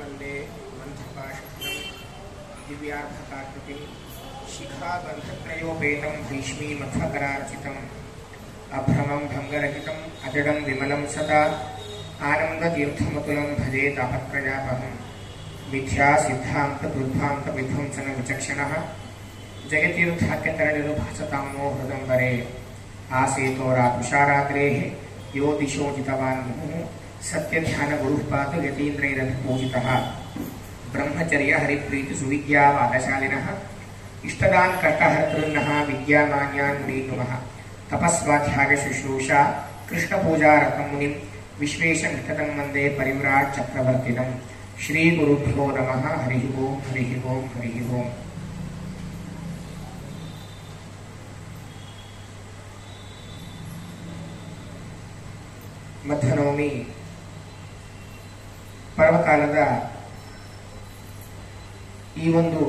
वंदे मंथपाशक्तं दिव्यार्धकाकृतिं शिखाबन्धत्रयोपेतं भीष्मीमथकरार्चितम् अभ्रमं भङ्गरहितम् अजडं विमलं सदा आनन्दतीर्थमतुलं भजे तापत्रयापहम् मिथ्या सिद्धांत दुर्भांत विध्वंसन विचक्षणः जगतीर्थाख्यतरणिरु भासतां नो हृदम्बरे आसेतोराकुशाराग्रेः यो दिशो जितवान् मुहुः सत्यध्यानगुरुः पातु यतीन्द्रैरभिपूजितः ब्रह्मचर्य हरिप्रीति सुविद्यावादशालिनः इष्टदान् कर्तहर्तॄन्नः विद्यामान्यान् मुनीनुमः तपस्वाध्याय शुश्रूषा कृष्णपूजारतं मुनिं विश्वेशमिष्टतं वन्दे परिव्राट् चक्रवर्तिनं श्रीगुरुभ्यो नमः हरिः ओम् हरिः ओम् हरिः ओम्। ಮಧ್ಯನವಮಿ ಪರ್ವಕಾಲದ ಈ ಒಂದು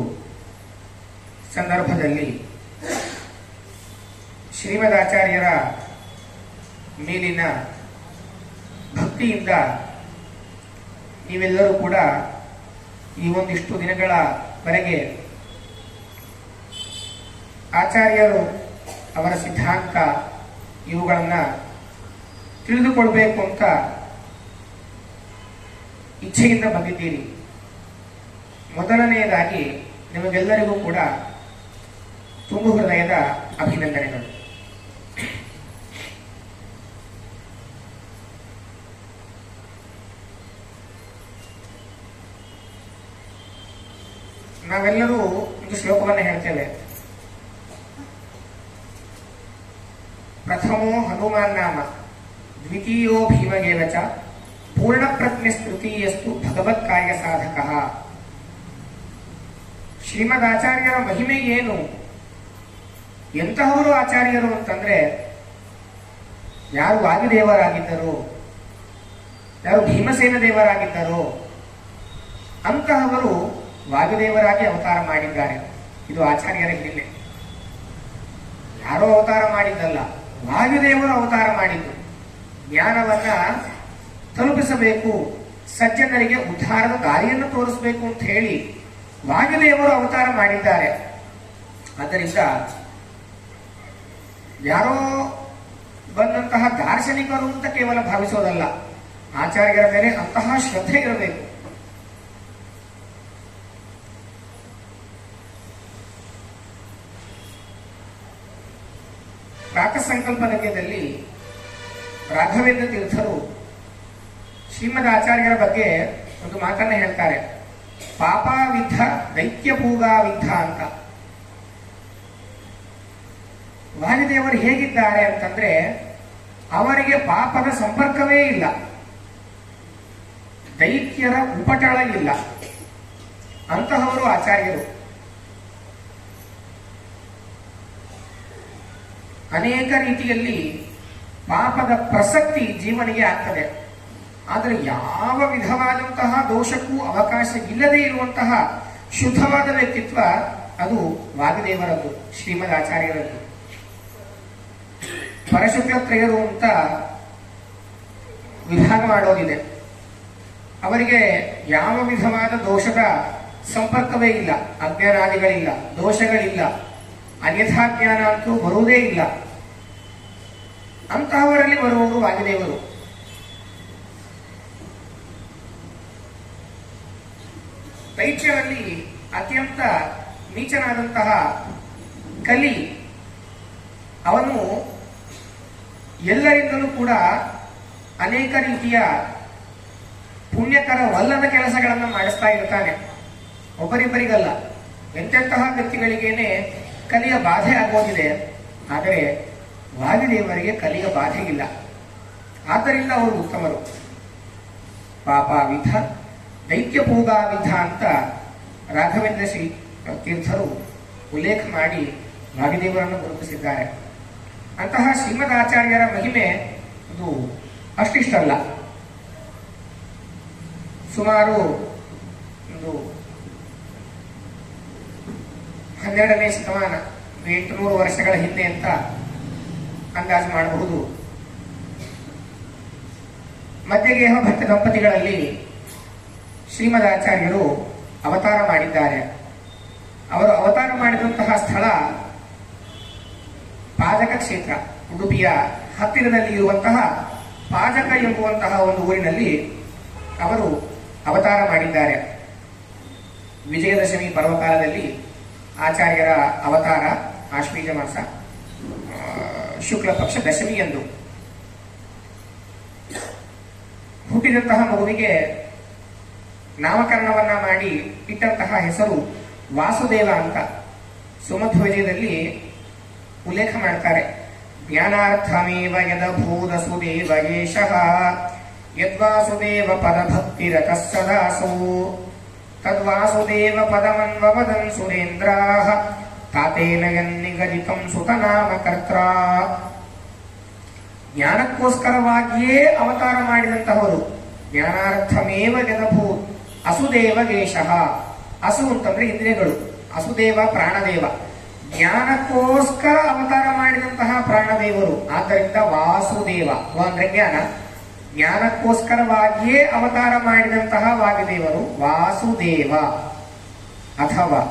ಸಂದರ್ಭದಲ್ಲಿ ಶ್ರೀಮದಾಚಾರ್ಯರ ಮೇಲಿನ ಭಕ್ತಿಯಿಂದ ನೀವೆಲ್ಲರೂ ಕೂಡ ಈ ಒಂದಿಷ್ಟು ದಿನಗಳವರೆಗೆ ಆಚಾರ್ಯರು ಅವರ ಸಿದ್ಧಾಂತ ಇವುಗಳನ್ನು ತಿಳಿದುಕೊಳ್ಬೇಕು ಅಂತ ಇಚ್ಛೆಯಿಂದ ಬಂದಿದ್ದೀರಿ. ಮೊದಲನೆಯದಾಗಿ ನಿಮಗೆಲ್ಲರಿಗೂ ಕೂಡ ತುಂಬು ಹೃದಯದ ಅಭಿನಂದನೆಗಳು. ನಾವೆಲ್ಲರೂ ಒಂದು ಶ್ಲೋಕವನ್ನು ಹೇಳ್ತೇವೆ. ಪ್ರಥಮೋ ಹನುಮಾನ್ ನಾಮ ದ್ವಿತೀಯೋ ಭೀಮಗೇವ ಚ ಪೂರ್ಣಪ್ರಜ್ಞಸ್ತೃತೀಯಸ್ತು ಭಗವತ್ಕಾರ್ಯ ಸಾಧಕಃ. ಶ್ರೀಮದಾಚಾರ್ಯರ ಮಹಿಮೆ ಏನು, ಎಂತಹವರು ಆಚಾರ್ಯರು ಅಂತಂದ್ರೆ ಯಾರು ವಾಯುದೇವರಾಗಿದ್ದರು, ಯಾರು ಭೀಮಸೇನ ದೇವರಾಗಿದ್ದರು ಅಂತಹವರು ವಾಯುದೇವರಾಗಿ ಅವತಾರ ಮಾಡಿದ್ದಾರೆ. ಇದು ಆಚಾರ್ಯರ ಹಿನ್ನೆಲೆ. ಯಾರೋ ಅವತಾರ ಮಾಡಿದ್ದಲ್ಲ, ವಾಯುದೇವರು ಅವತಾರ ಮಾಡಿದ್ದು. ಜ್ಞಾನವನ್ನ ತಲುಪಿಸಬೇಕು, ಸಜ್ಜನರಿಗೆ ಉದ್ಧಾರದ ದಾರಿಯನ್ನು ತೋರಿಸಬೇಕು ಅಂತ ಹೇಳಿ ವಾಯುದೇವರು ಅವತಾರ ಮಾಡಿದ್ದಾರೆ. ಆದ್ದರಿಂದ ಯಾರೋ ಬಂದಂತಹ ದಾರ್ಶನಿಕರು ಅಂತ ಕೇವಲ ಭಾವಿಸೋದಲ್ಲ, ಆಚಾರ್ಯರ ಮೇಲೆ ಅಂತಹ ಶ್ರದ್ಧೆ ಇರಬೇಕು. ಪ್ರಾಕಸಂಕಲ್ಪದಲ್ಲಿ ರಾಘವೇಂದ್ರ ತೀರ್ಥರು ಶ್ರೀಮದ್ ಆಚಾರ್ಯರ ಬಗ್ಗೆ ಒಂದು ಮಾತನ್ನ ಹೇಳ್ತಾರೆ. ಪಾಪಾವಿದ್ಧ ದೈತ್ಯಪೂಗಾವಿದ್ಧ ಅಂತ. ವಾಯುದೇವರು ಹೇಗಿದ್ದಾರೆ ಅಂತಂದ್ರೆ ಅವರಿಗೆ ಪಾಪದ ಸಂಪರ್ಕವೇ ಇಲ್ಲ, ದೈತ್ಯರ ಉಪಟಳ ಇಲ್ಲ. ಅಂತಹವರು ಆಚಾರ್ಯರು. ಅನೇಕ ರೀತಿಯಲ್ಲಿ ಪಾಪದ ಪ್ರಸಕ್ತಿ ಜೀವನಿಗೆ ಆಗ್ತದೆ. ಆದರೆ ಯಾವ ವಿಧವಾದಂತಹ ದೋಷಕ್ಕೂ ಅವಕಾಶ ಇಲ್ಲದೆ ಇರುವಂತಹ ಶುದ್ಧವಾದ ವ್ಯಕ್ತಿತ್ವ ಅದು ವಾಯುದೇವರದ್ದು, ಶ್ರೀಮದ್ ಆಚಾರ್ಯರದ್ದು. ಪರಶುಕ್ಲತ್ರಯರು ಅಂತ ವಿಭಾಗ ಮಾಡೋದಿದೆ. ಅವರಿಗೆ ಯಾವ ವಿಧವಾದ ದೋಷದ ಸಂಪರ್ಕವೇ ಇಲ್ಲ, ಅಜ್ಞಾನಾದಿಗಳಿಲ್ಲ, ದೋಷಗಳಿಲ್ಲ, ಅನ್ಯಥಾ ಜ್ಞಾನ ಅಂತೂ ಬರುವುದೇ ಇಲ್ಲ. ಅಂತಹವರಲ್ಲಿ ಬರುವವರು ವಾಯುದೇವರು. ದೈತ್ಯರಲ್ಲಿ ಅತ್ಯಂತ ನೀಚನಾದಂತಹ ಕಲಿ, ಅವನು ಎಲ್ಲರಿಂದಲೂ ಕೂಡ ಅನೇಕ ರೀತಿಯ ಪುಣ್ಯಕರವಲ್ಲದ ಕೆಲಸಗಳನ್ನು ಮಾಡಿಸ್ತಾ ಇರ್ತಾನೆ. ಒಬ್ಬರಿಬ್ಬರಿಗಲ್ಲ, ಎಂತೆಂತಹ ವ್ಯಕ್ತಿಗಳಿಗೇನೆ ಕಲಿಯ ಬಾಧೆ ಆಗೋದಿದೆ. ಆದರೆ ವಾಯುದೇವರಿಗೆ ಕಲಿಯ ಬಾಧೆ ಇಲ್ಲ. ಆದ್ದರಿಂದ ಅವರು ಉತ್ತಮರು. ಪಾಪಾವಿಧ ದೈತ್ಯಪೂಗಾವಿಧ ಅಂತ ರಾಘವೇಂದ್ರ ಶ್ರೀ ತೀರ್ಥರು ಉಲ್ಲೇಖ ಮಾಡಿ ವಾಯುದೇವರನ್ನು ಗುರುತಿಸಿದ್ದಾರೆ. ಅಂತಹ ಶ್ರೀಮದ್ ಆಚಾರ್ಯರ ಮಹಿಮೆ ಅದು ಅಷ್ಟಿಷ್ಟಲ್ಲ. ಸುಮಾರು ಒಂದು 12ನೇ ಶತಮಾನ, 800 ವರ್ಷಗಳ ಹಿಂದೆ ಅಂತ ಅಂದಾಜು ಮಾಡಬಹುದು. ಮಧ್ಯಗೇಹ ಭಟ್ಟ ದಂಪತಿಗಳಲ್ಲಿ ಶ್ರೀಮದಾಚಾರ್ಯರು ಅವತಾರ ಮಾಡಿದ್ದಾರೆ. ಅವರು ಅವತಾರ ಮಾಡಿದಂತಹ ಸ್ಥಳ ಪಾಜಕ ಕ್ಷೇತ್ರ. ಉಡುಪಿಯ ಹತ್ತಿರದಲ್ಲಿ ಇರುವಂತಹ ಪಾಜಕ ಎಂಬುವಂತಹ ಒಂದು ಊರಿನಲ್ಲಿ ಅವರು ಅವತಾರ ಮಾಡಿದ್ದಾರೆ. ವಿಜಯದಶಮಿ ಪರ್ವಕಾಲದಲ್ಲಿ ಆಚಾರ್ಯರ ಅವತಾರ ಆಶ್ವೀಜ ಮಾಸ ಶುಕ್ಲ ಪಕ್ಷ ದಶಮಿ ಎಂದು. ಹುಟ್ಟಿದಂತಹ ಮಗುವಿಗೆ ನಾಮಕರಣವನ್ನ ಮಾಡಿ ಇಟ್ಟಂತಹ ಹೆಸರು ವಾಸುದೇವ ಅಂತ ಸುಮಧ್ವಜದಲ್ಲಿ ಉಲ್ಲೇಖ ಮಾಡ್ತಾರೆ. ಜ್ಞಾನಾರ್ಥಮೇವ ಯದಭೂದಸುದೇವ ಯೇಷಃ ಯದ್ವಾಸುದೇವ ಪದಭಕ್ತಿರತಃ ಸದಾಸೋ ತದ್ವಾಸುದೇವ ಪದಮನ್ವವದನ್ ಸುರೇಂದ್ರಾಃ ತಾತೇನ ಯನ್ನಿಗದಿತಂ ಸುತನಾಮಕರ್ತ್ರ. ಜ್ಞಾನಕ್ಕೋಸ್ಕರವಾಗಿಯೇ ಅವತಾರ ಮಾಡಿದಂತಹವರು. ಜ್ಞಾನಾರ್ಥಮೇವ ಯದಭೂ ಅಸುದೇವ ವೇಷಃ. ಅಸು ಅಂತಂದ್ರೆ ಇಂದ್ರಿಯಗಳು, ಅಸುದೇವ ಪ್ರಾಣದೇವ. ಜ್ಞಾನಕ್ಕೋಸ್ಕರ ಅವತಾರ ಮಾಡಿದಂತಹ ಪ್ರಾಣದೇವರು. ಆದ್ದರಿಂದ ವಾಸುದೇವ. ಅಂದ್ರೆ ಜ್ಞಾನ. ಜ್ಞಾನಕ್ಕೋಸ್ಕರವಾಗಿಯೇ ಅವತಾರ ಮಾಡಿದಂತಹ ವಾಯುದೇವರು ವಾಸುದೇವ. ಅಥವಾ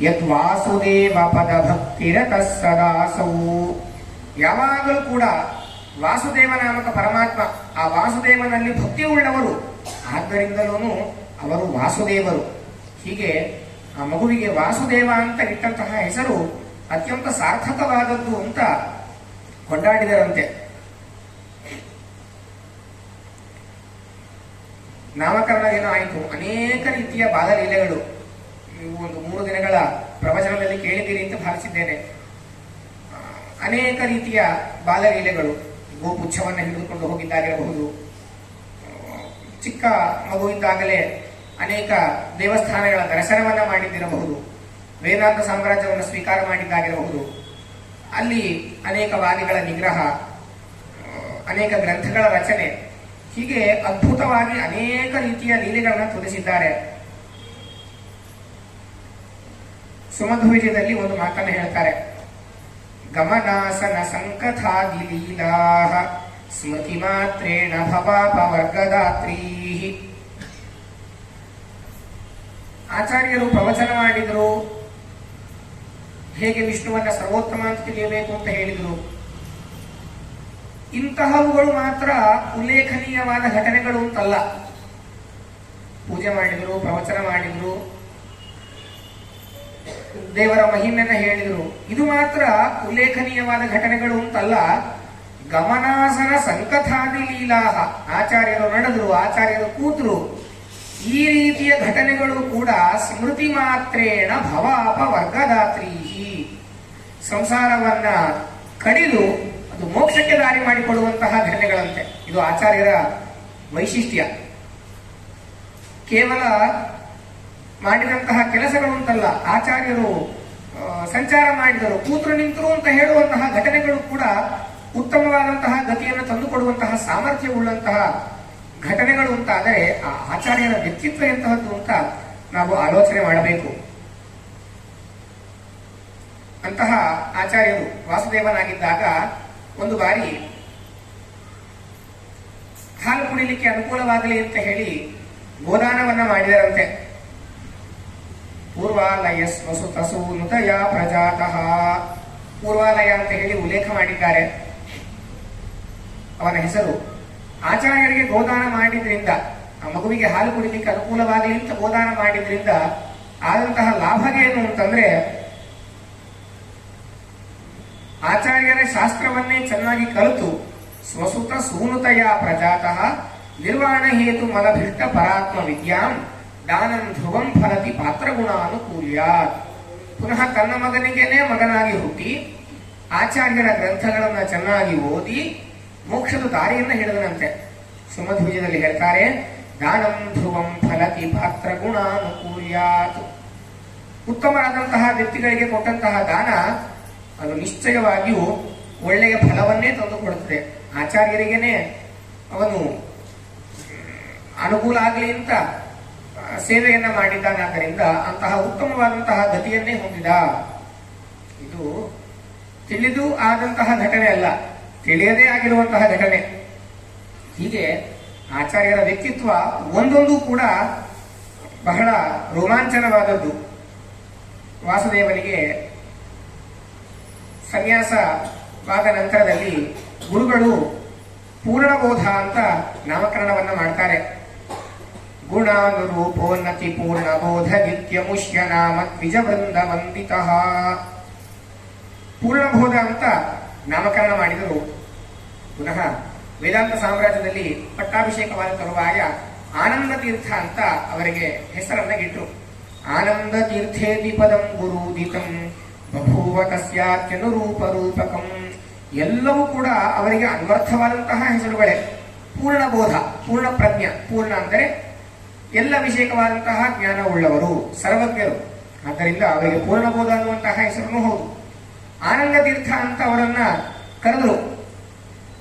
ಯದ್ವಾಸುದೇವ ಪದ ಭಕ್ತಿರತಃ ಸದಾಸೌ. ಯಾವಾಗಲೂ ಕೂಡ ವಾಸುದೇವ ನಾಮಕ ಪರಮಾತ್ಮ, ಆ ವಾಸುದೇವನಲ್ಲಿ ಭಕ್ತಿ ಉಳ್ಳವರು. ಆದ್ದರಿಂದಲೂ ಅವರು ವಾಸುದೇವರು. ಹೀಗೆ ಆ ಮಗುವಿಗೆ ವಾಸುದೇವ ಅಂತ ಇಟ್ಟಂತಹ ಹೆಸರು ಅತ್ಯಂತ ಸಾರ್ಥಕವಾದದ್ದು ಅಂತ ಕೊಂಡಾಡಿದರಂತೆ. ನಾಮಕರಣ ಏನೋ ಆಯಿತು. ಅನೇಕ ರೀತಿಯ ಬಾಲಲೀಲೆಗಳು ನೀವು ಒಂದು 3 ದಿನಗಳ ಪ್ರವಚನದಲ್ಲಿ ಕೇಳಿದ್ದೀರಿ ಅಂತ ಭಾವಿಸಿದ್ದೇನೆ. ಅನೇಕ ರೀತಿಯ ಬಾಲಲೀಲೆಗಳು. ಗೋಪುಚ್ಛವನ್ನು ಹಿಡಿದುಕೊಂಡು ಹೋಗಿದ್ದಾಗಿರಬಹುದು, ಚಿಕ್ಕ ಮಗುವಿದ್ದಾಗಲೇ ಅನೇಕ ದೇವಸ್ಥಾನಗಳ ದರ್ಶನವನ್ನ ಮಾಡಿದ್ದಿರಬಹುದು, ವೇದಾಂತ ಸಾಮ್ರಾಜ್ಯವನ್ನು ಸ್ವೀಕಾರ ಮಾಡಿದ್ದಾಗಿರಬಹುದು, ಅಲ್ಲಿ ಅನೇಕ ವಾದಿಗಳ ನಿಗ್ರಹ, ಅನೇಕ ಗ್ರಂಥಗಳ ರಚನೆ, ಹೀಗೆ ಅದ್ಭುತವಾಗಿ ಅನೇಕ ರೀತಿಯ ಲೀಲೆಗಳನ್ನು ತೋರಿಸಿದ್ದಾರೆ. ಸುಮಧ್ವಜದಲ್ಲಿ ಒಂದು ಮಾತನ್ನು ಹೇಳ್ತಾರೆ. ಗಮನಾಸನ ಸಂಕಥಾದಿ ಲೀಲಾ ಸ್ಮೃತಿ ಮಾತ್ರೇಣ ಭವಾಪವರ್ಗದಾತ್ರೀ. ಆಚಾರ್ಯರು ಪ್ರವಚನ ಮಾಡಿದರು, ಹೇಗೆ ವಿಷ್ಣುವನ್ನ ಸರ್ವೋತ್ತಮ ಅಂತ ತಿಳಿಯಬೇಕು ಅಂತ ಹೇಳಿದರು. ಇಂತಹವುಗಳು ಮಾತ್ರ ಉಲ್ಲೇಖನೀಯವಾದ ಘಟನೆಗಳು ಅಂತಲ್ಲ. ಪೂಜೆ ಮಾಡಿದರು, ಪ್ರವಚನ ಮಾಡಿದರು, ದೇವರ ಮಹಿಮೆಯನ್ನ ಹೇಳಿದರು. ಇದು ಮಾತ್ರ ಉಲ್ಲೇಖನೀಯವಾದ ಘಟನೆಗಳು ಅಂತಲ್ಲ. ಗಮನಾಸನ ಸಂಕಥಾದಿ ಲೀಲಾಹ. ಆಚಾರ್ಯರು ನಡೆದರು, ಆಚಾರ್ಯರು ಕೂತರು. ಈ ರೀತಿಯ ಘಟನೆಗಳು ಕೂಡ ಸ್ಮೃತಿ ಮಾತ್ರೇಣ ಭವಾಪ ವರ್ಗದಾತ್ರೀ. ಸಂಸಾರವನ್ನ ಕಡಿದು ಅದು ಮೋಕ್ಷಕ್ಕೆ ದಾರಿ ಮಾಡಿಕೊಡುವಂತಹ ಘಟನೆಗಳಂತೆ. ಇದು ಆಚಾರ್ಯರ ವೈಶಿಷ್ಟ್ಯ. ಕೇವಲ ಮಾಡಿದಂತಹ ಕೆಲಸಗಳು ಅಂತಲ್ಲ, ಆಚಾರ್ಯರು ಸಂಚಾರ ಮಾಡಿದರು, ಕೂತರು ನಿಂತರು ಅಂತ ಹೇಳುವಂತಹ ಘಟನೆಗಳು ಕೂಡ ಉತ್ತಮವಾದಂತಹ ಗತಿಯನ್ನು ತಂದುಕೊಡುವಂತಹ ಸಾಮರ್ಥ್ಯವುಳ್ಳಂತಹ ಘಟನೆಗಳು ಅಂತ ಆದರೆ ಆ ಆಚಾರ್ಯರ ವ್ಯಕ್ತಿತ್ವ ಎಂತಹದ್ದು ಅಂತ ನಾವು ಆಲೋಚನೆ ಮಾಡಬೇಕು. ಅಂತಹ ಆಚಾರ್ಯರು ವಾಸುದೇವನಾಗಿದ್ದಾಗ ಒಂದು ಬಾರಿ ಹಾಲು ಕುಡಿಲಿಕ್ಕೆ ಅನುಕೂಲವಾಗಲಿ ಅಂತ ಹೇಳಿ ಗೋದಾನವನ್ನ ಮಾಡಿದರಂತೆ. ಪೂರ್ವಾಲಯ ಸ್ವಸುತಸು ನುತಯ ಪ್ರಜಾತಃ. ಪೂರ್ವಾಲಯ ಅಂತ ಹೇಳಿ ಉಲ್ಲೇಖ ಮಾಡಿದ್ದಾರೆ ಅವನ ಹೆಸರು. ಆಚಾರ್ಯರಿಗೆ ಗೋದಾನ ಮಾಡಿದ್ರಿಂದ, ಆ ಮಗುವಿಗೆ ಹಾಲು ಕುಡಿಲಿಕ್ಕೆ ಅನುಕೂಲವಾಗಲಿ ಅಂತ ಗೋದಾನ ಮಾಡಿದ್ರಿಂದ ಆದಂತಹ ಲಾಭ ಏನು ಅಂತಂದ್ರೆ, ಆಚಾರ್ಯರ ಶಾಸ್ತ್ರವನ್ನೇ ಚೆನ್ನಾಗಿ ಕಲಿತು ಸ್ವಸುತ ಸೂನುತಯ ಪ್ರಜಾತಃ ನಿರ್ವಾಣ ಹೇತು ಮಲಭಿಷ್ಟ ಪರಾತ್ಮ ವಿದ್ಯಾಂ ದಾನಂ ಧ್ರುವಂ ಫಲತಿ ಪಾತ್ರಗುಣಾನುಕೂಲ್ಯಾತ್. ಪುನಃ ತನ್ನ ಮಗನಿಗೇನೆ ಮಗನಾಗಿ ಹುಟ್ಟಿ ಆಚಾರ್ಯರ ಗ್ರಂಥಗಳನ್ನ ಚೆನ್ನಾಗಿ ಓದಿ ಮೋಕ್ಷದ ದಾರಿಯನ್ನು ಹೇಳಿದನಂತೆ. ಸುಮಧ್ವಜದಲ್ಲಿ ಹೇಳ್ತಾರೆ, ದಾನಂ ಧ್ರುವಂ ಫಲತಿ ಪಾತ್ರಗುಣಾನುಕೂಲ್ಯಾತ್. ಉತ್ತಮರಾದಂತಹ ವ್ಯಕ್ತಿಗಳಿಗೆ ಕೊಟ್ಟಂತಹ ದಾನ ಅದು ನಿಶ್ಚಯವಾಗಿಯೂ ಒಳ್ಳೆಯ ಫಲವನ್ನೇ ತಂದುಕೊಡುತ್ತದೆ. ಆಚಾರ್ಯರಿಗೇನೆ ಅವನು ಅನುಕೂಲ ಆಗಲಿ ಅಂತ ಸೇವೆಯನ್ನ ಮಾಡಿದ್ದಾನಾದ್ದರಿಂದ ಅಂತಹ ಉತ್ತಮವಾದಂತಹ ಗತಿಯನ್ನೇ ಹೊಂದಿದ. ಇದು ತಿಳಿದು ಆದಂತಹ ಘಟನೆ ಅಲ್ಲ, ತಿಳಿಯದೇ ಆಗಿರುವಂತಹ ಘಟನೆ. ಹೀಗೆ ಆಚಾರ್ಯರ ವ್ಯಕ್ತಿತ್ವ ಒಂದೊಂದು ಕೂಡ ಬಹಳ ರೋಮಾಂಚನವಾದದ್ದು. ವಾಸುದೇವನಿಗೆ ಸನ್ಯಾಸವಾದ ನಂತರದಲ್ಲಿ ಗುರುಗಳು ಪೂರ್ಣಬೋಧ ಅಂತ ನಾಮಕರಣವನ್ನ ಮಾಡ್ತಾರೆ. ಗುಣಾನುರೂಪೋನ್ನತಿ ಪೂರ್ಣಬೋಧ ನಿತ್ಯ ಮುಷ್ಯ ನಾಮ ದ್ವಿಜವೃಂದ ವಂದಿತ. ಪೂರ್ಣಬೋಧ ಅಂತ ನಾಮಕರಣ ಮಾಡಿದರು. ಪುನಃ ವೇದಾಂತ ಸಾಮ್ರಾಜ್ಯದಲ್ಲಿ ಪಟ್ಟಾಭಿಷೇಕವಾದ ತರುವಾಯ ಆನಂದ ತೀರ್ಥ ಅಂತ ಅವರಿಗೆ ಹೆಸರನ್ನಾಗಿಟ್ರು. ಆನಂದ ತೀರ್ಥೇತಿ ಪದಂ ಗುರೂದಿತಂ ಬಭೂವ ತಸ್ಯಾತ್ಯನುರೂಪ ರೂಪಕಂ. ಎಲ್ಲವೂ ಕೂಡ ಅವರಿಗೆ ಅನ್ವರ್ಥವಾದಂತಹ ಹೆಸರುಗಳೇ. ಪೂರ್ಣಬೋಧ, ಪೂರ್ಣ ಪ್ರಜ್ಞ, ಪೂರ್ಣ ಅಂದರೆ ಎಲ್ಲ ವಿಷಯಕವಾದಂತಹ ಜ್ಞಾನವುಳ್ಳವರು, ಸರ್ವಜ್ಞರು. ಆದ್ದರಿಂದ ಅವರಿಗೆ ಪೂರ್ಣಬೋಧ ಅನ್ನುವಂತಹ ಹೆಸರನ್ನು ಹೌದು. ಆನಂದ ತೀರ್ಥ ಅಂತ ಅವರನ್ನ ಕರೆದರು.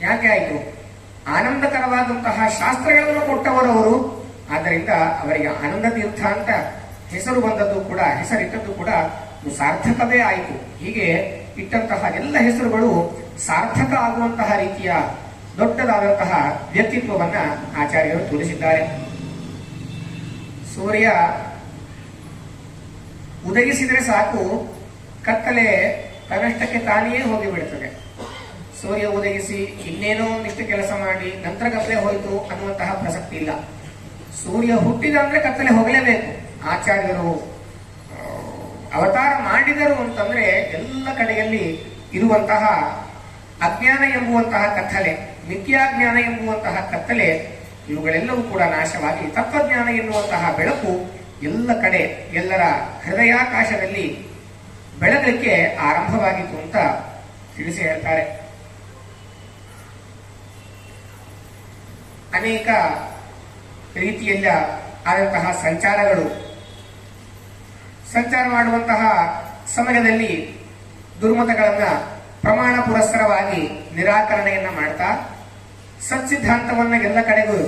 ಯಾಕೆ ಆಯಿತು? ಆನಂದಕರವಾದಂತಹ ಶಾಸ್ತ್ರಗಳನ್ನು ಕೊಟ್ಟವರವರು. ಆದ್ದರಿಂದ ಅವರಿಗೆ ಆನಂದ ತೀರ್ಥ ಅಂತ ಹೆಸರು ಬಂದದ್ದು ಕೂಡ, ಹೆಸರಿಟ್ಟದ್ದು ಕೂಡ ಸಾರ್ಥಕವೇ ಆಯಿತು. ಹೀಗೆ ಇಟ್ಟಂತಹ ಎಲ್ಲ ಹೆಸರುಗಳು ಸಾರ್ಥಕ ಆಗುವಂತಹ ರೀತಿಯ ದೊಡ್ಡದಾದಂತಹ ವ್ಯಕ್ತಿತ್ವವನ್ನ ಆಚಾರ್ಯರು ತೋರಿಸಿದ್ದಾರೆ. ಸೂರ್ಯ ಉದಯಿಸಿದರೆ ಸಾಕು, ಕತ್ತಲೆ ತನ್ನಷ್ಟಕ್ಕೆ ತಾನೇ ಹೋಗಿಬಿಡುತ್ತದೆ. ಸೂರ್ಯ ಉದಯಿಸಿ ಇನ್ನೇನೋ ಒಂದಿಷ್ಟು ಕೆಲಸ ಮಾಡಿ ನಂತರ ಕತ್ತಲೆ ಹೋಯಿತು ಅನ್ನುವಂತಹ ಪ್ರಸಕ್ತಿ ಇಲ್ಲ. ಸೂರ್ಯ ಹುಟ್ಟಿದ ಅಂದ್ರೆ ಕತ್ತಲೆ ಹೋಗಲೇಬೇಕು. ಆಚಾರ್ಯರು ಅವತಾರ ಮಾಡಿದರು ಅಂತಂದ್ರೆ ಎಲ್ಲ ಕಡೆಯಲ್ಲಿ ಇರುವಂತಹ ಅಜ್ಞಾನ ಎಂಬುವಂತಹ ಕತ್ತಲೆ, ಮಿಥ್ಯಾಜ್ಞಾನ ಎಂಬುವಂತಹ ಕತ್ತಲೆ, ಇವುಗಳೆಲ್ಲವೂ ಕೂಡ ನಾಶವಾಗಿ ತತ್ವಜ್ಞಾನ ಎನ್ನುವಂತಹ ಬೆಳಕು ಎಲ್ಲ ಕಡೆ ಎಲ್ಲರ ಹೃದಯಾಕಾಶದಲ್ಲಿ ಬೆಳಗಲಿಕ್ಕೆ ಆರಂಭವಾಗಿತ್ತು ಅಂತ ತಿಳಿಸಿ ಹೇಳ್ತಾರೆ. ಅನೇಕ ರೀತಿಯಲ್ಲ ಆದಂತಹ ಸಂಚಾರ ಮಾಡುವಂತಹ ಸಮಯದಲ್ಲಿ ದುರ್ಮತಗಳನ್ನ ಪ್ರಮಾಣ ಪುರಸ್ಸರವಾಗಿ ನಿರಾಕರಣೆಯನ್ನ ಮಾಡ್ತಾ, ಸತ್ಸಿದ್ಧಾಂತವನ್ನ ಎಲ್ಲ ಕಡೆಗೂ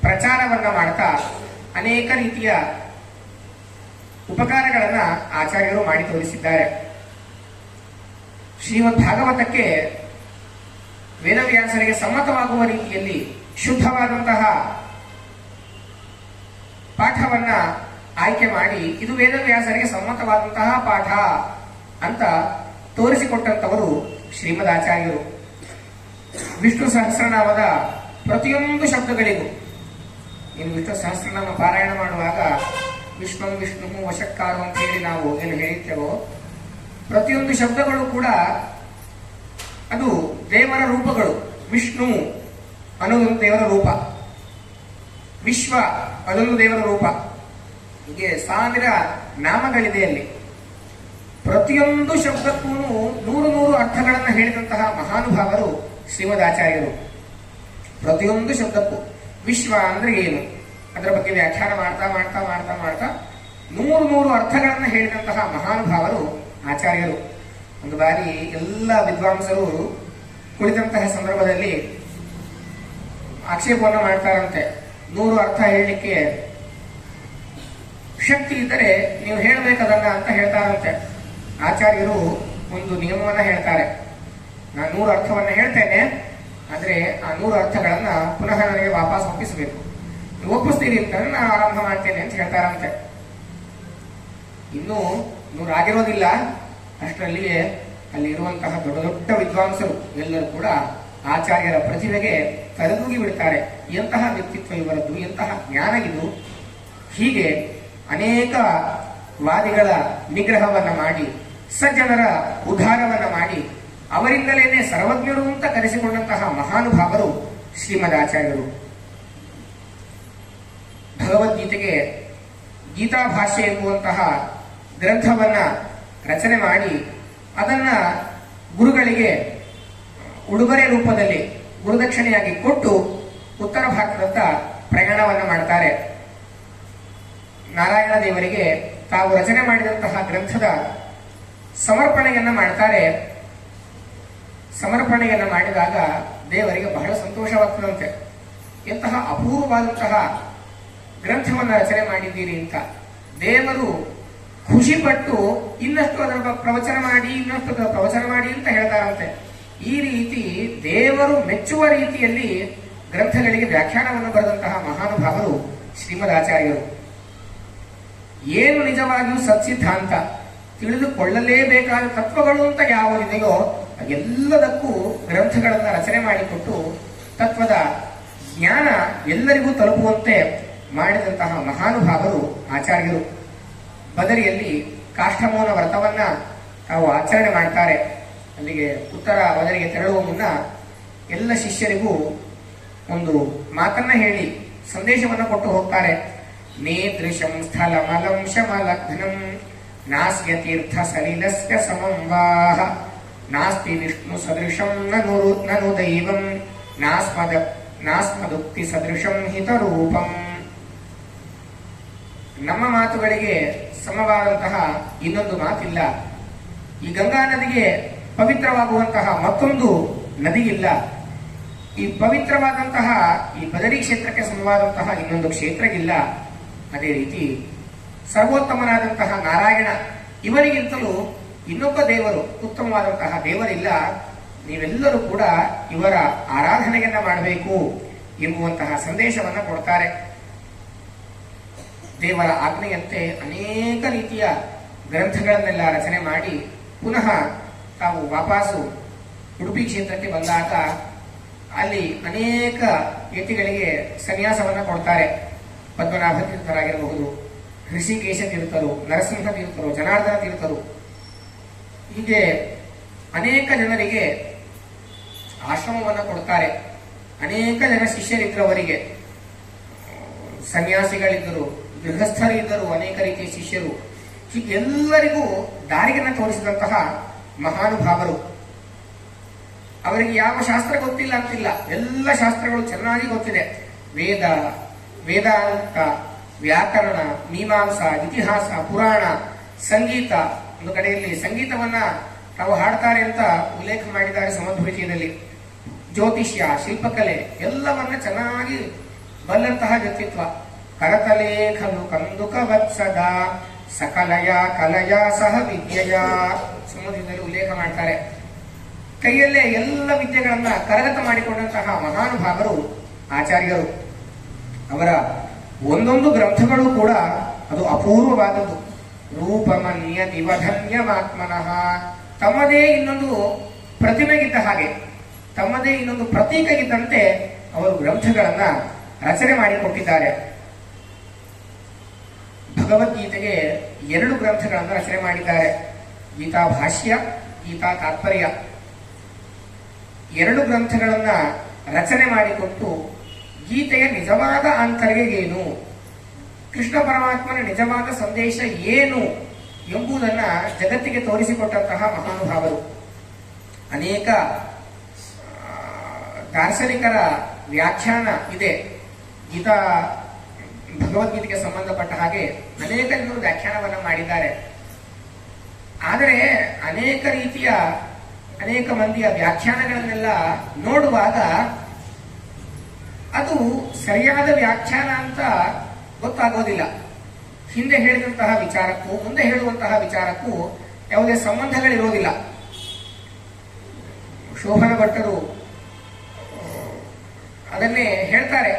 ಪ್ರಚಾರವನ್ನ ಮಾಡ್ತಾ ಅನೇಕ ರೀತಿಯ ಉಪಕಾರಗಳನ್ನ ಆಚಾರ್ಯರು ಮಾಡಿ ತೋರಿಸಿದ್ದಾರೆ. ಶ್ರೀಮದ್ ಭಾಗವತಕ್ಕೆ ವೇದವ್ಯಾಸರಿಗೆ ಸಮ್ಮತವಾಗುವ ರೀತಿಯಲ್ಲಿ ಶುದ್ಧವಾದಂತಹ ಪಾಠವನ್ನ ಆಯ್ಕೆ ಮಾಡಿ ಇದು ವೇದವ್ಯಾಸರಿಗೆ ಸಮ್ಮತವಾದಂತಹ ಪಾಠ ಅಂತ ತೋರಿಸಿಕೊಟ್ಟಂತವರು ಶ್ರೀಮದಾಚಾರ್ಯರು. ವಿಷ್ಣು ಸಹಸ್ರನಾಮದ ಪ್ರತಿಯೊಂದು ಶಬ್ದಗಳಿಗೂ, ಇನ್ನು ವಿಷ್ಣು ಸಹಸ್ರನಾಮ ಪಾರಾಯಣ ಮಾಡುವಾಗ ವಿಷ್ಣು ವಿಷ್ಣು ವಶಕ್ಕಾರು ಅಂತ ಹೇಳಿ ನಾವು ಏನು ಹೇಳಿರ್ತೇವೋ, ಪ್ರತಿಯೊಂದು ಶಬ್ದಗಳು ಕೂಡ ಅದು ದೇವರ ರೂಪಗಳು. ವಿಷ್ಣು ಅನ್ನೋದೊಂದು ದೇವರ ರೂಪ, ವಿಶ್ವ ಅದೊಂದು ದೇವರ ರೂಪ. ಹೀಗೆ 1000 ನಾಮಗಳಿದೆ ಅಲ್ಲಿ. ಪ್ರತಿಯೊಂದು ಶಬ್ದಕ್ಕೂ 100 ಅರ್ಥಗಳನ್ನು ಹೇಳಿದಂತಹ ಮಹಾನುಭಾವರು ಶ್ರೀಮದಾಚಾರ್ಯರು. ಪ್ರತಿಯೊಂದು ಶಬ್ದಕ್ಕೂ ವಿಶ್ವ ಅಂದ್ರೆ ಏನು, ಅದರ ಬಗ್ಗೆ ವ್ಯಾಖ್ಯಾನ ಮಾಡ್ತಾ ಮಾಡ್ತಾ ಮಾಡ್ತಾ ಮಾಡ್ತಾ 100 ಅರ್ಥಗಳನ್ನು ಹೇಳಿದಂತಹ ಮಹಾನುಭಾವರು ಆಚಾರ್ಯರು. ಒಂದು ಬಾರಿ ಎಲ್ಲ ವಿದ್ವಾಂಸರು ಕುಳಿತಂತಹ ಸಂದರ್ಭದಲ್ಲಿ ಆಕ್ಷೇಪವನ್ನು ಮಾಡ್ತಾರಂತೆ. 100 ಅರ್ಥ ಹೇಳಲಿಕ್ಕೆ ಶಕ್ತಿ ಇದ್ದರೆ ನೀವು ಹೇಳಬೇಕದನ್ನ ಅಂತ ಹೇಳ್ತಾರಂತೆ. ಆಚಾರ್ಯರು ಒಂದು ನಿಯಮವನ್ನ ಹೇಳ್ತಾರೆ. ನಾನು 100 ಅರ್ಥವನ್ನ ಹೇಳ್ತೇನೆ, ಆದ್ರೆ ಆ 100 ಅರ್ಥಗಳನ್ನ ಪುನಃ ನನಗೆ ವಾಪಸ್ ಒಪ್ಪಿಸಬೇಕು. ನೀವು ಒಪ್ಪಿಸ್ತೀರಿ ಅಂತಂದ್ರೆ ನಾನು ಆರಂಭ ಮಾಡ್ತೇನೆ ಅಂತ ಹೇಳ್ತಾರಂತೆ. ಇನ್ನೂ 100 ಆಗಿರೋದಿಲ್ಲ, ಅಷ್ಟರಲ್ಲಿಯೇ ಅಲ್ಲಿ ಇರುವಂತಹ ದೊಡ್ಡ ದೊಡ್ಡ ವಿದ್ವಾಂಸರು ಎಲ್ಲರೂ ಕೂಡ ಆಚಾರ್ಯರ ಪ್ರತಿಭೆಗೆ ಕರೆದೂಗಿ ಬಿಡ್ತಾರೆ. ಎಂತಹ ವ್ಯಕ್ತಿತ್ವ ಇವರದ್ದು, ಎಂತಹ ಜ್ಞಾನ ಇದು. ಹೀಗೆ ಅನೇಕ ವಾದಿಗಳ ನಿಗ್ರಹವನ್ನ ಮಾಡಿ, ಸಜ್ಜನರ ಉದ್ಧಾರವನ್ನ ಮಾಡಿ, ಅವರಿಂದಲೇನೆ ಸರ್ವಜ್ಞರು ಅಂತ ಕರೆಸಿಕೊಂಡಂತಹ ಮಹಾನುಭಾವರು ಶ್ರೀಮದಾಚಾರ್ಯರು. ಭಗವದ್ಗೀತೆಗೆ ಗೀತಾ ಭಾಷ್ಯ ಎಂಬುವಂತಹ ಗ್ರಂಥವನ್ನ ರಚನೆ ಮಾಡಿ ಅದನ್ನ ಗುರುಗಳಿಗೆ ಉಡುಗೊರೆ ರೂಪದಲ್ಲಿ ಗುರುದಕ್ಷಿಣೆಯಾಗಿ ಕೊಟ್ಟು ಉತ್ತರ ಭಾರತದತ್ತ ಪ್ರಯಾಣವನ್ನ ಮಾಡ್ತಾರೆ. ನಾರಾಯಣ ದೇವರಿಗೆ ತಾವು ರಚನೆ ಮಾಡಿದಂತಹ ಗ್ರಂಥದ ಸಮರ್ಪಣೆಯನ್ನ ಮಾಡ್ತಾರೆ. ಸಮರ್ಪಣೆಯನ್ನ ಮಾಡಿದಾಗ ದೇವರಿಗೆ ಬಹಳ ಸಂತೋಷವಾಗ್ತದಂತೆ. ಎಂತಹ ಅಪೂರ್ವವಾದಂತಹ ಗ್ರಂಥವನ್ನ ರಚನೆ ಮಾಡಿದ್ದೀರಿ ಅಂತ ದೇವರು ಖುಷಿಪಟ್ಟು ಇನ್ನಷ್ಟು ಅದರ ಪ್ರವಚನ ಮಾಡಿ, ಇನ್ನಷ್ಟು ಅದರ ಪ್ರವಚನ ಮಾಡಿ ಅಂತ ಹೇಳ್ತಾರಂತೆ. ಈ ರೀತಿ ದೇವರು ಮೆಚ್ಚುವ ರೀತಿಯಲ್ಲಿ ಗ್ರಂಥಗಳಿಗೆ ವ್ಯಾಖ್ಯಾನವನ್ನು ಬರೆದಂತಹ ಮಹಾನುಭಾವರು ಶ್ರೀಮದಾಚಾರ್ಯರು. ಏನು ನಿಜವಾಗಿಯೂ ಸತ್ಸಿದ್ಧಾಂತ, ತಿಳಿದುಕೊಳ್ಳಲೇಬೇಕಾದ ತತ್ವಗಳು ಅಂತ ಯಾವುದಿದೆಯೋ ಎಲ್ಲದಕ್ಕೂ ಗ್ರಂಥಗಳನ್ನ ರಚನೆ ಮಾಡಿಕೊಟ್ಟು ತತ್ವದ ಜ್ಞಾನ ಎಲ್ಲರಿಗೂ ತಲುಪುವಂತೆ ಮಾಡಿದಂತಹ ಮಹಾನುಭಾವರು ಆಚಾರ್ಯರು. ಬದರಿಯಲ್ಲಿ ಕಾಷ್ಠಮೌನ ವ್ರತವನ್ನ ತಾವು ಆಚರಣೆ ಮಾಡ್ತಾರೆ. ಅಲ್ಲಿಗೆ ಉತ್ತರ ಬದರಿಗೆ ತೆರಳುವ ಮುನ್ನ ಎಲ್ಲ ಶಿಷ್ಯರಿಗೂ ಒಂದು ಮಾತನ್ನ ಹೇಳಿ ಸಂದೇಶವನ್ನ ಕೊಟ್ಟು ಹೋಗ್ತಾರೆ. ನೇದೃಶಂ ಸ್ಥಳಮಲಂ ಶಮಲಘ್ನಂ ನಾಸ್ಯ ತೀರ್ಥ ಸಲಿಲಸ್ಯ ಸಮಂವಾಹ ನಾಸ್ತಿ ವಿಷ್ಣು ಸದೃಶಂ ನನು ದೈವಂ ನಾಸ್ಮದುಕ್ತಿ ಸದೃಶಂ ಹಿತರೂಪಂ. ನಮ್ಮ ಮಾತುಗಳಿಗೆ ಸಮವಾದಂತಹ ಇನ್ನೊಂದು ಮಾತಿಲ್ಲ. ಈ ಗಂಗಾ ನದಿಗೆ ಪವಿತ್ರವಾಗುವಂತಹ ಮತ್ತೊಂದು ನದಿಗಿಲ್ಲ. ಈ ಪವಿತ್ರವಾದಂತಹ ಈ ಬದರಿ ಕ್ಷೇತ್ರಕ್ಕೆ ಸಮವಾದಂತಹ ಇನ್ನೊಂದು ಕ್ಷೇತ್ರಗಿಲ್ಲ. ಅದೇ ರೀತಿ ಸರ್ವೋತ್ತಮನಾದಂತಹ ನಾರಾಯಣ, ಇವನಿಗಿಂತಲೂ ಇನ್ನೊಬ್ಬ ದೇವರು, ಉತ್ತಮವಾದಂತಹ ದೇವರಿಲ್ಲ. ನೀವೆಲ್ಲರೂ ಕೂಡ ಇವರ ಆರಾಧನೆಯನ್ನ ಮಾಡಬೇಕು ಎಂಬುವಂತಹ ಸಂದೇಶವನ್ನ ಕೊಡ್ತಾರೆ. ದೇವರ ಆಜ್ಞೆಯಂತೆ ಅನೇಕ ರೀತಿಯ ಗ್ರಂಥಗಳನ್ನೆಲ್ಲ ರಚನೆ ಮಾಡಿ ಪುನಃ ತಾವು ವಾಪಸ್ಸು ಉಡುಪಿ ಕ್ಷೇತ್ರಕ್ಕೆ ಬಂದಾಗ ಅಲ್ಲಿ ಅನೇಕ ಯತಿಗಳಿಗೆ ಸನ್ಯಾಸವನ್ನ ಕೊಡ್ತಾರೆ. ಪದ್ಮನಾಭ ತೀರ್ಥರಾಗಿರಬಹುದು, ಋಷಿಕೇಶ ತೀರ್ಥರು, ನರಸಿಂಹ ತೀರ್ಥರು, ಜನಾರ್ದನ ತೀರ್ಥರು, ಹೀಗೆ ಅನೇಕ ಜನರಿಗೆ ಆಶ್ರಮವನ್ನು ಕೊಡ್ತಾರೆ. ಅನೇಕ ಜನ ಶಿಷ್ಯರಿದ್ದರು, ಅವರಿಗೆ ಸನ್ಯಾಸಿಗಳಿದ್ದರು, ಗೃಹಸ್ಥರಿದ್ದರು, ಅನೇಕ ರೀತಿಯ ಶಿಷ್ಯರು. ಹೀಗೆ ಎಲ್ಲರಿಗೂ ದಾರಿಯನ್ನು ತೋರಿಸಿದಂತಹ ಮಹಾನುಭಾವರು. ಅವರಿಗೆ ಯಾವ ಶಾಸ್ತ್ರ ಗೊತ್ತಿಲ್ಲ ಅಂತಿಲ್ಲ, ಎಲ್ಲ ಶಾಸ್ತ್ರಗಳು ಚೆನ್ನಾಗಿ ಗೊತ್ತಿದೆ. ವೇದಾಂತ, ವ್ಯಾಕರಣ, ಮೀಮಾಂಸಾ, ಇತಿಹಾಸ, ಪುರಾಣ, ಸಂಗೀತ. ಒಂದು ಕಡೆಯಲ್ಲಿ ಸಂಗೀತವನ್ನ ತಾವು ಹಾಡ್ತಾರೆ ಅಂತ ಉಲ್ಲೇಖ ಮಾಡಿದ್ದಾರೆ ಸಮಧ್ವಜಯದಲ್ಲಿ. ಜ್ಯೋತಿಷ್ಯ, ಶಿಲ್ಪಕಲೆ ಎಲ್ಲವನ್ನ ಚೆನ್ನಾಗಿ ಬಲ್ಲಂತಹ ವ್ಯಕ್ತಿತ್ವ. ಕರತಲೇ ಖಲು ಕಂದುಕ ವತ್ಸದ ಸಕಲಯ ಕಲಯ ಸಹ ವಿದ್ಯೆಯ ಸಮಧ್ವಜಯದಲ್ಲಿ ಉಲ್ಲೇಖ ಮಾಡ್ತಾರೆ. ಕೈಯಲ್ಲೇ ಎಲ್ಲ ವಿದ್ಯೆಗಳನ್ನ ಕರಗತ ಮಾಡಿಕೊಂಡಂತಹ ಮಹಾನುಭಾವರು ಆಚಾರ್ಯರು. ಅವರ ಒಂದೊಂದು ಗ್ರಂಥಗಳು ಕೂಡ ಅದು ಅಪೂರ್ವವಾದದ್ದು. ರೂಪಮನ್ಯ ದಿವಧನ್ಯಮಾತ್ಮನಃ, ತಮ್ಮದೇ ಇನ್ನೊಂದು ಪ್ರತಿಮೆಗಿದ್ದ ಹಾಗೆ, ತಮ್ಮದೇ ಇನ್ನೊಂದು ಪ್ರತೀಕಗಿದ್ದಂತೆ ಅವರು ಗ್ರಂಥಗಳನ್ನ ರಚನೆ ಮಾಡಿಕೊಟ್ಟಿದ್ದಾರೆ. ಭಗವದ್ಗೀತೆಗೆ 2 ಗ್ರಂಥಗಳನ್ನು ರಚನೆ ಮಾಡಿದ್ದಾರೆ. ಗೀತಾ ಭಾಷ್ಯ, ಗೀತಾ ತಾತ್ಪರ್ಯ. 2 ಗ್ರಂಥಗಳನ್ನ ರಚನೆ ಮಾಡಿಕೊಟ್ಟು ಗೀತೆಯ ನಿಜವಾದ ಆಂತರ್ಯ ಏನು, ಕೃಷ್ಣ ಪರಮಾತ್ಮನ ನಿಜವಾದ ಸಂದೇಶ ಏನು ಎಂಬುದನ್ನ ಜಗತ್ತಿಗೆ ತೋರಿಸಿಕೊಟ್ಟಂತಹ ಮಹಾನುಭಾವರು. ಅನೇಕ ದಾರ್ಶನಿಕರ ವ್ಯಾಖ್ಯಾನ ಇದೆ. ಗೀತಾ ಭಗವದ್ಗೀತೆಗೆ ಸಂಬಂಧಪಟ್ಟ ಹಾಗೆ ಅನೇಕ ಜನರು ವ್ಯಾಖ್ಯಾನವನ್ನ ಮಾಡಿದ್ದಾರೆ. ಆದರೆ ಅನೇಕ ಮಂದಿಯ ವ್ಯಾಖ್ಯಾನಗಳನ್ನೆಲ್ಲ ನೋಡುವಾಗ ಅದು ಸರಿಯಾದ ವ್ಯಾಖ್ಯಾನ ಅಂತ ಗೊತ್ತಾಗೋದಿಲ್ಲ. ಹಿಂದೆ ಹೇಳಿದಂತಹ ವಿಚಾರಕ್ಕೂ ಮುಂದೆ ಹೇಳುವಂತಹ ವಿಚಾರಕ್ಕೂ ಯಾವುದೇ ಸಂಬಂಧಗಳಿರೋದಿಲ್ಲ. ಶೋಭನ ಭಟ್ಟರು ಅದನ್ನೇ ಹೇಳ್ತಾರೆ.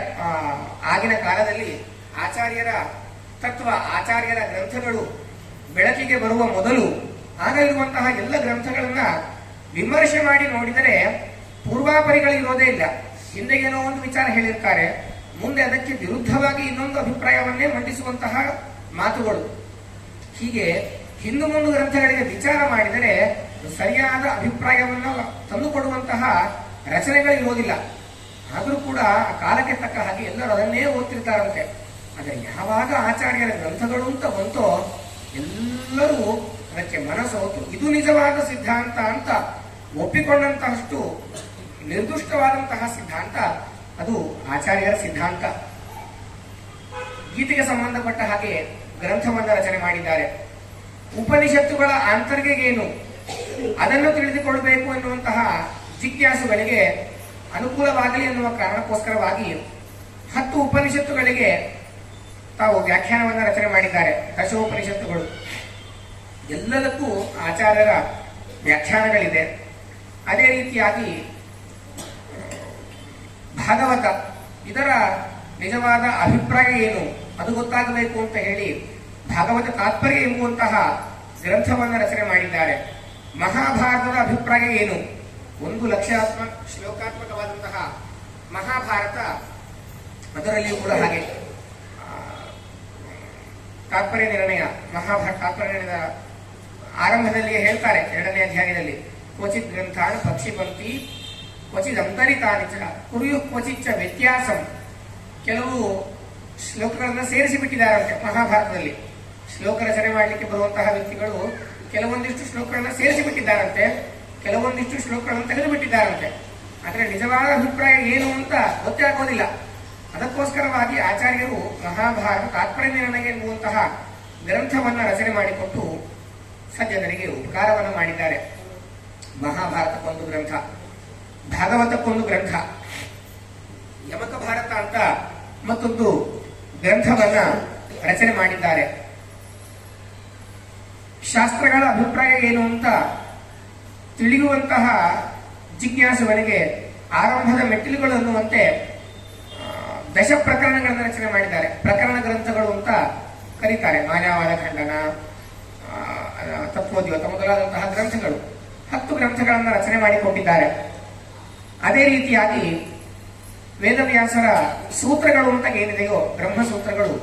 ಆಗಿನ ಕಾಲದಲ್ಲಿ ಆಚಾರ್ಯರ ತತ್ವ, ಆಚಾರ್ಯರ ಗ್ರಂಥಗಳು ಬೆಳಕಿಗೆ ಬರುವ ಮೊದಲು ಆಗ ಇರುವಂತಹ ಎಲ್ಲ ಗ್ರಂಥಗಳನ್ನ ವಿಮರ್ಶೆ ಮಾಡಿ ನೋಡಿದರೆ ಪೂರ್ವಾಪರಿಗಳಿರೋದೇ ಇಲ್ಲ. ಹಿಂದೆ ಏನೋ ಒಂದು ವಿಚಾರ ಹೇಳಿರ್ತಾರೆ, ಮುಂದೆ ಅದಕ್ಕೆ ವಿರುದ್ಧವಾಗಿ ಇನ್ನೊಂದು ಅಭಿಪ್ರಾಯವನ್ನೇ ಮಂಡಿಸುವಂತಹ ಮಾತುಗಳು. ಹೀಗೆ ಹಿಂದು ಮುಂದು ಗ್ರಂಥಗಳಿಗೆ ವಿಚಾರ ಮಾಡಿದರೆ ಸರಿಯಾದ ಅಭಿಪ್ರಾಯವನ್ನು ತಂದುಕೊಡುವಂತಹ ರಚನೆಗಳಿರೋದಿಲ್ಲ. ಆದರೂ ಕೂಡ ಆ ಕಾಲಕ್ಕೆ ತಕ್ಕ ಹಾಗೆ ಎಲ್ಲರೂ ಅದನ್ನೇ ಓದ್ತಿರ್ತಾರಂತೆ. ಆದರೆ ಯಾವಾಗ ಆಚಾರ್ಯರ ಗ್ರಂಥಗಳು ಅಂತ ಬಂತೋ ಎಲ್ಲರೂ ಅದಕ್ಕೆ ಮನಸ್ಸೋತು ಇದು ನಿಜವಾದ ಸಿದ್ಧಾಂತ ಅಂತ ಒಪ್ಪಿಕೊಂಡಂತಹಷ್ಟು ನಿರ್ದುಷ್ಟವಾದಂತಹ ಸಿದ್ಧಾಂತ ಅದು ಆಚಾರ್ಯರ ಸಿದ್ಧಾಂತ. ಗೀತೆಗೆ ಸಂಬಂಧಪಟ್ಟ ಹಾಗೆ ಗ್ರಂಥವನ್ನು ರಚನೆ ಮಾಡಿದ್ದಾರೆ. ಉಪನಿಷತ್ತುಗಳ ಆಂತರ್ಯ ಏನು ಅದನ್ನು ತಿಳಿದುಕೊಳ್ಳಬೇಕು ಎನ್ನುವಂತಹ ಜಿಜ್ಞಾಸುಗಳಿಗೆ ಅನುಕೂಲವಾಗಲಿ ಎನ್ನುವ ಕಾರಣಕ್ಕೋಸ್ಕರವಾಗಿ 10 ಉಪನಿಷತ್ತುಗಳಿಗೆ ತಾವು ವ್ಯಾಖ್ಯಾನವನ್ನು ರಚನೆ ಮಾಡಿದ್ದಾರೆ. ದಶೋಪನಿಷತ್ತುಗಳು ಎಲ್ಲದಕ್ಕೂ ಆಚಾರ್ಯರ ವ್ಯಾಖ್ಯಾನಗಳಿದೆ. ಅದೇ ರೀತಿಯಾಗಿ ಭಾಗವತ, ಇದರ ನಿಜವಾದ ಅಭಿಪ್ರಾಯ ಏನು ಅದು ಗೊತ್ತಾಗಬೇಕು ಅಂತ ಹೇಳಿ ಭಾಗವತ ತಾತ್ಪರ್ಯ ಎಂಬುವಂತಹ ಗ್ರಂಥವನ್ನು ರಚನೆ ಮಾಡಿದ್ದಾರೆ. ಮಹಾಭಾರತದ ಅಭಿಪ್ರಾಯ ಏನು? 1 ಶ್ಲೋಕಾತ್ಮಕವಾದಂತಹ ಮಹಾಭಾರತ, ಅದರಲ್ಲಿಯೂ ಕೂಡ ಹಾಗೆ ತಾತ್ಪರ್ಯ ನಿರ್ಣಯ, ಮಹಾಭಾರತ ತಾತ್ಪರ್ಯ ನಿರ್ಣಯದ ಆರಂಭದಲ್ಲಿಯೇ ಹೇಳ್ತಾರೆ 2ನೇ ಅಧ್ಯಾಯದಲ್ಲಿ, ಕ್ವಚಿತ್ ಗ್ರಂಥಾನ್ ಪಕ್ಷಿಪಂಕ್ತಿ ಕ್ವಚಿತ್ ಅಂತರಿತಾನಿ ಚ ಕುರಿಯು ಕ್ವಚಿಚ್ಚ ವ್ಯತ್ಯಾಸಂ. ಕೆಲವು ಶ್ಲೋಕಗಳನ್ನು ಸೇರಿಸಿ ಬಿಟ್ಟಿದ್ದಾರಂತೆ ಮಹಾಭಾರತದಲ್ಲಿ. ಶ್ಲೋಕ ರಚನೆ ಮಾಡಲಿಕ್ಕೆ ಬರುವಂತಹ ವ್ಯಕ್ತಿಗಳು ಕೆಲವೊಂದಿಷ್ಟು ಶ್ಲೋಕಗಳನ್ನು ಸೇರಿಸಿ ಬಿಟ್ಟಿದ್ದಾರಂತೆ, ಕೆಲವೊಂದಿಷ್ಟು ಶ್ಲೋಕಗಳನ್ನು ತೆಗೆದು ಬಿಟ್ಟಿದ್ದಾರಂತೆ. ಆದರೆ ನಿಜವಾದ ಅಭಿಪ್ರಾಯ ಏನು ಅಂತ ಗೊತ್ತೇ ಆಗೋದಿಲ್ಲ. ಅದಕ್ಕೋಸ್ಕರವಾಗಿ ಆಚಾರ್ಯರು ಮಹಾಭಾರತ ತಾತ್ಪರ್ಯ ನಿರ್ಣಯ ಎನ್ನುವಂತಹ ಗ್ರಂಥವನ್ನು ರಚನೆ ಮಾಡಿಕೊಟ್ಟು ಸಜ್ಜನರಿಗೆ ಉಪಕಾರವನ್ನು ಮಾಡಿದ್ದಾರೆ. ಮಹಾಭಾರತಕ್ಕೊಂದು ಗ್ರಂಥ, ಭಾಗವತಕ್ಕೊಂದು ಗ್ರಂಥ, ಯಮಕ ಭಾರತ ಅಂತ ಮತ್ತೊಂದು ಗ್ರಂಥವನ್ನ ರಚನೆ ಮಾಡಿದ್ದಾರೆ. ಶಾಸ್ತ್ರಗಳ ಅಭಿಪ್ರಾಯ ಏನು ಅಂತ ತಿಳಿಯುವಂತಹ ಜಿಜ್ಞಾಸುಗಳಿಗೆ ಆರಂಭದ ಮೆಟ್ಟಿಲುಗಳು ಅನ್ನುವಂತೆ 10 ಪ್ರಕರಣಗಳನ್ನು ರಚನೆ ಮಾಡಿದ್ದಾರೆ. ಪ್ರಕರಣ ಗ್ರಂಥಗಳು ಅಂತ ಕರೀತಾರೆ. ಮಾಯಾವಾದ ಖಂಡನ, ತತ್ವೋದ್ಯೋತ ಮೊದಲಾದಂತಹ ಗ್ರಂಥಗಳು 10 ಗ್ರಂಥಗಳನ್ನು ರಚನೆ ಮಾಡಿಕೊಟ್ಟಿದ್ದಾರೆ. ಅದೇ ರೀತಿಯಾಗಿ ವೇದವ್ಯಾಸರ ಸೂತ್ರಗಳು ಅಂತ ಏನಿದೆಯೋ ಬ್ರಹ್ಮಸೂತ್ರಗಳು,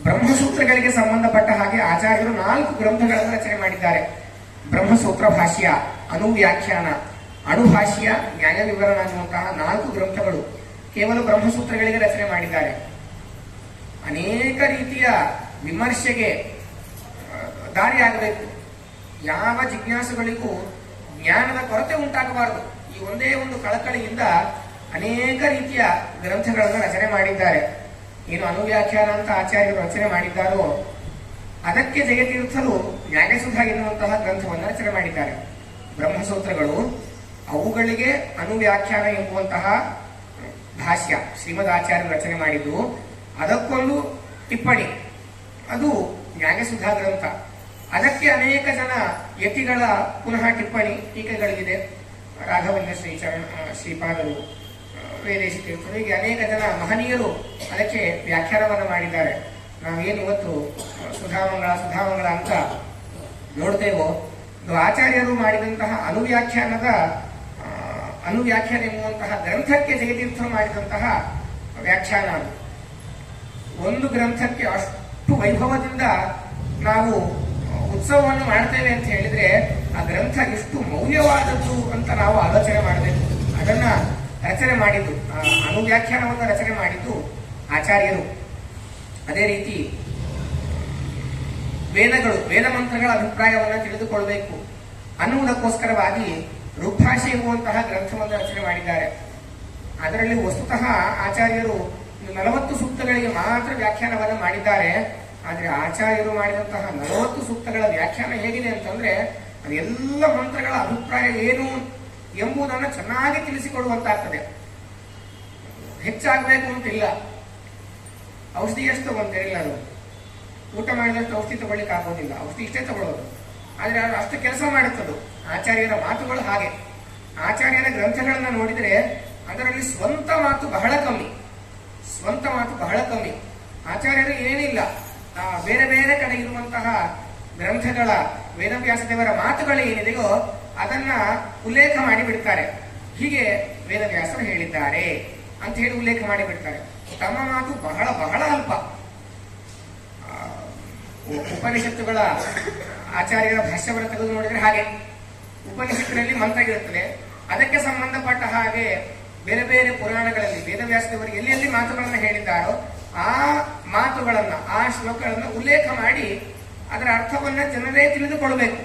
ಬ್ರಹ್ಮಸೂತ್ರಗಳಿಗೆ ಸಂಬಂಧಪಟ್ಟ ಹಾಗೆ ಆಚಾರ್ಯರು 4 ಗ್ರಂಥಗಳನ್ನು ರಚನೆ ಮಾಡಿದ್ದಾರೆ. ಬ್ರಹ್ಮಸೂತ್ರ ಭಾಷ್ಯ, ಅನುವ್ಯಾಖ್ಯಾನ, ಅಣುಭಾಷ್ಯ, ನ್ಯಾಯ ವಿವರಣ ಅನ್ನುವಂತಹ 4 ಗ್ರಂಥಗಳು ಕೇವಲ ಬ್ರಹ್ಮಸೂತ್ರಗಳಿಗೆ ರಚನೆ ಮಾಡಿದ್ದಾರೆ. ಅನೇಕ ರೀತಿಯ ವಿಮರ್ಶೆಗೆ ದಾರಿಯಾಗಬೇಕು. ಯಾವ ಜಿಜ್ಞಾಸುಗಳಿಗೂ ಜ್ಞಾನದ ಕೊರತೆ ಉಂಟಾಗಬಾರದು. ಈ ಒಂದೇ ಒಂದು ಕಳಕಳಿಯಿಂದ ಅನೇಕ ರೀತಿಯ ಗ್ರಂಥಗಳನ್ನು ರಚನೆ ಮಾಡಿದ್ದಾರೆ. ಏನು ಅನುವ್ಯಾಖ್ಯಾನ ಅಂತ ಆಚಾರ್ಯರು ರಚನೆ ಮಾಡಿದ್ದಾರೋ ಅದಕ್ಕೆ ಜಯತೀರ್ಥರು ನ್ಯಾಯಸುಧ ಎನ್ನುವಂತಹ ಗ್ರಂಥವನ್ನು ರಚನೆ ಮಾಡಿದ್ದಾರೆ. ಬ್ರಹ್ಮಸೂತ್ರಗಳು, ಅವುಗಳಿಗೆ ಅನುವ್ಯಾಖ್ಯಾನ ಎಂಬುವಂತಹ ಭಾಷ್ಯ ಶ್ರೀಮದ್ ಆಚಾರ್ಯರು ರಚನೆ ಮಾಡಿದ್ದು, ಅದಕ್ಕೊಂದು ಟಿಪ್ಪಣಿ, ಅದು ನ್ಯಾಯಸುಧಾ ಗ್ರಂಥ. ಅದಕ್ಕೆ ಅನೇಕ ಜನ ಯತಿಗಳ ಪುನಃ ಟಿಪ್ಪಣಿ ಟೀಕೆಗಳಿಗಿದೆ. ರಾಘವೇಂದ್ರ ಶ್ರೀಪಾದರು, ವೇದೇಶಿ ತೀರ್ಥರು, ಹೀಗೆ ಅನೇಕ ಜನ ಮಹನೀಯರು ಅದಕ್ಕೆ ವ್ಯಾಖ್ಯಾನವನ್ನು ಮಾಡಿದ್ದಾರೆ. ನಾವೇನು ಇವತ್ತು ಸುಧಾಮಂಗಳ ಅಂತ ನೋಡ್ತೇವೋ, ಆಚಾರ್ಯರು ಮಾಡಿದಂತಹ ಅನುವ್ಯಾಖ್ಯಾನ ಎನ್ನುವಂತಹ ಗ್ರಂಥಕ್ಕೆ ಜಯತೀರ್ಥರು ಮಾಡಿದಂತಹ ವ್ಯಾಖ್ಯಾನ. ಒಂದು ಗ್ರಂಥಕ್ಕೆ ಅಷ್ಟು ವೈಭವದಿಂದ ನಾವು ಉತ್ಸವವನ್ನು ಮಾಡ್ತೇವೆ ಅಂತ ಹೇಳಿದ್ರೆ ಆ ಗ್ರಂಥ ಎಷ್ಟು ಮೌಲ್ಯವಾದದ್ದು ಅಂತ ನಾವು ಆಲೋಚನೆ ಮಾಡಬೇಕು. ಅದನ್ನ ರಚನೆ ಮಾಡಿದ್ದು, ಅನುವ್ಯಾಖ್ಯಾನವನ್ನು ರಚನೆ ಮಾಡಿದ್ದು ಆಚಾರ್ಯರು. ಅದೇ ರೀತಿ ವೇದ ಮಂತ್ರಗಳ ಅಭಿಪ್ರಾಯವನ್ನು ತಿಳಿದುಕೊಳ್ಳಬೇಕು ಅನ್ನುವುದಕ್ಕೋಸ್ಕರವಾಗಿ ಋಗ್ಭಾಷೆ ಎಂಬುವಂತಹ ಗ್ರಂಥವನ್ನು ರಚನೆ ಮಾಡಿದ್ದಾರೆ. ಅದರಲ್ಲಿ ವಸ್ತುತಃ ಆಚಾರ್ಯರು 40 ಸೂಕ್ತಗಳಿಗೆ ಮಾತ್ರ ವ್ಯಾಖ್ಯಾನವನ್ನು ಮಾಡಿದ್ದಾರೆ. ಆದರೆ ಆಚಾರ್ಯರು ಮಾಡಿದಂತಹ 40 ಸೂಕ್ತಗಳ ವ್ಯಾಖ್ಯಾನ ಹೇಗಿದೆ ಅಂತಂದ್ರೆ ಅದೆಲ್ಲ ಮಂತ್ರಗಳ ಅಭಿಪ್ರಾಯ ಏನು ಎಂಬುದನ್ನು ಚೆನ್ನಾಗಿ ತಿಳಿಸಿಕೊಡುವಂತಾಗ್ತದೆ. ಹೆಚ್ಚಾಗಬೇಕು ಅಂತಿಲ್ಲ, ಔಷಧಿ ಎಷ್ಟು ತಗೊಂತೇಳಿಲ್ಲ, ಅದು ಊಟ ಮಾಡಿದಷ್ಟು ಔಷಧಿ ತಗೊಳ್ಳಿಕ್ಕೆ ಆಗೋದಿಲ್ಲ, ಔಷಧಿ ಇಷ್ಟೇ ತಗೊಳ್ಳೋದು. ಆದರೆ ಅದು ಅಷ್ಟು ಕೆಲಸ ಮಾಡುತ್ತದು. ಆಚಾರ್ಯರ ಮಾತುಗಳು ಹಾಗೆ. ಆಚಾರ್ಯರ ಗ್ರಂಥಗಳನ್ನು ನೋಡಿದರೆ ಅದರಲ್ಲಿ ಸ್ವಂತ ಮಾತು ಬಹಳ ಕಮ್ಮಿ. ಆಚಾರ್ಯರು ಏನಿಲ್ಲ, ಬೇರೆ ಬೇರೆ ಕಡೆ ಇರುವಂತಹ ಗ್ರಂಥಗಳ ವೇದವ್ಯಾಸ ದೇವರ ಮಾತುಗಳು ಏನಿದೆಯೋ ಅದನ್ನ ಉಲ್ಲೇಖ ಮಾಡಿಬಿಡ್ತಾರೆ. ಹೀಗೆ ವೇದವ್ಯಾಸರು ಹೇಳಿದ್ದಾರೆ ಅಂತ ಹೇಳಿ ಉಲ್ಲೇಖ ಮಾಡಿಬಿಡ್ತಾರೆ. ತಮ್ಮ ಮಾತು ಬಹಳ ಬಹಳ ಅಲ್ಪ. ಉಪನಿಷತ್ತುಗಳ ಆಚಾರ್ಯರ ಭಾಷ್ಯವನ್ನು ತೆಗೆದು ನೋಡಿದ್ರೆ ಹಾಗೆ ಉಪನಿಷತ್ತಿನಲ್ಲಿ ಮಂತ್ರ ಇರುತ್ತದೆ. ಅದಕ್ಕೆ ಸಂಬಂಧಪಟ್ಟ ಹಾಗೆ ಬೇರೆ ಬೇರೆ ಪುರಾಣಗಳಲ್ಲಿ ವೇದವ್ಯಾಸದೇವರು ಎಲ್ಲೆಲ್ಲಿ ಮಾತುಗಳನ್ನು ಹೇಳಿದ್ದಾರೋ ಆ ಮಾತುಗಳನ್ನ, ಆ ಶ್ಲೋಕಗಳನ್ನು ಉಲ್ಲೇಖ ಮಾಡಿ ಅದರ ಅರ್ಥವನ್ನ ಜನರೇ ತಿಳಿದುಕೊಳ್ಳಬೇಕು.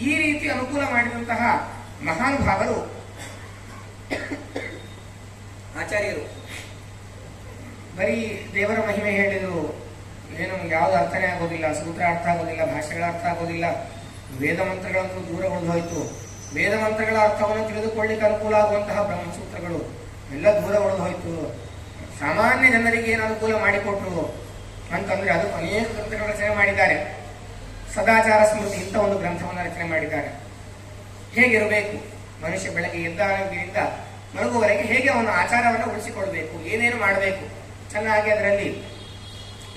ಈ ರೀತಿ ಅನುಕೂಲ ಮಾಡಿದಂತಹ ಮಹಾನುಭಾವರು ಆಚಾರ್ಯರು. ಬರೀ ದೇವರ ಮಹಿಮೆ ಹೇಳಿದ್ರು ಏನು ಯಾವುದು ಅರ್ಥನೇ ಆಗೋದಿಲ್ಲ, ಸೂತ್ರ ಅರ್ಥ ಆಗೋದಿಲ್ಲ, ಭಾಷೆಗಳ ಅರ್ಥ ಆಗೋದಿಲ್ಲ, ವೇದ ಮಂತ್ರಗಳಂತೂ ದೂರ ಉಳಿದು ಹೋಯಿತು. ವೇದ ಮಂತ್ರಗಳ ಅರ್ಥವನ್ನು ತಿಳಿದುಕೊಳ್ಳಿಕ್ಕೆ ಅನುಕೂಲ ಆಗುವಂತಹ ಬ್ರಹ್ಮಸೂತ್ರಗಳು ಎಲ್ಲ ದೂರ ಉಳಿದು ಹೋಯಿತು. ಸಾಮಾನ್ಯ ಜನರಿಗೆ ಏನು ಅನುಕೂಲ ಮಾಡಿಕೊಟ್ರು ಅಂತಂದ್ರೆ ಅದು ಅನೇಕ ಗ್ರಂಥಗಳ ರಚನೆ ಮಾಡಿದ್ದಾರೆ. ಸದಾಚಾರ ಸ್ಮೃತಿ ಇಂಥ ಒಂದು ಗ್ರಂಥವನ್ನು ರಚನೆ ಮಾಡಿದ್ದಾರೆ. ಹೇಗಿರಬೇಕು ಮನುಷ್ಯ ಬೆಳಗ್ಗೆ ಎದ್ದಾಗಿನಿಂದ ಮಲಗುವವರೆಗೆ ಹೇಗೆ ಅವನ ಆಚಾರವನ್ನು ಉಳಿಸಿಕೊಳ್ಬೇಕು, ಏನೇನು ಮಾಡಬೇಕು ಚೆನ್ನಾಗಿ ಅದರಲ್ಲಿ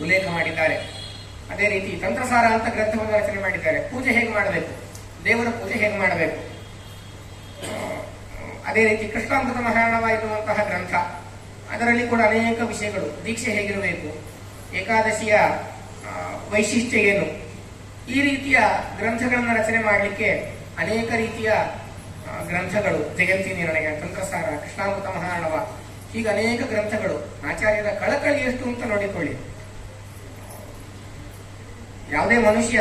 ಉಲ್ಲೇಖ ಮಾಡಿದ್ದಾರೆ. ಅದೇ ರೀತಿ ತಂತ್ರಸಾರ ಅಂತ ಗ್ರಂಥವನ್ನು ರಚನೆ ಮಾಡಿದ್ದಾರೆ. ಪೂಜೆ ಹೇಗೆ ಮಾಡಬೇಕು, ದೇವರ ಪೂಜೆ ಹೇಗೆ ಮಾಡಬೇಕು. ಅದೇ ರೀತಿ ಕೃಷ್ಣಾಮೃತ ಮಹಾರಾಣವ ಎನ್ನುವಂತಹ ಗ್ರಂಥ, ಅದರಲ್ಲಿ ಕೂಡ ಅನೇಕ ವಿಷಯಗಳು. ದೀಕ್ಷೆ ಹೇಗಿರಬೇಕು, ಏಕಾದಶಿಯ ವೈಶಿಷ್ಟ್ಯ ಏನು, ಈ ರೀತಿಯ ಗ್ರಂಥಗಳನ್ನು ರಚನೆ ಮಾಡಲಿಕ್ಕೆ ಅನೇಕ ರೀತಿಯ ಗ್ರಂಥಗಳು. ಜಯಂತಿ ನಿರ್ಣಯ, ತಂತ್ರಸಾರ, ಕೃಷ್ಣಾಮೃತ ಮಹಾರಾಣವ, ಹೀಗೆ ಅನೇಕ ಗ್ರಂಥಗಳು. ಆಚಾರ್ಯರ ಕಳಕಳಿ ಎಷ್ಟು ಅಂತ ನೋಡಿಕೊಳ್ಳಿ. ಯಾವುದೇ ಮನುಷ್ಯ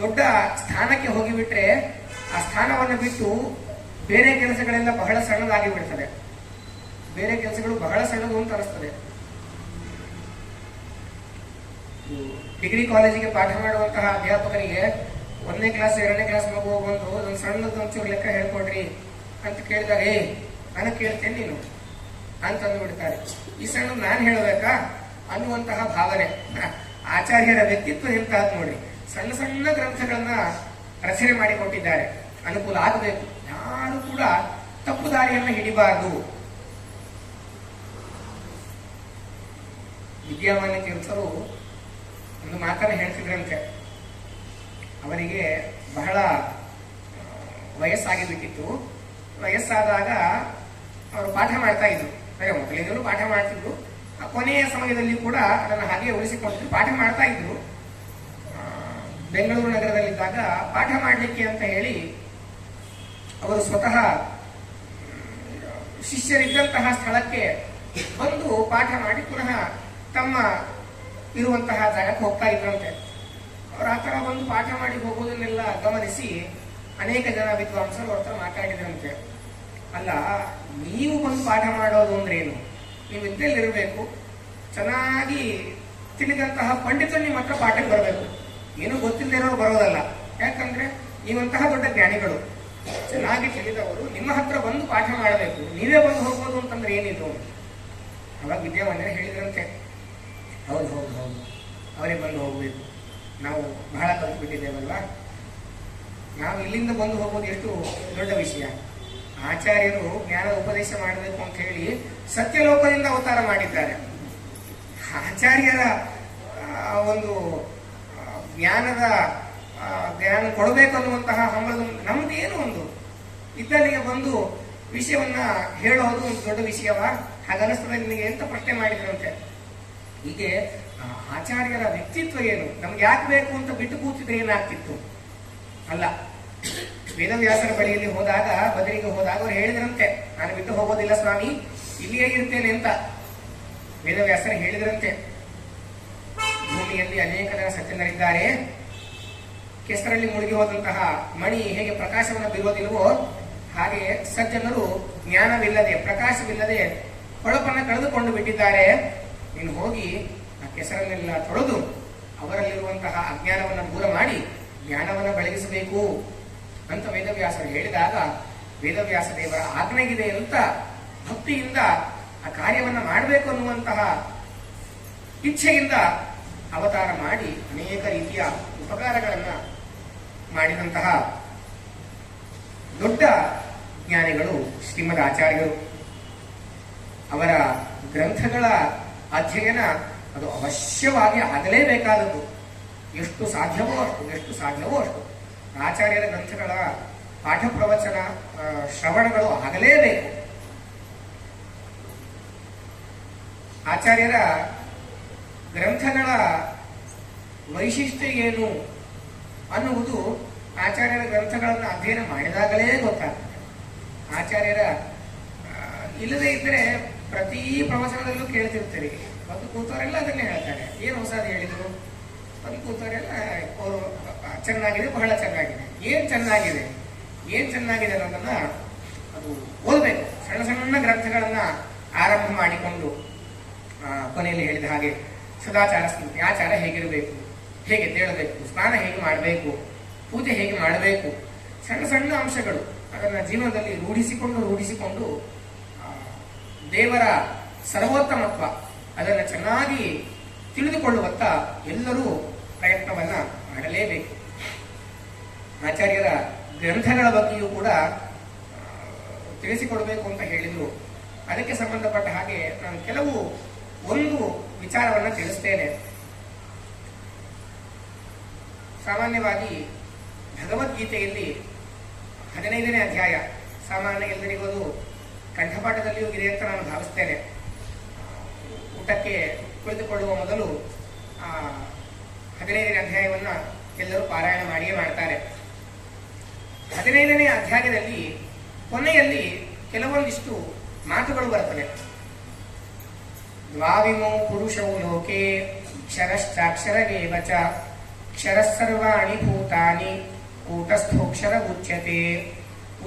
ದೊಡ್ಡ ಸ್ಥಾನಕ್ಕೆ ಹೋಗಿಬಿಟ್ರೆ ಆ ಸ್ಥಾನವನ್ನು ಬಿಟ್ಟು ಬೇರೆ ಕೆಲಸಗಳೆಲ್ಲ ಬಹಳ ಸಣ್ಣದಾಗಿ ಬಿಡ್ತದೆ. ಬೇರೆ ಕೆಲಸಗಳು ಬಹಳ ಸಣ್ಣದು ಅಂತ ಅನಿಸ್ತದೆ. ಡಿಗ್ರಿ ಕಾಲೇಜಿಗೆ ಪಾಠ ಮಾಡುವಂತಹ ಅಧ್ಯಾಪಕರಿಗೆ 1ನೇ ಕ್ಲಾಸ್ 2ನೇ ಕ್ಲಾಸ್ ಮಗು ಬಂದು ಒಂದು ಸಣ್ಣದು ಒಂಚೂರು ಲೆಕ್ಕ ಹೇಳ್ಕೊಡ್ರಿ ಅಂತ ಕೇಳಿದಾಗ, ನನಗೆ ಕೇಳ್ತೇನೆ ನೀನು ಅಂತಂದು ಬಿಡ್ತಾರೆ. ಈ ಸಣ್ಣ ನಾನು ಹೇಳಬೇಕಾ ಅನ್ನುವಂತಹ ಭಾವನೆ. ಆಚಾರ್ಯರ ವ್ಯಕ್ತಿತ್ವ ಎಂತಾದ್ ನೋಡ್ರಿ. ಸಣ್ಣ ಸಣ್ಣ ಗ್ರಂಥಗಳನ್ನ ರಚನೆ ಮಾಡಿಕೊಟ್ಟಿದ್ದಾರೆ. ಅನುಕೂಲ ಆಗಬೇಕು, ಯಾರು ಕೂಡ ತಪ್ಪು ದಾರಿಯನ್ನು ಹಿಡಿಬಾರದು. ವಿದ್ಯಾಮಾನ್ಯ ತೀರ್ಥರು ಒಂದು ಮಾತನ್ನು ಹೇಳ್ತಿದ್ರಂತೆ. ಅವರಿಗೆ ಬಹಳ ವಯಸ್ಸಾಗಿ ಬಿಟ್ಟಿತ್ತು. ವಯಸ್ಸಾದಾಗ ಅವರು ಪಾಠ ಮಾಡ್ತಾ ಇದ್ರು. ಮೊದಲಿಂದಲೂ ಪಾಠ ಮಾಡ್ತಿದ್ರು. ಕೊನೆಯ ಸಮಯದಲ್ಲಿ ಕೂಡ ಅದನ್ನು ಹಾಗೆ ಉಳಿಸಿಕೊಂಡಿದ್ರು, ಪಾಠ ಮಾಡ್ತಾ ಇದ್ರು. ಬೆಂಗಳೂರು ನಗರದಲ್ಲಿದ್ದಾಗ ಪಾಠ ಮಾಡಲಿಕ್ಕೆ ಅಂತ ಹೇಳಿ ಅವರು ಸ್ವತಃ ಶಿಷ್ಯರಿದ್ದಂತಹ ಸ್ಥಳಕ್ಕೆ ಬಂದು ಪಾಠ ಮಾಡಿ ಪುನಃ ತಮ್ಮ ಇರುವಂತಹ ಜಾಗಕ್ಕೆ ಹೋಗ್ತಾ ಇದ್ರಂತೆ. ಅವರು ಆ ತರ ಬಂದು ಪಾಠ ಮಾಡಿ ಹೋಗೋದನ್ನೆಲ್ಲ ಗಮನಿಸಿ ಅನೇಕ ಜನ ವಿದ್ವಾಂಸರು ಅವ್ರ ಹತ್ರ ಮಾತಾಡಿದ್ರಂತೆ. ಅಲ್ಲ, ನೀವು ಬಂದು ಪಾಠ ಮಾಡೋದು ಅಂದ್ರೆ ಏನು? ನೀವು ವಿದ್ಯೆಯಲ್ಲಿರಬೇಕು, ಚೆನ್ನಾಗಿ ತಿಳಿದಂತಹ ಪಂಡಿತರು ನಿಮ್ಮ ಹತ್ರ ಪಾಠಕ್ಕೆ ಬರಬೇಕು. ಏನು ಗೊತ್ತಿಲ್ಲದಿರೋರು ಬರೋದಲ್ಲ. ಯಾಕಂದ್ರೆ ನೀವಂತಹ ದೊಡ್ಡ ಜ್ಞಾನಿಗಳು, ಚೆನ್ನಾಗಿ ತಿಳಿದವರು ನಿಮ್ಮ ಹತ್ರ ಬಂದು ಪಾಠ ಮಾಡಬೇಕು. ನೀವೇ ಬಂದು ಹೋಗ್ಬೋದು ಅಂತಂದ್ರೆ ಏನಿದು? ಅವಾಗ ವಿದ್ಯಾವಂತರು ಹೇಳಿದ್ರಂತೆ, ಹೌದು ಹೌದು ಹೌದು, ಅವರೇ ಬಂದು ಹೋಗ್ಬೇಕು. ನಾವು ಬಹಳ ಕಲ್ತು ಬಿಟ್ಟಿದ್ದೇವಲ್ವಾ, ನಾವು ಇಲ್ಲಿಂದ ಬಂದು ಹೋಗೋದು ಎಷ್ಟು ದೊಡ್ಡ ವಿಷಯ. ಆಚಾರ್ಯರು ಜ್ಞಾನದ ಉಪದೇಶ ಮಾಡಬೇಕು ಅಂತ ಹೇಳಿ ಸತ್ಯಲೋಕದಿಂದ ಅವತಾರ ಮಾಡಿದ್ದಾರೆ. ಆಚಾರ್ಯರ ಒಂದು ಜ್ಞಾನ ಕೊಡಬೇಕು ಅನ್ನುವಂತಹ ಹಂಬಲದ ನಮ್ದೇನು ಒಂದು ಇದ್ದಲ್ಲಿಗೆ ಬಂದು ವಿಷಯವನ್ನ ಹೇಳೋದು ಒಂದು ದೊಡ್ಡ ವಿಷಯವಾ? ಹಾಗನ್ನಿಸ್ತದೆ ನಿಮಗೆ ಎಂತ ಪ್ರಶ್ನೆ ಮಾಡಿದ್ರಂತೆ. ಹೀಗೆ ಆಚಾರ್ಯರ ವ್ಯಕ್ತಿತ್ವ ಏನು, ನಮ್ಗೆ ಯಾಕೆ ಬೇಕು ಅಂತ ಬಿಟ್ಟು ಕೂತಿದ್ರೆ ಏನಾಗ್ತಿತ್ತು? ಅಲ್ಲ, ವೇದವ್ಯಾಸರ ಬಳಿಯಲ್ಲಿ ಹೋದಾಗ, ಬದರಿಗೆ ಹೋದಾಗ ಅವ್ರು ಹೇಳಿದ್ರಂತೆ, ನಾನು ಬಿಟ್ಟು ಹೋಗೋದಿಲ್ಲ ಸ್ವಾಮಿ, ಇಲ್ಲಿಯೇ ಇರ್ತೇನೆ ಅಂತ ವೇದವ್ಯಾಸರು ಹೇಳಿದ್ರಂತೆ. ಭೂಮಿಯಲ್ಲಿ ಅನೇಕ ಜನ ಸಜ್ಜನರಿದ್ದಾರೆ. ಕೆಸರಲ್ಲಿ ಮುಳುಗಿ ಹೋದಂತಹ ಮಣಿ ಹೇಗೆ ಪ್ರಕಾಶವನ್ನು ಬೀರೋದಿಲ್ವೋ ಹಾಗೆ ಸಜ್ಜನರು ಜ್ಞಾನವಿಲ್ಲದೆ, ಪ್ರಕಾಶವಿಲ್ಲದೆ ಹೊಳಪನ್ನು ಕಳೆದುಕೊಂಡು ಬಿಟ್ಟಿದ್ದಾರೆ. ನೀನು ಹೋಗಿ ಆ ಕೆಸರನ್ನೆಲ್ಲ ತೊಳೆದು ಅವರಲ್ಲಿರುವಂತಹ ಅಜ್ಞಾನವನ್ನು ದೂರ ಮಾಡಿ ಜ್ಞಾನವನ್ನು ಬೆಳಗಿಸಬೇಕು ಅಂತ ವೇದವ್ಯಾಸರು ಹೇಳಿದಾಗ, ವೇದವ್ಯಾಸ ದೇವರ ಆಜ್ಞೆಗಿದೆ ಅಂತ ಭಕ್ತಿಯಿಂದ ಆ ಕಾರ್ಯವನ್ನು ಮಾಡಬೇಕು ಅನ್ನುವಂತಹ ಇಚ್ಛೆಯಿಂದ ಅವತಾರ ಮಾಡಿ ಅನೇಕ ರೀತಿಯ ಉಪಕಾರಗಳನ್ನ ಮಾಡಿದಂತಹ ದೊಡ್ಡ ಜ್ಞಾನಿಗಳು ಶ್ರೀಮದ್ ಆಚಾರ್ಯರು. ಅವರ ಗ್ರಂಥಗಳ ಅಧ್ಯಯನ ಅದು ಅವಶ್ಯವಾಗಿ ಆಗಲೇಬೇಕಾದದ್ದು. ಎಷ್ಟು ಸಾಧ್ಯವೋ ಅಷ್ಟು ಆಚಾರ್ಯರ ಗ್ರಂಥಗಳ ಪಾಠ ಪ್ರವಚನ ಶ್ರವಣಗಳು ಆಗಲೇಬೇಕು. ಆಚಾರ್ಯರ ಗ್ರಂಥಗಳ ವೈಶಿಷ್ಟ್ಯ ಏನು ಅನ್ನುವುದು ಆಚಾರ್ಯರ ಗ್ರಂಥಗಳನ್ನು ಅಧ್ಯಯನ ಮಾಡಿದಾಗಲೇ ಗೊತ್ತಾಗ್ತದೆ. ಆಚಾರ್ಯರ ಇಲ್ಲದೇ ಇದ್ದರೆ ಪ್ರತಿ ಪ್ರವಚನದಲ್ಲೂ ಕೇಳ್ತಿರ್ತೀರಿ, ಒಂದು ಕೂತವರೆಲ್ಲ ಅದನ್ನೇ ಹೇಳ್ತಾರೆ. ಏನು ಹೊಸದು ಹೇಳಿದ್ರು? ಒಂದು ಕೂತವರೆಲ್ಲ ಅವರು ಚೆನ್ನಾಗಿದೆ, ಬಹಳ ಚೆನ್ನಾಗಿದೆ. ಏನ್ ಚೆನ್ನಾಗಿದೆ ಅನ್ನೋದನ್ನ ಅದು ಓದಬೇಕು. ಸಣ್ಣ ಸಣ್ಣ ಗ್ರಂಥಗಳನ್ನ ಆರಂಭ ಮಾಡಿಕೊಂಡು ಕೊನೆಯಲ್ಲಿ ಹೇಳಿದ ಹಾಗೆ ಸದಾಚಾರ ಸ್ಮೃತಿ, ಆಚಾರ ಹೇಗಿರಬೇಕು, ಹೇಗೆ ತೇಳಬೇಕು, ಸ್ನಾನ ಹೇಗೆ ಮಾಡಬೇಕು, ಪೂಜೆ ಹೇಗೆ ಮಾಡಬೇಕು, ಸಣ್ಣ ಸಣ್ಣ ಅಂಶಗಳು ಅದನ್ನ ಜೀವನದಲ್ಲಿ ರೂಢಿಸಿಕೊಂಡು ದೇವರ ಸರ್ವೋತ್ತಮತ್ವ ಅದನ್ನು ಚೆನ್ನಾಗಿ ತಿಳಿದುಕೊಳ್ಳುವತ್ತ ಎಲ್ಲರೂ ಪ್ರಯತ್ನವನ್ನ ಮಾಡಲೇಬೇಕು. ಆಚಾರ್ಯರ ಗ್ರಂಥಗಳ ಬಗ್ಗೆಯೂ ಕೂಡ ತಿಳಿಸಿಕೊಡಬೇಕು ಅಂತ ಹೇಳಿದ್ರು. ಅದಕ್ಕೆ ಸಂಬಂಧಪಟ್ಟ ಹಾಗೆ ನಾನು ಒಂದು ವಿಚಾರವನ್ನ ತಿಳಿಸ್ತೇನೆ. ಸಾಮಾನ್ಯವಾಗಿ ಭಗವದ್ಗೀತೆಯಲ್ಲಿ 15ನೇ ಅಧ್ಯಾಯ ಸಾಮಾನ್ಯ ಎಲ್ಲರಿಗೂ ಅದು ಕಂಠಪಾಠದಲ್ಲಿಯೂ ಇದೆ ಅಂತ ನಾನು ಭಾವಿಸ್ತೇನೆ. ಊಟಕ್ಕೆ ಕುಳಿತುಕೊಳ್ಳುವ ಮೊದಲು 15ನೇ ಅಧ್ಯಾಯವನ್ನು ಎಲ್ಲರೂ ಪಾರಾಯಣ ಮಾಡಿಯೇ ಮಾಡ್ತಾರೆ. 15ನೇ ಅಧ್ಯಾಯದಲ್ಲಿ ಕೊನೆಯಲ್ಲಿ ಕೆಲವೊಂದಿಷ್ಟು ಮಾತುಗಳು ಬರ್ತವೆ. ದ್ವಾವಿಮೌ ಪುರುಷೌ ಲೋಕೆ ಕ್ಷರಶ್ಚಾಕ್ಷರಗೇವ ಚ ಕ್ಷರಃ ಸರ್ವಾಣಿ ಭೂತಾನಿ ಕೂಟಸ್ಥೋಕ್ಷರ ಉಚ್ಯತೆ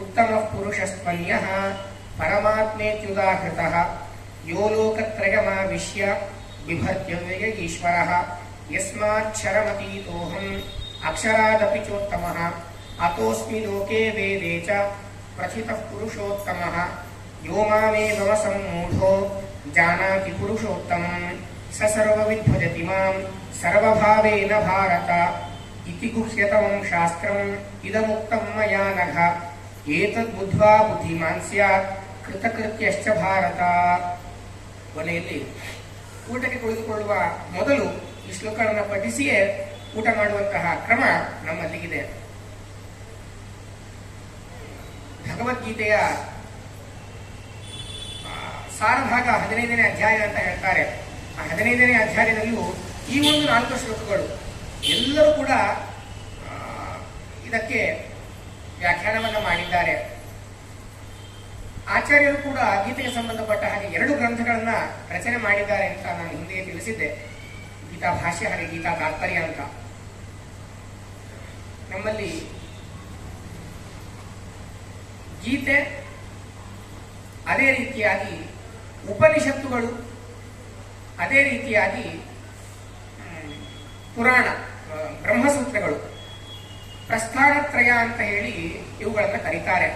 ಉತ್ತಮಃ ಪುರುಷಸ್ತ್ವನ್ಯಃ ಪರಮಾತ್ಮೇತ್ಯುದಾಹೃತಃ ಯೋ ಲೋಕತ್ರಯಮಾವಿಶ್ಯ ಬಿಭರ್ತ್ಯವ್ಯಯ ಈಶ್ವರಃ ಯಸ್ಮಾಕ್ಷರಮತೀತೋಹಂ ಅಕ್ಷರಾದಪಿ ಚೋತ್ತಮಃ ಅತೋಸ್ಮಿ ಲೋಕೆ ವೇದೇ ಚ ಪ್ರಥಿತಃ ಪುರುಷೋತ್ತಮಃ ಯೋ ಮಾಮೇವ ಸಮ್ಮೂಢೋ ಜಾನಾತಿ ಪುರುಷೋತ್ತಮಂ ಸ ಸರ್ವವಿದ್ ಭಜತಿ ಮಾಂ ಸರ್ವಭಾವೇನ ಭಾರತ ಇತಿ ಗುಹ್ಯತಮಂ ಶಾಸ್ತ್ರಂ ಇದಮುಕ್ತಂ ಮಯಾ ನಘ ಏತದ್ ಬುದ್ಧ್ವಾ ಬುದ್ಧಿಮಾನ್ ಸ್ಯಾತ್ ಕೃತಕೃತ್ಯಶ್ಚ ಭಾರತ. ಕೊನೆಯಲ್ಲಿ ಊಟಕ್ಕೆ ಕುಳಿತುಕೊಳ್ಳುವ ಮೊದಲು ಈ ಶ್ಲೋಕಗಳನ್ನು ಪಠಿಸಿಯೇ ಊಟ ಮಾಡುವಂತಹ ಕ್ರಮ ನಮ್ಮಲ್ಲಿಗಿದೆ. ಭಗವದ್ಗೀತೆಯ ಸಾರಭಾಗ 15ನೇ ಅಧ್ಯಾಯ ಅಂತ ಹೇಳ್ತಾರೆ. ಆ 15ನೇ ಅಧ್ಯಾಯದಲ್ಲೂ ಈ ಒಂದು 4 ಶ್ಲೋಕಗಳು ಎಲ್ಲರೂ ಕೂಡ ಇದಕ್ಕೆ ವ್ಯಾಖ್ಯಾನವನ್ನು ಮಾಡಿದ್ದಾರೆ. ಆಚಾರ್ಯರು ಕೂಡ ಗೀತೆಗೆ ಸಂಬಂಧಪಟ್ಟ ಹಾಗೆ 2 ಗ್ರಂಥಗಳನ್ನ ರಚನೆ ಮಾಡಿದ್ದಾರೆ ಅಂತ ನಾನು ಹಿಂದೆ ತಿಳಿಸಿದ್ದೆ. ಗೀತಾ ಭಾಷ್ಯ ಹಾಗೆ ಗೀತಾ ತಾತ್ಪರ್ಯ ಅಂತ. ನಮ್ಮಲ್ಲಿ ಗೀತೆ, ಅದೇ ರೀತಿಯಾಗಿ ಉಪನಿಷತ್ತುಗಳು, ಅದೇ ರೀತಿಯಾಗಿ ಪುರಾಣ ಬ್ರಹ್ಮಸೂತ್ರಗಳು, ಪ್ರಸ್ಥಾನತ್ರಯ ಅಂತ ಹೇಳಿ ಇವುಗಳನ್ನು ಕರೀತಾರೆ.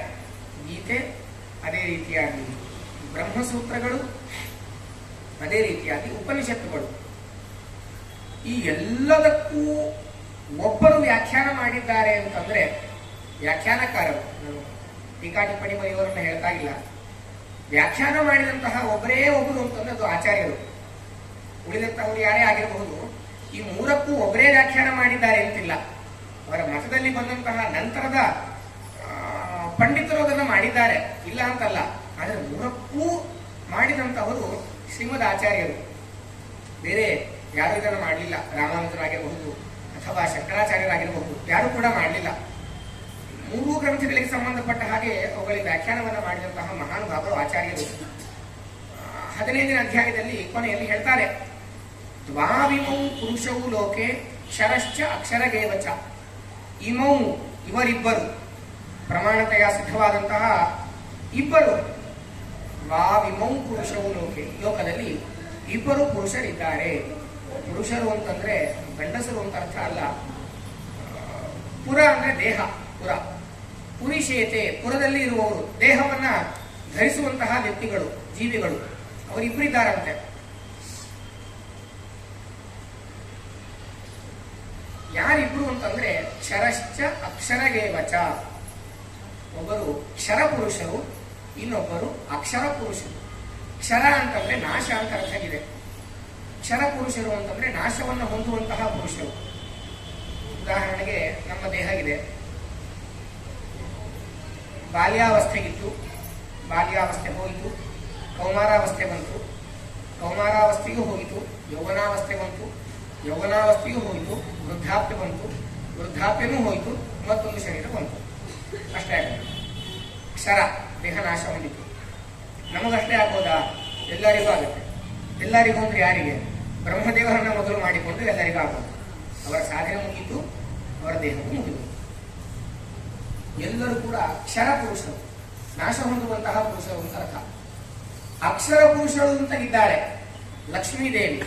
ಗೀತೆ, ಅದೇ ರೀತಿಯಾಗಿ ಬ್ರಹ್ಮಸೂತ್ರಗಳು, ಅದೇ ರೀತಿಯಾಗಿ ಉಪನಿಷತ್ತುಗಳು. ಈ ಎಲ್ಲದಕ್ಕೂ ಒಬ್ಬರು ವ್ಯಾಖ್ಯಾನ ಮಾಡಿದ್ದಾರೆ ಅಂತಂದ್ರೆ ವ್ಯಾಖ್ಯಾನಕಾರರು, ಟೀಕಾ ಟಿಪ್ಪಣಿ ಬರೆಯುವವರನ್ನ ಹೇಳ್ತಾ ಇಲ್ಲ, ವ್ಯಾಖ್ಯಾನ ಮಾಡಿದಂತಹ ಒಬ್ಬರೇ ಒಬ್ಬರು ಅಂತಂದ್ರೆ ಅದು ಆಚಾರ್ಯರು. ಉಳಿದಂತಹವರು ಯಾರೇ ಆಗಿರಬಹುದು. ಈ 3ಕ್ಕೂ ಒಬ್ಬರೇ ವ್ಯಾಖ್ಯಾನ ಮಾಡಿದ್ದಾರೆ ಅಂತಿಲ್ಲ. ಅವರ ಮತದಲ್ಲಿ ಬಂದಂತಹ ನಂತರದ ಪಂಡಿತರು ಅದನ್ನು ಮಾಡಿದ್ದಾರೆ, ಇಲ್ಲ ಅಂತಲ್ಲ. ಆದರೆ 3ಕ್ಕೂ ಮಾಡಿದಂತಹವರು ಶ್ರೀಮದ್ ಆಚಾರ್ಯರು, ಬೇರೆ ಯಾರು ಇದನ್ನು ಮಾಡಲಿಲ್ಲ. ರಾಮಾನುಜರಾಗಿರಬಹುದು ಅಥವಾ ಶಂಕರಾಚಾರ್ಯರಾಗಿರಬಹುದು, ಯಾರು ಕೂಡ ಮಾಡಲಿಲ್ಲ. 3 ಗ್ರಂಥಗಳಿಗೆ ಸಂಬಂಧಪಟ್ಟ ಹಾಗೆ ಅವುಗಳಿಗೆ ವ್ಯಾಖ್ಯಾನವನ್ನು ಮಾಡಿದಂತಹ ಮಹಾನುಭಾವರು ಆಚಾರ್ಯರು. 15ನೇ ಅಧ್ಯಾಯದಲ್ಲಿ ಕೊನೆಯಲ್ಲಿ ಹೇಳ್ತಾರೆ, ದ್ವಾವಿಮೌ ಪುರುಷೌ ಲೋಕೆ ಕ್ಷರಶ್ಚ ಅಕ್ಷರಗೇವ ಚ. ಇಮೌ ಇವರಿಬ್ಬರು, ಪ್ರಮಾಣತೆಯ ಸಿದ್ಧವಾದಂತಹ ಇಬ್ಬರು. ದ್ವಾವಿಮೌ ಪುರುಷೌ ಲೋಕೆ, ಲೋಕದಲ್ಲಿ ಇಬ್ಬರು ಪುರುಷರಿದ್ದಾರೆ. ಪುರುಷರು ಅಂತಂದ್ರೆ ಗಂಡಸರು ಅಂತ ಅರ್ಥ ಅಲ್ಲ. ಪುರ ಅಂದ್ರೆ ದೇಹ, ಪುರ. ಪುರಿಶೇತೆ, ಪುರದಲ್ಲಿ ಇರುವವರು, ದೇಹವನ್ನ ಧರಿಸುವಂತಹ ವ್ಯಕ್ತಿಗಳು, ಜೀವಿಗಳು, ಅವರಿಬ್ಬರಿದ್ದಾರಂತೆ. ಯಾರಿಬ್ರು ಅಂತಂದ್ರೆ ಕ್ಷರಶ್ಚ ಅಕ್ಷರಗೇವಚ. ಒಬ್ಬರು ಕ್ಷರ ಪುರುಷರು, ಇನ್ನೊಬ್ಬರು ಅಕ್ಷರ ಪುರುಷರು. ಕ್ಷರ ಅಂತಂದ್ರೆ ನಾಶ ಅಂತ ಅರ್ಥ ಇದೆ. ಕ್ಷರ ಪುರುಷರು ಅಂತಂದ್ರೆ ನಾಶವನ್ನು ಹೊಂದುವಂತಹ ಪುರುಷರು. ಉದಾಹರಣೆಗೆ ನಮ್ಮ ದೇಹ ಇದೆ, ಬಾಲ್ಯಾವಸ್ಥೆಗಿತ್ತು, ಬಾಲ್ಯಾವಸ್ಥೆ ಹೋಯಿತು, ಕೌಮಾರಾವಸ್ಥೆ ಬಂತು, ಕೌಮಾರಾವಸ್ಥೆಗೂ ಹೋಯಿತು, ಯೌವನಾವಸ್ಥೆ ಬಂತು, ಯೌವನಾವಸ್ಥೆಗೂ ಹೋಯಿತು, ವೃದ್ಧಾಪ್ಯ ಬಂತು, ವೃದ್ಧಾಪ್ಯನೂ ಹೋಯಿತು, ಮತ್ತೊಂದು ಶರೀರ ಬಂತು. ಅಷ್ಟೇ ಆಗುತ್ತೆ. ಕ್ಷರ, ದೇಹ ನಾಶ ಹೊಂದಿತು. ನಮಗಷ್ಟೇ ಆಗೋದಾ? ಎಲ್ಲರಿಗೂ ಆಗುತ್ತೆ. ಎಲ್ಲರಿಗೂ ಅಂದ್ರೆ ಯಾರಿಗೆ? ಬ್ರಹ್ಮದೇವರನ್ನ ಮೊದಲು ಮಾಡಿಕೊಂಡು ಎಲ್ಲರಿಗೂ ಆಗೋದು. ಅವರ ಸಾಧನೆ ಮುಗಿತು, ಅವರ ದೇಹವು ಮುಗಿದು. ಎಲ್ಲರೂ ಕೂಡ ಕ್ಷರ ಪುರುಷರು, ನಾಶ ಹೊಂದುವಂತಹ ಪುರುಷರು ಅಂತ ಅರ್ಥ. ಅಕ್ಷರ ಪುರುಷರು ಅಂತ ಇದ್ದಾಳೆ ಲಕ್ಷ್ಮೀದೇವಿ,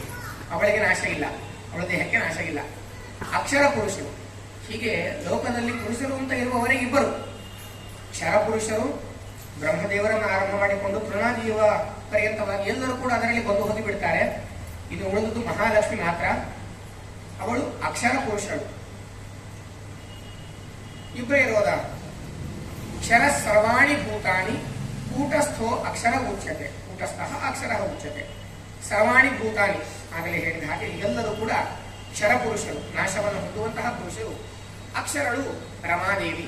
ಅವಳಿಗೆ ನಾಶ ಇಲ್ಲ, ಅವಳ ದೇಹಕ್ಕೆ ನಾಶ ಇಲ್ಲ. ಅಕ್ಷರ ಪುರುಷರು, ಹೀಗೆ ಲೋಕದಲ್ಲಿ ಪುರುಷರು ಅಂತ ಇರುವವರೇ ಇಬ್ಬರು. ಕ್ಷರ ಪುರುಷರು ಬ್ರಹ್ಮದೇವರನ್ನು ಆರಂಭ ಮಾಡಿಕೊಂಡು ತೃಣಾಜೀವ ಪರ್ಯಂತವಾಗಿ ಎಲ್ಲರೂ ಕೂಡ ಅದರಲ್ಲಿ ಬಂದು ಹೋಗಿ ಬಿಡ್ತಾರೆ. ಇದು ಉಳಿದುದು ಮಹಾಲಕ್ಷ್ಮಿ ಮಾತ್ರ, ಅವಳು ಅಕ್ಷರ ಪುರುಷರು. ಇಬ್ಬರೇ ಇರೋದ. ಕ್ಷರ ಸರ್ವಾಣಿ ಭೂತಾನಿ ಕೂಟಸ್ಥೋ ಅಕ್ಷರ ಉಚ್ಯತೆ, ಕೂಟಸ್ಥಃ ಅಕ್ಷರ ಉಚ್ಯತೆ. ಸರ್ವಾಣಿ ಭೂತಾನಿ, ಆಗಲೇ ಹೇಳಿದ ಹಾಗೆ ಎಲ್ಲರೂ ಕೂಡ ಕ್ಷರಪುರುಷರು, ನಾಶವನ್ನು ಹೊಂದುವಂತಹ ಪುರುಷರು. ಅಕ್ಷರಳು ರಮಾದೇವಿ.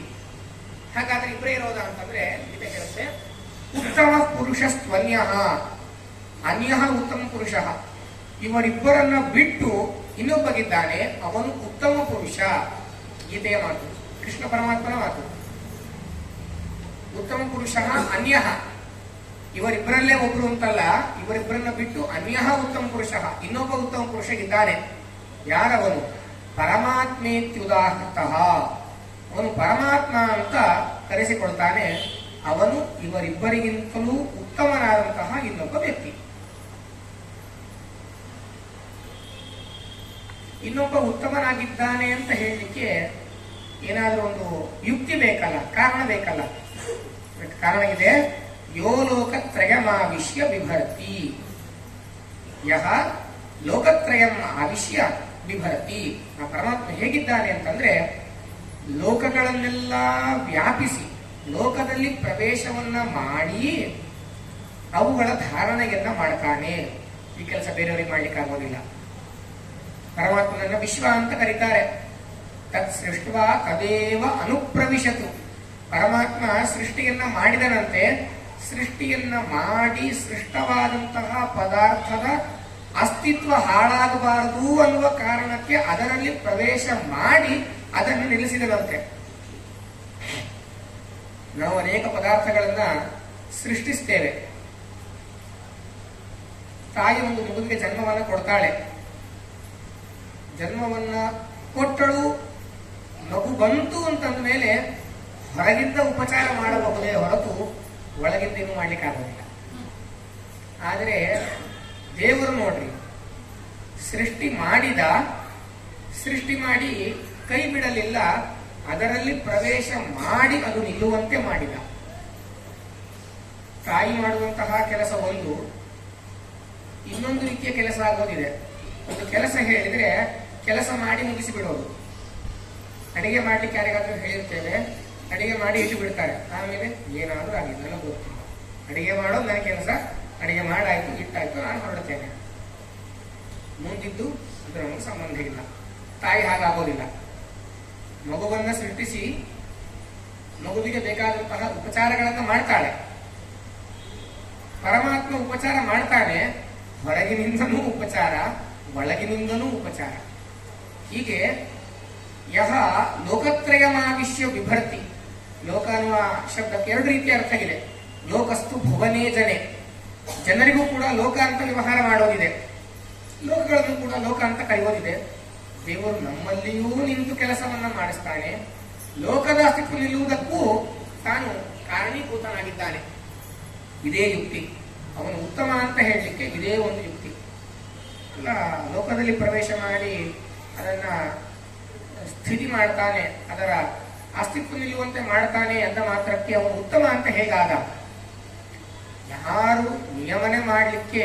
ಹಾಗಾದ್ರೆ ಇಬ್ಬರೇ ಇರೋದ ಅಂತಂದ್ರೆ ಗೀತೆ ಹೇಳುತ್ತೆ, ಉತ್ತಮ ಪುರುಷಸ್ತ್ವನ್ಯ ಅನ್ಯ ಉತ್ತಮ ಪುರುಷ. ಇವರಿಬ್ಬರನ್ನ ಬಿಟ್ಟು ಇನ್ನೊಬ್ಬಗಿದ್ದಾನೆ, ಅವನು ಉತ್ತಮ ಪುರುಷ. ಗೀತೆಯ ಮಾತು, ಕೃಷ್ಣ ಪರಮಾತ್ಮನ ಮಾತು. ಉತ್ತಮ ಪುರುಷ ಅನ್ಯ, ಇವರಿಬ್ಬರಲ್ಲೇ ಒಬ್ರು ಅಂತಲ್ಲ, ಇವರಿಬ್ಬರನ್ನ ಬಿಟ್ಟು ಅನ್ಯ ಉತ್ತಮ ಪುರುಷ, ಇನ್ನೊಬ್ಬ ಉತ್ತಮ ಪುರುಷ ಇದ್ದಾನೆ. ಯಾರವನು? ಪರಮಾತ್ಮೇತ್ಯುದಾಹೃತ, ಅವನು ಪರಮಾತ್ಮ ಅಂತ ಕರೆಸಿಕೊಳ್ತಾನೆ. ಅವನು ಇವರಿಬ್ಬರಿಗಿಂತಲೂ ಉತ್ತಮನಾದಂತಹ ಇನ್ನೊಬ್ಬ ವ್ಯಕ್ತಿ. ಇನ್ನೊಬ್ಬ ಉತ್ತಮನಾಗಿದ್ದಾನೆ ಅಂತ ಹೇಳಲಿಕ್ಕೆ ಏನಾದರೂ ಒಂದು ಯುಕ್ತಿ ಬೇಕಲ್ಲ, ಕಾರಣ ಬೇಕಲ್ಲ. ಕಾರಣ ಇದೆ. ಯೋ ಲೋಕತ್ರಯಮಾವಿಶ್ಯ ಬಿಭರ್ತಿ, ಯಹ ಲೋಕತ್ರಯಂ ಆವಿಶ್ಯ ಬಿಭರ್ತಿ. ಆ ಪರಮಾತ್ಮ ಹೇಗಿದ್ದಾನೆ ಅಂತಂದ್ರೆ, ಲೋಕಗಳನ್ನೆಲ್ಲ ವ್ಯಾಪಿಸಿ ಲೋಕದಲ್ಲಿ ಪ್ರವೇಶವನ್ನ ಮಾಡಿ ಅವುಗಳ ಧಾರಣೆಯನ್ನ ಮಾಡ್ತಾನೆ. ಈ ಕೆಲಸ ಬೇರೆಯವರಿಗೆ ಮಾಡ್ಲಿಕ್ಕೆ ಆಗೋದಿಲ್ಲ. ಪರಮಾತ್ಮನನ್ನ ವಿಶ್ವ ಅಂತ ಕರೀತಾರೆ. ತತ್ ಸೃಷ್ಟ ತದೇವ ಅನುಪ್ರವಿಶತು. ಪರಮಾತ್ಮ ಸೃಷ್ಟಿಯನ್ನ ಮಾಡಿದನಂತೆ, ಸೃಷ್ಟಿಯನ್ನ ಮಾಡಿ ಸೃಷ್ಟವಾದಂತಹ ಪದಾರ್ಥದ ಅಸ್ತಿತ್ವ ಹಾಳಾಗಬಾರದು ಅನ್ನುವ ಕಾರಣಕ್ಕೆ ಅದರಲ್ಲಿ ಪ್ರವೇಶ ಮಾಡಿ ಅದನ್ನು ನಿಲ್ಲಿಸಿದನಂತೆ. ನಾವು ಅನೇಕ ಪದಾರ್ಥಗಳನ್ನ ಸೃಷ್ಟಿಸ್ತೇವೆ. ತಾಯಿ ಒಂದು ಮಗುವಿಗೆ ಜನ್ಮವನ್ನ ಕೊಡ್ತಾಳೆ. ಜನ್ಮವನ್ನ ಕೊಟ್ಟಳು, ಮಗು ಬಂತು ಅಂತಂದ ಮೇಲೆ ಹೊರಗಿಂದ ಉಪಚಾರ ಮಾಡಬಹುದೇ ಹೊರತು ಒಳಗಿಂದ ಏನು ಮಾಡ್ಲಿಕ್ಕೆ ಆಗೋದಿಲ್ಲ. ಆದರೆ ದೇವರು ನೋಡ್ರಿ, ಸೃಷ್ಟಿ ಮಾಡಿದ, ಸೃಷ್ಟಿ ಮಾಡಿ ಕೈ ಬಿಡಲಿಲ್ಲ, ಅದರಲ್ಲಿ ಪ್ರವೇಶ ಮಾಡಿ ಅದು ನಿಲ್ಲುವಂತೆ ಮಾಡಿದ. ತಾಯಿ ಮಾಡುವಂತಹ ಕೆಲಸ ಒಂದು, ಇನ್ನೊಂದು ರೀತಿಯ ಕೆಲಸ ಆಗೋದಿದೆ. ಒಂದು ಕೆಲಸ ಹೇಳಿದ್ರೆ ಕೆಲಸ ಮಾಡಿ ಮುಗಿಸಿ ಬಿಡೋದು. ಅಡಿಗೆ ಮಾಡ್ಲಿಕ್ಕೆ ಯಾರಿಗಾದ್ರೂ ಹೇಳಿರ್ತೇವೆ, ಅಡಿಗೆ ಮಾಡಿ ಇಟ್ಟು ಬಿಡ್ತಾರೆ. ಆಮೇಲೆ ಏನಾದ್ರೂ ಆಗಿದೆ ನನಗೆ ಗೊತ್ತಿಲ್ಲ, ಅಡಿಗೆ ಮಾಡೋದು ನನ್ನ ಕೆಲಸ, ಅಡಿಗೆ ಮಾಡಾಯ್ತು ಇಟ್ಟಾಯ್ತು ನಾನು ಹೊರಡ್ತೇನೆ, ಮುಂದಿದ್ದು ಅದು ನಮಗೆ ಸಂಬಂಧ ಇಲ್ಲ. ತಾಯಿ ಹಾಗಾಗೋದಿಲ್ಲ. ಮಗುವನ್ನ ಸೃಷ್ಟಿಸಿ ಮಗುವಿಗೆ ಬೇಕಾದಂತಹ ಉಪಚಾರಗಳನ್ನ ಮಾಡ್ತಾಳೆ. ಪರಮಾತ್ಮ ಉಪಚಾರ ಮಾಡ್ತಾನೆ, ಹೊರಗಿನಿಂದನೂ ಉಪಚಾರ, ಒಳಗಿನಿಂದನೂ ಉಪಚಾರ. ಹೀಗೆ ಯಹ ಲೋಕತ್ರಯಮಾವಿಶ್ಯ ಬಿಭರ್ತಿ. ಲೋಕ ಅನ್ನುವ ಶಬ್ದಕ್ಕೆ ಎರಡು ರೀತಿಯ ಅರ್ಥ ಇದೆ. ಲೋಕಸ್ತು ಭುವನೇ ಜನೆ, ಜನರಿಗೂ ಕೂಡ ಲೋಕ ಅಂತ ವ್ಯವಹಾರ ಮಾಡೋದಿದೆ, ಲೋಕಗಳನ್ನು ಕೂಡ ಲೋಕ ಅಂತ ಕರೆಯೋದಿದೆ. ದೇವರು ನಮ್ಮಲ್ಲಿಯೂ ನಿಂತು ಕೆಲಸವನ್ನ ಮಾಡಿಸ್ತಾನೆ, ಲೋಕದ ಅಸ್ತಿತ್ವ ನಿಲ್ಲುವುದಕ್ಕೂ ತಾನು ಕಾರಣೀಭೂತನಾಗಿದ್ದಾನೆ. ಇದೇ ಯುಕ್ತಿ. ಅವನು ಉತ್ತಮ ಅಂತ ಹೇಳಲಿಕ್ಕೆ ಇದೇ ಒಂದು ಯುಕ್ತಿ ಅಲ್ಲ. ಲೋಕದಲ್ಲಿ ಪ್ರವೇಶ ಮಾಡಿ ಅದನ್ನ ಸ್ಥಿತಿ ಮಾಡ್ತಾನೆ, ಅದರ ಅಸ್ತಿತ್ವ ನಿಲ್ಲುವಂತೆ ಮಾಡ್ತಾನೆ ಅಂದ ಮಾತ್ರಕ್ಕೆ ಅವನು ಉತ್ತಮ ಅಂತ ಹೇಗಾದ? ಯಾರು ನಿಯಮನೆ ಮಾಡಲಿಕ್ಕೆ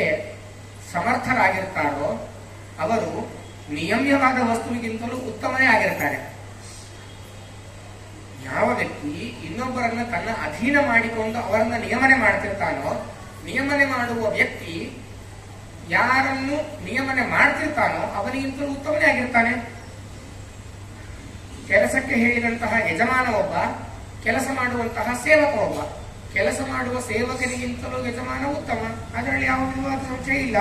ಸಮರ್ಥರಾಗಿರ್ತಾರೋ ಅವರು ನಿಯಮ್ಯವಾದ ವಸ್ತುವಿಗಿಂತಲೂ ಉತ್ತಮನೇ ಆಗಿರ್ತಾರೆ. ಯಾವ ವ್ಯಕ್ತಿ ಇನ್ನೊಬ್ಬರನ್ನ ತನ್ನ ಅಧೀನ ಮಾಡಿಕೊಂಡು ಅವರನ್ನ ನಿಯಮನೆ ಮಾಡ್ತಿರ್ತಾನೋ, ನಿಯಮನೆ ಮಾಡುವ ವ್ಯಕ್ತಿ ಯಾರನ್ನು ನಿಯಮನೆ ಮಾಡ್ತಿರ್ತಾನೋ ಅವನಿಗಿಂತಲೂ ಉತ್ತಮನೇ ಆಗಿರ್ತಾನೆ. ಕೆಲಸಕ್ಕೆ ಹೇಳಿದಂತಹ ಯಜಮಾನ ಒಬ್ಬ, ಕೆಲಸ ಮಾಡುವಂತಹ ಸೇವಕ ಒಬ್ಬ. ಕೆಲಸ ಮಾಡುವ ಸೇವಕನಿಗಿಂತಲೂ ಯಜಮಾನ ಉತ್ತಮ, ಅದರಲ್ಲಿ ಯಾವ ವಿವಾದ ಸಂಶಯ ಇಲ್ಲ.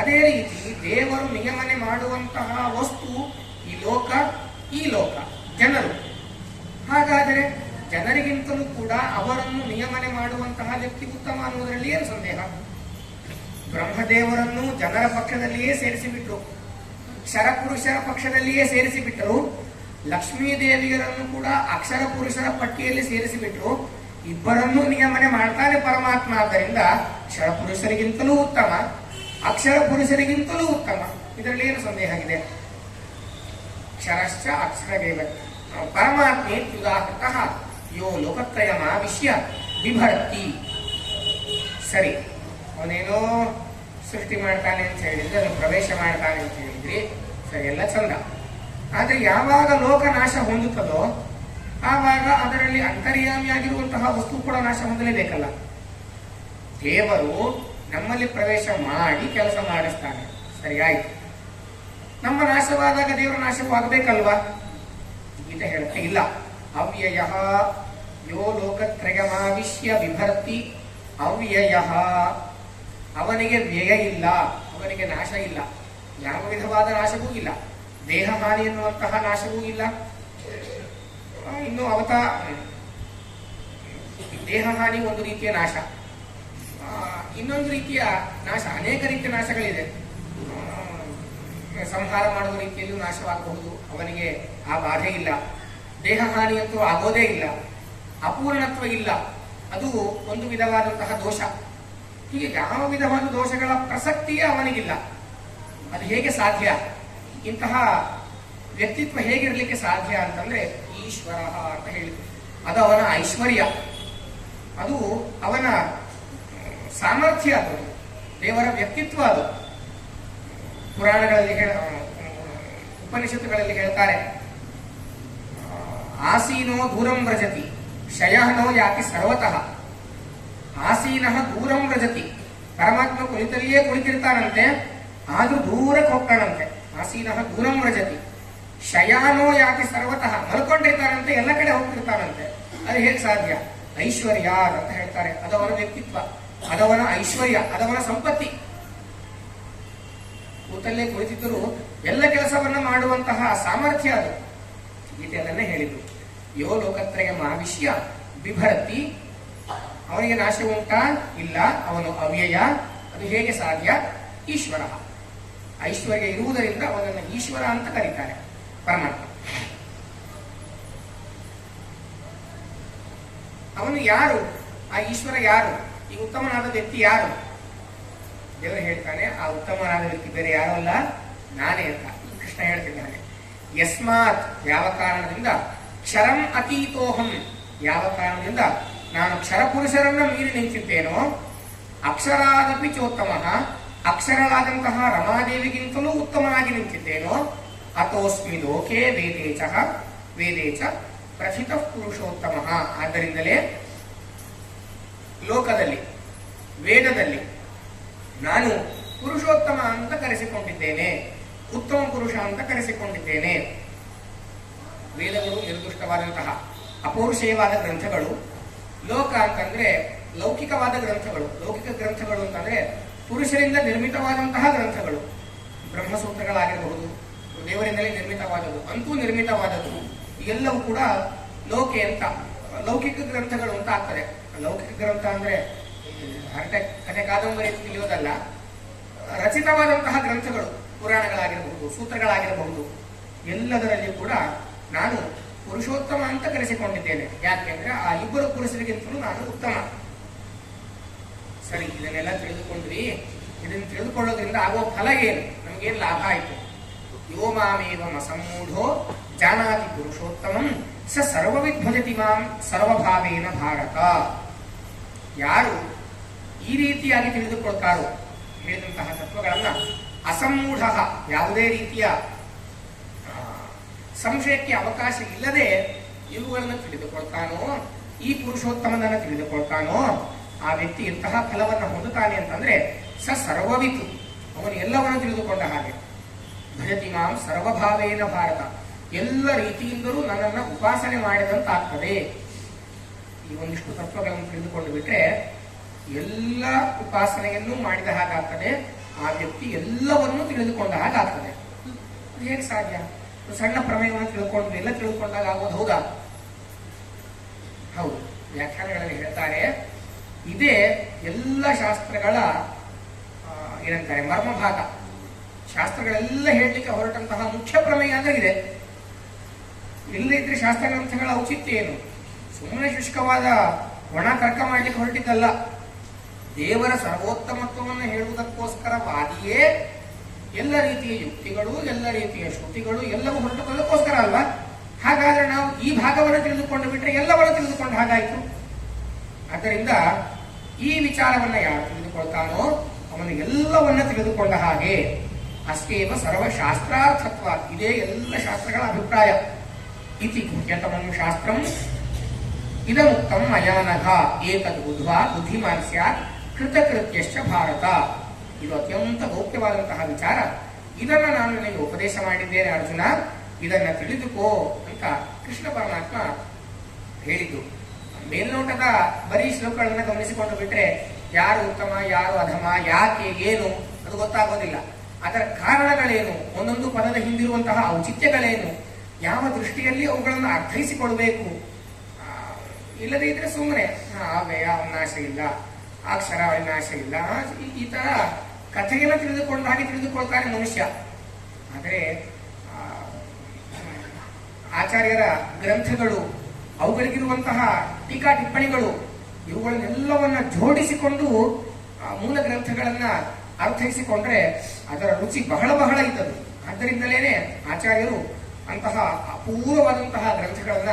ಅದೇ ರೀತಿ ದೇವರು ನಿಯಮನೆ ಮಾಡುವಂತಹ ವಸ್ತು ಈ ಲೋಕ, ಈ ಲೋಕ ಜನರು. ಹಾಗಾದರೆ ಜನರಿಗಿಂತಲೂ ಕೂಡ ಅವರನ್ನು ನಿಯಮನೆ ಮಾಡುವಂತಹ ವ್ಯಕ್ತಿ ಉತ್ತಮ ಅನ್ನುವುದರಲ್ಲಿ ಏನು ಸಂದೇಹ? ಬ್ರಹ್ಮದೇವರನ್ನು ಜನರ ಪಕ್ಷದಲ್ಲಿಯೇ ಸೇರಿಸಿಬಿಟ್ರು, ಕ್ಷರ ಪುರುಷರ ಪಕ್ಷದಲ್ಲಿಯೇ ಸೇರಿಸಿಬಿಟ್ಟರು. ಲಕ್ಷ್ಮೀದೇವಿಯರನ್ನು ಕೂಡ ಅಕ್ಷರ ಪುರುಷರ ಪಟ್ಟಿಯಲ್ಲಿ ಸೇರಿಸಿಬಿಟ್ರು. ಇಬ್ಬರನ್ನೂ ನಿಯಮನೆ ಮಾಡ್ತಾನೆ ಪರಮಾತ್ಮ. ಆದ್ದರಿಂದ ಕ್ಷರ ಪುರುಷರಿಗಿಂತಲೂ ಉತ್ತಮ, ಅಕ್ಷರ ಪುರುಷರಿಗಿಂತಲೂ ಉತ್ತಮ. ಇದರಲ್ಲಿ ಏನು ಸಂದೇಹ ಇದೆ? ಕ್ಷರಶ್ಚ ಅಕ್ಷರವೇವ ಪರಮಾತ್ಮೆ ಉದಾಹೃತಃ ಯೋ ಲೋಕತ್ರಯಮಾವಿಶ್ಯ ಬಿಭರ್ತಿ. ಸರಿ, ಅವನೇನೋ ಸೃಷ್ಟಿ ಮಾಡ್ತಾನೆ ಅಂತ ಹೇಳಿದ್ರೆ, ಅದನ್ನು ಪ್ರವೇಶ ಮಾಡ್ತಾನೆ ಅಂತ ಹೇಳಿದ್ರಿ, ಸರಿ, ಎಲ್ಲ ಚಂದ. ಆದ್ರೆ ಯಾವಾಗ ಲೋಕ ನಾಶ ಹೊಂದುತ್ತದೋ ಆವಾಗ ಅದರಲ್ಲಿ ಅಂತರ್ಯಾಮಿಯಾಗಿರುವಂತಹ ವಸ್ತು ಕೂಡ ನಾಶ ಹೊಂದಲೇಬೇಕಲ್ಲ. ದೇವರು ನಮ್ಮಲ್ಲಿ ಪ್ರವೇಶ ಮಾಡಿ ಕೆಲಸ ಮಾಡಿಸ್ತಾನೆ, ಸರಿ ಆಯ್ತು. ನಮ್ಮ ನಾಶವಾದಾಗ ದೇವರ ನಾಶವೂ ಆಗಬೇಕಲ್ವಾ? ಗೀತೆ ಹೇಳುತ್ತೆ ಇಲ್ಲ. ಅವ್ಯಯ ಯೋ ಲೋಕತ್ರಯಮಾವಿಶ್ಯ ಬಿಭರ್ತಿ ಅವ್ಯಯ. ಅವನಿಗೆ ವ್ಯಯ ಇಲ್ಲ, ಅವನಿಗೆ ನಾಶ ಇಲ್ಲ, ಯಾವ ವಿಧವಾದ ನಾಶವೂ ಇಲ್ಲ. ದೇಹ ಹಾನಿ ಎನ್ನುವಂತಹ ನಾಶವೂ ಇಲ್ಲ. ಇನ್ನು ದೇಹ ಹಾನಿ ಒಂದು ರೀತಿಯ ನಾಶ, ಇನ್ನೊಂದು ರೀತಿಯ ನಾಶ, ಅನೇಕ ರೀತಿಯ ನಾಶಗಳಿದೆ. ಸಂಹಾರ ಮಾಡುವ ರೀತಿಯಲ್ಲೂ ನಾಶವಾಗಬಹುದು, ಅವನಿಗೆ ಆ ಬಾಧೆ ಇಲ್ಲ. ದೇಹ ಹಾನಿಯಂತೂ ಆಗೋದೇ ಇಲ್ಲ. ಅಪೂರ್ಣತ್ವ ಇಲ್ಲ, ಅದು ಒಂದು ವಿಧವಾದಂತಹ ದೋಷ. ಹೀಗೆ ಯಾವ ವಿಧವಾದ ದೋಷಗಳ ಪ್ರಸಕ್ತಿಯೇ ಅವನಿಗಿಲ್ಲ. ಅದು ಹೇಗೆ ಸಾಧ್ಯ? ಇಂತಹ ವ್ಯಕ್ತಿತ್ವ ಹೇಗಿರಲಿಕ್ಕೆ ಸಾಧ್ಯ ಅಂತಂದ್ರೆ ಈಶ್ವರ ಅಂತ ಹೇಳಿದ್ರು. ಅದು ಅವನ ಐಶ್ವರ್ಯ, ಅದು ಅವನ ಸಾಮರ್ಥ್ಯ, ಅದು ದೇವರ ವ್ಯಕ್ತಿತ್ವ. ಅದು ಪುರಾಣಗಳಲ್ಲಿ ಉಪನಿಷತ್ತುಗಳಲ್ಲಿ ಹೇಳ್ತಾರೆ, ಆಸೀನೋ ದೂರಂ ವ್ರಜತಿ ಶಯನೋ ಯಾತಿ ಸರ್ವತಃ. ಆಸೀನಃ ದೂರಂ ವ್ರಜತಿ, ಪರಮಾತ್ಮ ಕುಳಿತಲ್ಲಿಯೇ ಕುಳಿತಿರ್ತಾನಂತೆ, ಆದ್ರೂ ದೂರಕ್ಕೆ ಹೋಗ್ತಾನಂತೆ. ಆಸೀನಃ ದೂರಂ ವ್ರಜತಿ ಶಯಾನೋ ಯಾತಿ ಸರ್ವತಃ, ಮಲ್ಕೊಂಡಿರ್ತಾನಂತೆ, ಎಲ್ಲ ಕಡೆ ಹೋಗ್ತಿರ್ತಾನಂತೆ. ಅದು ಹೇಗೆ ಸಾಧ್ಯ? ಐಶ್ವರ್ಯ ಅಂತ ಹೇಳ್ತಾರೆ. ಅದವನ ವ್ಯಕ್ತಿತ್ವ, ಅದವನ ಐಶ್ವರ್ಯ, ಅದವನ ಸಂಪತ್ತಿ. ಕೂತಲ್ಲೇ ಕುಳಿತಿದ್ದರೂ ಎಲ್ಲ ಕೆಲಸವನ್ನ ಮಾಡುವಂತಹ ಸಾಮರ್ಥ್ಯ ಅದು. ಗೀತೆ ಅದನ್ನೇ ಹೇಳಿದ್ರು. ಯೋ ಲೋಕತ್ರಯ ಮಾವಿಷ್ಯ ಬಿಭರ್ತಿ, ಅವನಿಗೆ ನಾಶ ಉಂಟಾ? ಇಲ್ಲ, ಅವನು ಅವ್ಯಯ. ಅದು ಹೇಗೆ ಸಾಧ್ಯ? ಈಶ್ವರ. ಐಶ್ವರ್ಯ ಇರುವುದರಿಂದ ಅವನನ್ನು ಈಶ್ವರ ಅಂತ ಕರೀತಾರೆ ಪರಮಾತ್ಮ. ಅವನು ಯಾರು? ಆ ಈಶ್ವರ ಯಾರು? ಈ ಉತ್ತಮನಾದ ವ್ಯಕ್ತಿ ಯಾರು? ದೇವರು ಹೇಳ್ತಾನೆ, ಆ ಉತ್ತಮನಾದ ವ್ಯಕ್ತಿ ಬೇರೆ ಯಾರು ಅಲ್ಲ, ನಾನೇ ಅಂತ ಕೃಷ್ಣ ಹೇಳ್ತಿದ್ದಾನೆ. ಯಸ್ಮಾತ್, ಯಾವ ಕಾರಣದಿಂದ, ಕ್ಷರಂ ಅತೀತೋಹಂ, ಯಾವ ಕಾರಣದಿಂದ ನಾನು ಕ್ಷರಪುರುಷರನ್ನ ಮೀರಿ ನಿಂತಿದ್ದೇನೋ, ಅಕ್ಷರಾದಪಿ ಚೋತ್ತಮ, ಅಕ್ಷರಳಾದಂತಹ ರಮಾದೇವಿಗಿಂತಲೂ ಉತ್ತಮನಾಗಿ ನಿಂತಿದ್ದೇನೋ, ಅತೋಸ್ಮಿ ಲೋಕೆ ವೇದೇಚ ಪ್ರಥಿತ ಪುರುಷೋತ್ತಮ. ಆದ್ದರಿಂದಲೇ ಲೋಕದಲ್ಲಿ, ವೇದದಲ್ಲಿ ನಾನು ಪುರುಷೋತ್ತಮ ಅಂತ ಕರೆಸಿಕೊಂಡಿದ್ದೇನೆ, ಉತ್ತಮ ಪುರುಷ ಅಂತ ಕರೆಸಿಕೊಂಡಿದ್ದೇನೆ. ವೇದಗಳು ನಿರ್ದುಷ್ಟವಾದಂತಹ ಅಪೌರುಷೇಯವಾದ ಗ್ರಂಥಗಳು. ಲೋಕ ಅಂತಂದ್ರೆ ಲೌಕಿಕವಾದ ಗ್ರಂಥಗಳು. ಲೌಕಿಕ ಗ್ರಂಥಗಳು ಅಂತಂದ್ರೆ ಪುರುಷರಿಂದ ನಿರ್ಮಿತವಾದಂತಹ ಗ್ರಂಥಗಳು. ಬ್ರಹ್ಮಸೂತ್ರಗಳಾಗಿರಬಹುದು, ದೇವರಿಂದಲೇ ನಿರ್ಮಿತವಾದದ್ದು, ಅಂತೂ ನಿರ್ಮಿತವಾದದ್ದು. ಎಲ್ಲವೂ ಕೂಡ ಲೋಕೆ ಅಂತ, ಲೌಕಿಕ ಗ್ರಂಥಗಳು ಅಂತ ಆಗ್ತದೆ. ಲೌಕಿಕ ಗ್ರಂಥ ಅಂದ್ರೆ ಹರಟೆ ಕಥೆ ಕಾದಂಬರಿ ತಿಳಿಯೋದಲ್ಲ, ರಚಿತವಾದಂತಹ ಗ್ರಂಥಗಳು, ಪುರಾಣಗಳಾಗಿರಬಹುದು, ಸೂತ್ರಗಳಾಗಿರಬಹುದು. ಎಲ್ಲದರಲ್ಲಿಯೂ ಕೂಡ ನಾನು ಪುರುಷೋತ್ತಮ ಅಂತ ಕರೆಸಿಕೊಂಡಿದ್ದೇನೆ. ಯಾಕೆಂದ್ರೆ ಆ ಇಬ್ಬರು ಪುರುಷರಿಗಿಂತಲೂ ನಾನು ಉತ್ತಮ. ಸರಿ, ಇದನ್ನೆಲ್ಲ ತಿಳಿದುಕೊಂಡ್ವಿ. ಇದನ್ನು ತಿಳಿದುಕೊಳ್ಳೋದ್ರಿಂದ ಆಗುವ ಫಲ ಏನು? ನಮಗೇನು ಲಾಭ ಆಯಿತು? ಯೋ ಮಾಮೇವಂ ಅಸಮ್ಮೂಢೋ ಜಾನಾತಿ ಪುರುಷೋತ್ತಮಂ ಸ ಸರ್ವವಿದ್ ಭಜತಿ ಮಾಂ ಸರ್ವಭಾವೇನ ಭಾರತ. ಯಾರು ಈ ರೀತಿಯಾಗಿ ತಿಳಿದುಕೊಳ್ತಾರೋ, ಹೇಳಿದಂತಹ ತತ್ವಗಳನ್ನ ಅಸಮ್ಮೂಢ, ಯಾವುದೇ ರೀತಿಯ ಸಂಶಯಕ್ಕೆ ಅವಕಾಶ ಇಲ್ಲದೆ ಇವುಗಳನ್ನು ತಿಳಿದುಕೊಳ್ತಾನೋ, ಈ ಪುರುಷೋತ್ತಮನನ್ನು ತಿಳಿದುಕೊಳ್ತಾನೋ, ಆ ವ್ಯಕ್ತಿ ಎಂತಹ ಫಲವನ್ನು ಹೊಂದುತ್ತಾನೆ ಅಂತಂದ್ರೆ ಸ ಸರ್ವವಿತ್, ಅವನು ಎಲ್ಲವನ್ನು ತಿಳಿದುಕೊಂಡ ಹಾಗೆ. ಭಜತಿ ಮಾಂ ಸರ್ವಭಾವೇನ ಭಾರತ, ಎಲ್ಲ ರೀತಿಯಿಂದಲೂ ನನ್ನನ್ನು ಉಪಾಸನೆ ಮಾಡಿದಂತಾಗ್ತದೆ. ಈ ಒಂದಿಷ್ಟು ತತ್ವಗಳನ್ನು ತಿಳಿದುಕೊಂಡು ಬಿಟ್ರೆ ಎಲ್ಲ ಉಪಾಸನೆಯನ್ನು ಮಾಡಿದ ಹಾಗಾಗ್ತದೆ. ಆ ವ್ಯಕ್ತಿ ಎಲ್ಲವನ್ನೂ ತಿಳಿದುಕೊಂಡ ಹಾಗಾಗ್ತದೆ. ಹೇಗೆ ಸಾಧ್ಯ? ಸಣ್ಣ ಪ್ರಮೇಯವನ್ನು ತಿಳ್ಕೊಂಡು ಎಲ್ಲ ತಿಳ್ಕೊಂಡಾಗ ಆಗೋದು ಹೌದಾ? ಹೌದು. ವ್ಯಾಖ್ಯಾನಗಳಲ್ಲಿ ಹೇಳ್ತಾರೆ, ಇದೇ ಎಲ್ಲ ಶಾಸ್ತ್ರಗಳ ಏನಂತಾರೆ ಮರ್ಮಭಾಗ. ಶಾಸ್ತ್ರಗಳೆಲ್ಲ ಹೇಳಲಿಕ್ಕೆ ಹೊರಟಂತಹ ಮುಖ್ಯ ಪ್ರಮೇಯ ಅಂದ್ರೆ ಇದೆ. ಇಲ್ಲದಿದ್ರೆ ಶಾಸ್ತ್ರ ಗ್ರಂಥಗಳ ಔಚಿತ್ಯ ಏನು? ಸುಮ್ಮನೆ ಶುಷ್ಕವಾದ ಒಣ ತರ್ಕ ಮಾಡ್ಲಿಕ್ಕೆ ಹೊರಟಿದ್ದಲ್ಲ. ದೇವರ ಸರ್ವೋತ್ತಮತ್ವವನ್ನು ಹೇಳುವುದಕ್ಕೋಸ್ಕರವಾಗಿಯೇ ಎಲ್ಲ ರೀತಿಯ ಯುಕ್ತಿಗಳು, ಎಲ್ಲ ರೀತಿಯ ಶ್ರುತಿಗಳು ಎಲ್ಲವೂ ಹೊರಟುಕೊಳ್ಳೋಕ್ಕೋಸ್ಕರ ಅಲ್ವಾ? ಹಾಗಾದ್ರೆ ನಾವು ಈ ಭಾಗವನ್ನು ತಿಳಿದುಕೊಂಡು ಬಿಟ್ರೆ ಎಲ್ಲವನ್ನು ತಿಳಿದುಕೊಂಡ ಹಾಗಾಯಿತು. ಆದ್ದರಿಂದ ಈ ವಿಚಾರವನ್ನ ಯಾರು ತಿಳಿದುಕೊಳ್ತಾನೋ ಅವನು ಎಲ್ಲವನ್ನ ತಿಳಿದುಕೊಂಡ ಹಾಗೆ. ಅಷ್ಟೇವ ಸರ್ವಶಾಸ್ತ್ರಾರ್ಥತ್ವ, ಇದೇ ಎಲ್ಲ ಶಾಸ್ತ್ರಗಳ ಅಭಿಪ್ರಾಯ. ಇತಿ ಗುಹ್ಯತಮಂ ಶಾಸ್ತ್ರಂ ಇದಮುಕ್ತಂ ಮಯಾನಘ ಏತದ್ ಬುದ್ಧ್ವಾ ಬುದ್ಧಿಮಾನ್ ಸ್ಯಾತ್ ಕೃತಕೃತ್ಯಶ್ಚ ಭಾರತ. ಇದು ಅತ್ಯಂತ ಗೌಪ್ಯವಾದಂತಹ ವಿಚಾರ. ಇದನ್ನ ನಾನು ನಿನಗೆ ಉಪದೇಶ ಮಾಡಿದ್ದೇನೆ ಅರ್ಜುನ, ಇದನ್ನ ತಿಳಿದುಕೋ ಅಂತ ಕೃಷ್ಣ ಪರಮಾತ್ಮ ಹೇಳಿದ್ದು. ಮೇಲ್ನೋಟದ ಬರೀ ಶ್ಲೋಕಗಳನ್ನ ಗಮನಿಸಿಕೊಂಡು ಬಿಟ್ರೆ ಯಾರು ಉತ್ತಮ ಯಾರು ಅಧಮ, ಯಾಕೆ ಏನು ಅದು ಗೊತ್ತಾಗೋದಿಲ್ಲ. ಅದರ ಕಾರಣಗಳೇನು, ಒಂದೊಂದು ಪದದ ಹಿಂದಿರುವಂತಹ ಔಚಿತ್ಯಗಳೇನು, ಯಾವ ದೃಷ್ಟಿಯಲ್ಲಿ ಅವುಗಳನ್ನು ಅರ್ಥೈಸಿಕೊಳ್ಬೇಕು. ಇಲ್ಲದೇ ಇದ್ರೆ ಸುಮ್ಮನೆ ಅವ್ಯಯ ನಾಶ ಇಲ್ಲ, ಅಕ್ಷರ ವಿನಾಶ ಇಲ್ಲ, ಈ ತರ ಕಥೆಯನ್ನು ತಿಳಿದುಕೊಂಡು ಹಾಗೆ ತಿಳಿದುಕೊಳ್ತಾನೆ ಮನುಷ್ಯ. ಆದರೆ ಆಚಾರ್ಯರ ಗ್ರಂಥಗಳು, ಅವುಗಳಿಗಿರುವಂತಹ ಟೀಕಾ ಟಿಪ್ಪಣಿಗಳು, ಇವುಗಳನ್ನೆಲ್ಲವನ್ನ ಜೋಡಿಸಿಕೊಂಡು ಮೂಲ ಗ್ರಂಥಗಳನ್ನ ಅರ್ಥೈಸಿಕೊಂಡ್ರೆ ಅದರ ರುಚಿ ಬಹಳ ಬಹಳ ಇದ್ದದು. ಆದ್ದರಿಂದಲೇನೆ ಆಚಾರ್ಯರು ಅಂತಹ ಅಪೂರ್ವವಾದಂತಹ ಗ್ರಂಥಗಳನ್ನ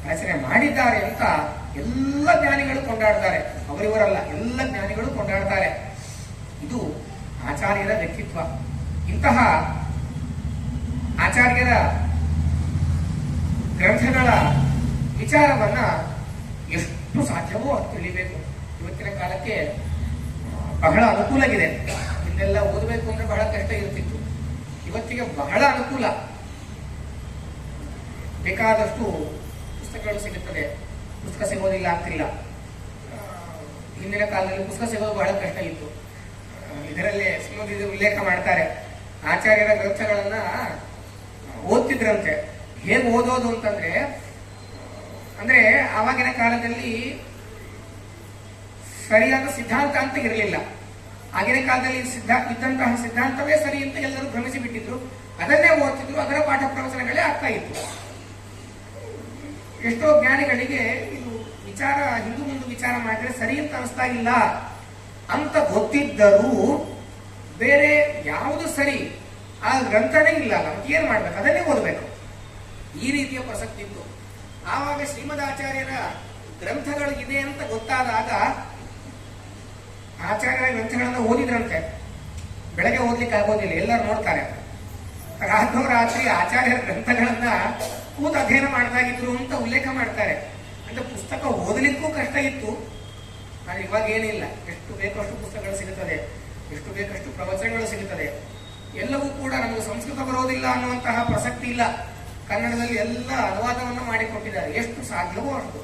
ರಚನೆ ಮಾಡಿದ್ದಾರೆ ಅಂತ ಎಲ್ಲ ಜ್ಞಾನಿಗಳು ಕೊಂಡಾಡ್ತಾರೆ. ಅವರಿವರಲ್ಲ, ಎಲ್ಲ ಜ್ಞಾನಿಗಳು ಕೊಂಡಾಡ್ತಾರೆ. ಇದು ಆಚಾರ್ಯರ ವ್ಯಕ್ತಿತ್ವ. ಇಂತಹ ಆಚಾರ್ಯರ ಗ್ರಂಥಗಳ ವಿಚಾರವನ್ನ ಎಷ್ಟು ಸಾಧ್ಯವೋ ಅದು ತಿಳಿಬೇಕು. ಇವತ್ತಿನ ಕಾಲಕ್ಕೆ ಬಹಳ ಅನುಕೂಲವಿದೆ. ಹಿಂದೆಲ್ಲ ಓದಬೇಕು ಅಂದ್ರೆ ಬಹಳ ಕಷ್ಟ ಇರ್ತಿತ್ತು. ಇವತ್ತಿಗೆ ಬಹಳ ಅನುಕೂಲ, ಬೇಕಾದಷ್ಟು ಪುಸ್ತಕಗಳು ಸಿಗುತ್ತದೆ. ಪುಸ್ತಕ ಸಿಗೋದಿಲ್ಲ ಆಗ್ತಿಲ್ಲ. ಹಿಂದಿನ ಕಾಲದಲ್ಲಿ ಪುಸ್ತಕ ಸಿಗೋದು ಬಹಳ ಕಷ್ಟ ಇತ್ತು. ಇದರಲ್ಲೇ ಸುಮ್ಮನೆ ಉಲ್ಲೇಖ ಮಾಡ್ತಾರೆ, ಆಚಾರ್ಯರ ಗ್ರಂಥಗಳನ್ನ ಓದ್ತಿದ್ರಂತೆ. ಹೇಗೆ ಓದೋದು ಅಂತಂದ್ರೆ, ಅಂದ್ರೆ ಆವಾಗಿನ ಕಾಲದಲ್ಲಿ ಸರಿಯಾದ ಸಿದ್ಧಾಂತ ಅಂತ ಇರಲಿಲ್ಲ. ಆಗಿನ ಕಾಲದಲ್ಲಿ ಇದ್ದಂತಹ ಸಿದ್ಧಾಂತವೇ ಸರಿ ಅಂತ ಎಲ್ಲರೂ ಭ್ರಮಿಸಿ ಬಿಟ್ಟಿದ್ರು. ಅದನ್ನೇ ಓದ್ತಿದ್ರು, ಅದರ ಪಾಠ ಪ್ರವಚನಗಳೇ ಆಗ್ತಾ ಇತ್ತು. ಎಷ್ಟೋ ಜ್ಞಾನಿಗಳಿಗೆ ಇದು ವಿಚಾರ ಹಿಂದೂ ಮುಂದೆ ವಿಚಾರ ಮಾಡಿದ್ರೆ ಸರಿ ಅಂತ ಅನಿಸ್ತಾ ಇಲ್ಲ ಅಂತ ಗೊತ್ತಿದ್ದರೂ ಬೇರೆ ಯಾವುದು ಸರಿ ಆ ಗ್ರಂಥನೇ ಇಲ್ಲ, ನಮ್ಗೆ ಏನ್ ಮಾಡ್ಬೇಕು, ಅದನ್ನೇ ಓದಬೇಕು, ಈ ರೀತಿಯ ಪ್ರಸಕ್ತಿ ಇತ್ತು. ಆವಾಗ ಶ್ರೀಮದಾಚಾರ್ಯರ ಗ್ರಂಥಗಳು ಇದೆ ಅಂತ ಗೊತ್ತಾದಾಗ ಆಚಾರ್ಯರ ಗ್ರಂಥಗಳನ್ನ ಓದಿದ್ರಂತೆ. ಬೆಳಗ್ಗೆ ಓದ್ಲಿಕ್ಕೆ ಆಗೋದಿಲ್ಲ, ಎಲ್ಲರೂ ನೋಡ್ತಾರೆ. ರಾತ್ರಿ ಆಚಾರ್ಯರ ಗ್ರಂಥಗಳನ್ನ ಕೂತು ಅಧ್ಯಯನ ಮಾಡ್ತಾಗಿದ್ರು ಅಂತ ಉಲ್ಲೇಖ ಮಾಡ್ತಾರೆ. ಅಂದ್ರೆ ಪುಸ್ತಕ ಓದಲಿಕ್ಕೂ ಕಷ್ಟ ಇತ್ತು. ಆದ್ರೆ ಇವಾಗ ಏನಿಲ್ಲ, ಎಷ್ಟು ಬೇಕಷ್ಟು ಪುಸ್ತಕಗಳು ಸಿಗುತ್ತದೆ, ಎಷ್ಟು ಬೇಕಷ್ಟು ಪ್ರವಚನಗಳು ಸಿಗುತ್ತದೆ. ಎಲ್ಲವೂ ಕೂಡ ನಮಗೆ ಸಂಸ್ಕೃತ ಬರೋದಿಲ್ಲ ಅನ್ನುವಂತಹ ಪ್ರಸಕ್ತಿ ಇಲ್ಲ. ಕನ್ನಡದಲ್ಲಿ ಎಲ್ಲ ಅನುವಾದವನ್ನು ಮಾಡಿಕೊಟ್ಟಿದ್ದಾರೆ. ಎಷ್ಟು ಸಾಧ್ಯವೋ ಅಷ್ಟು,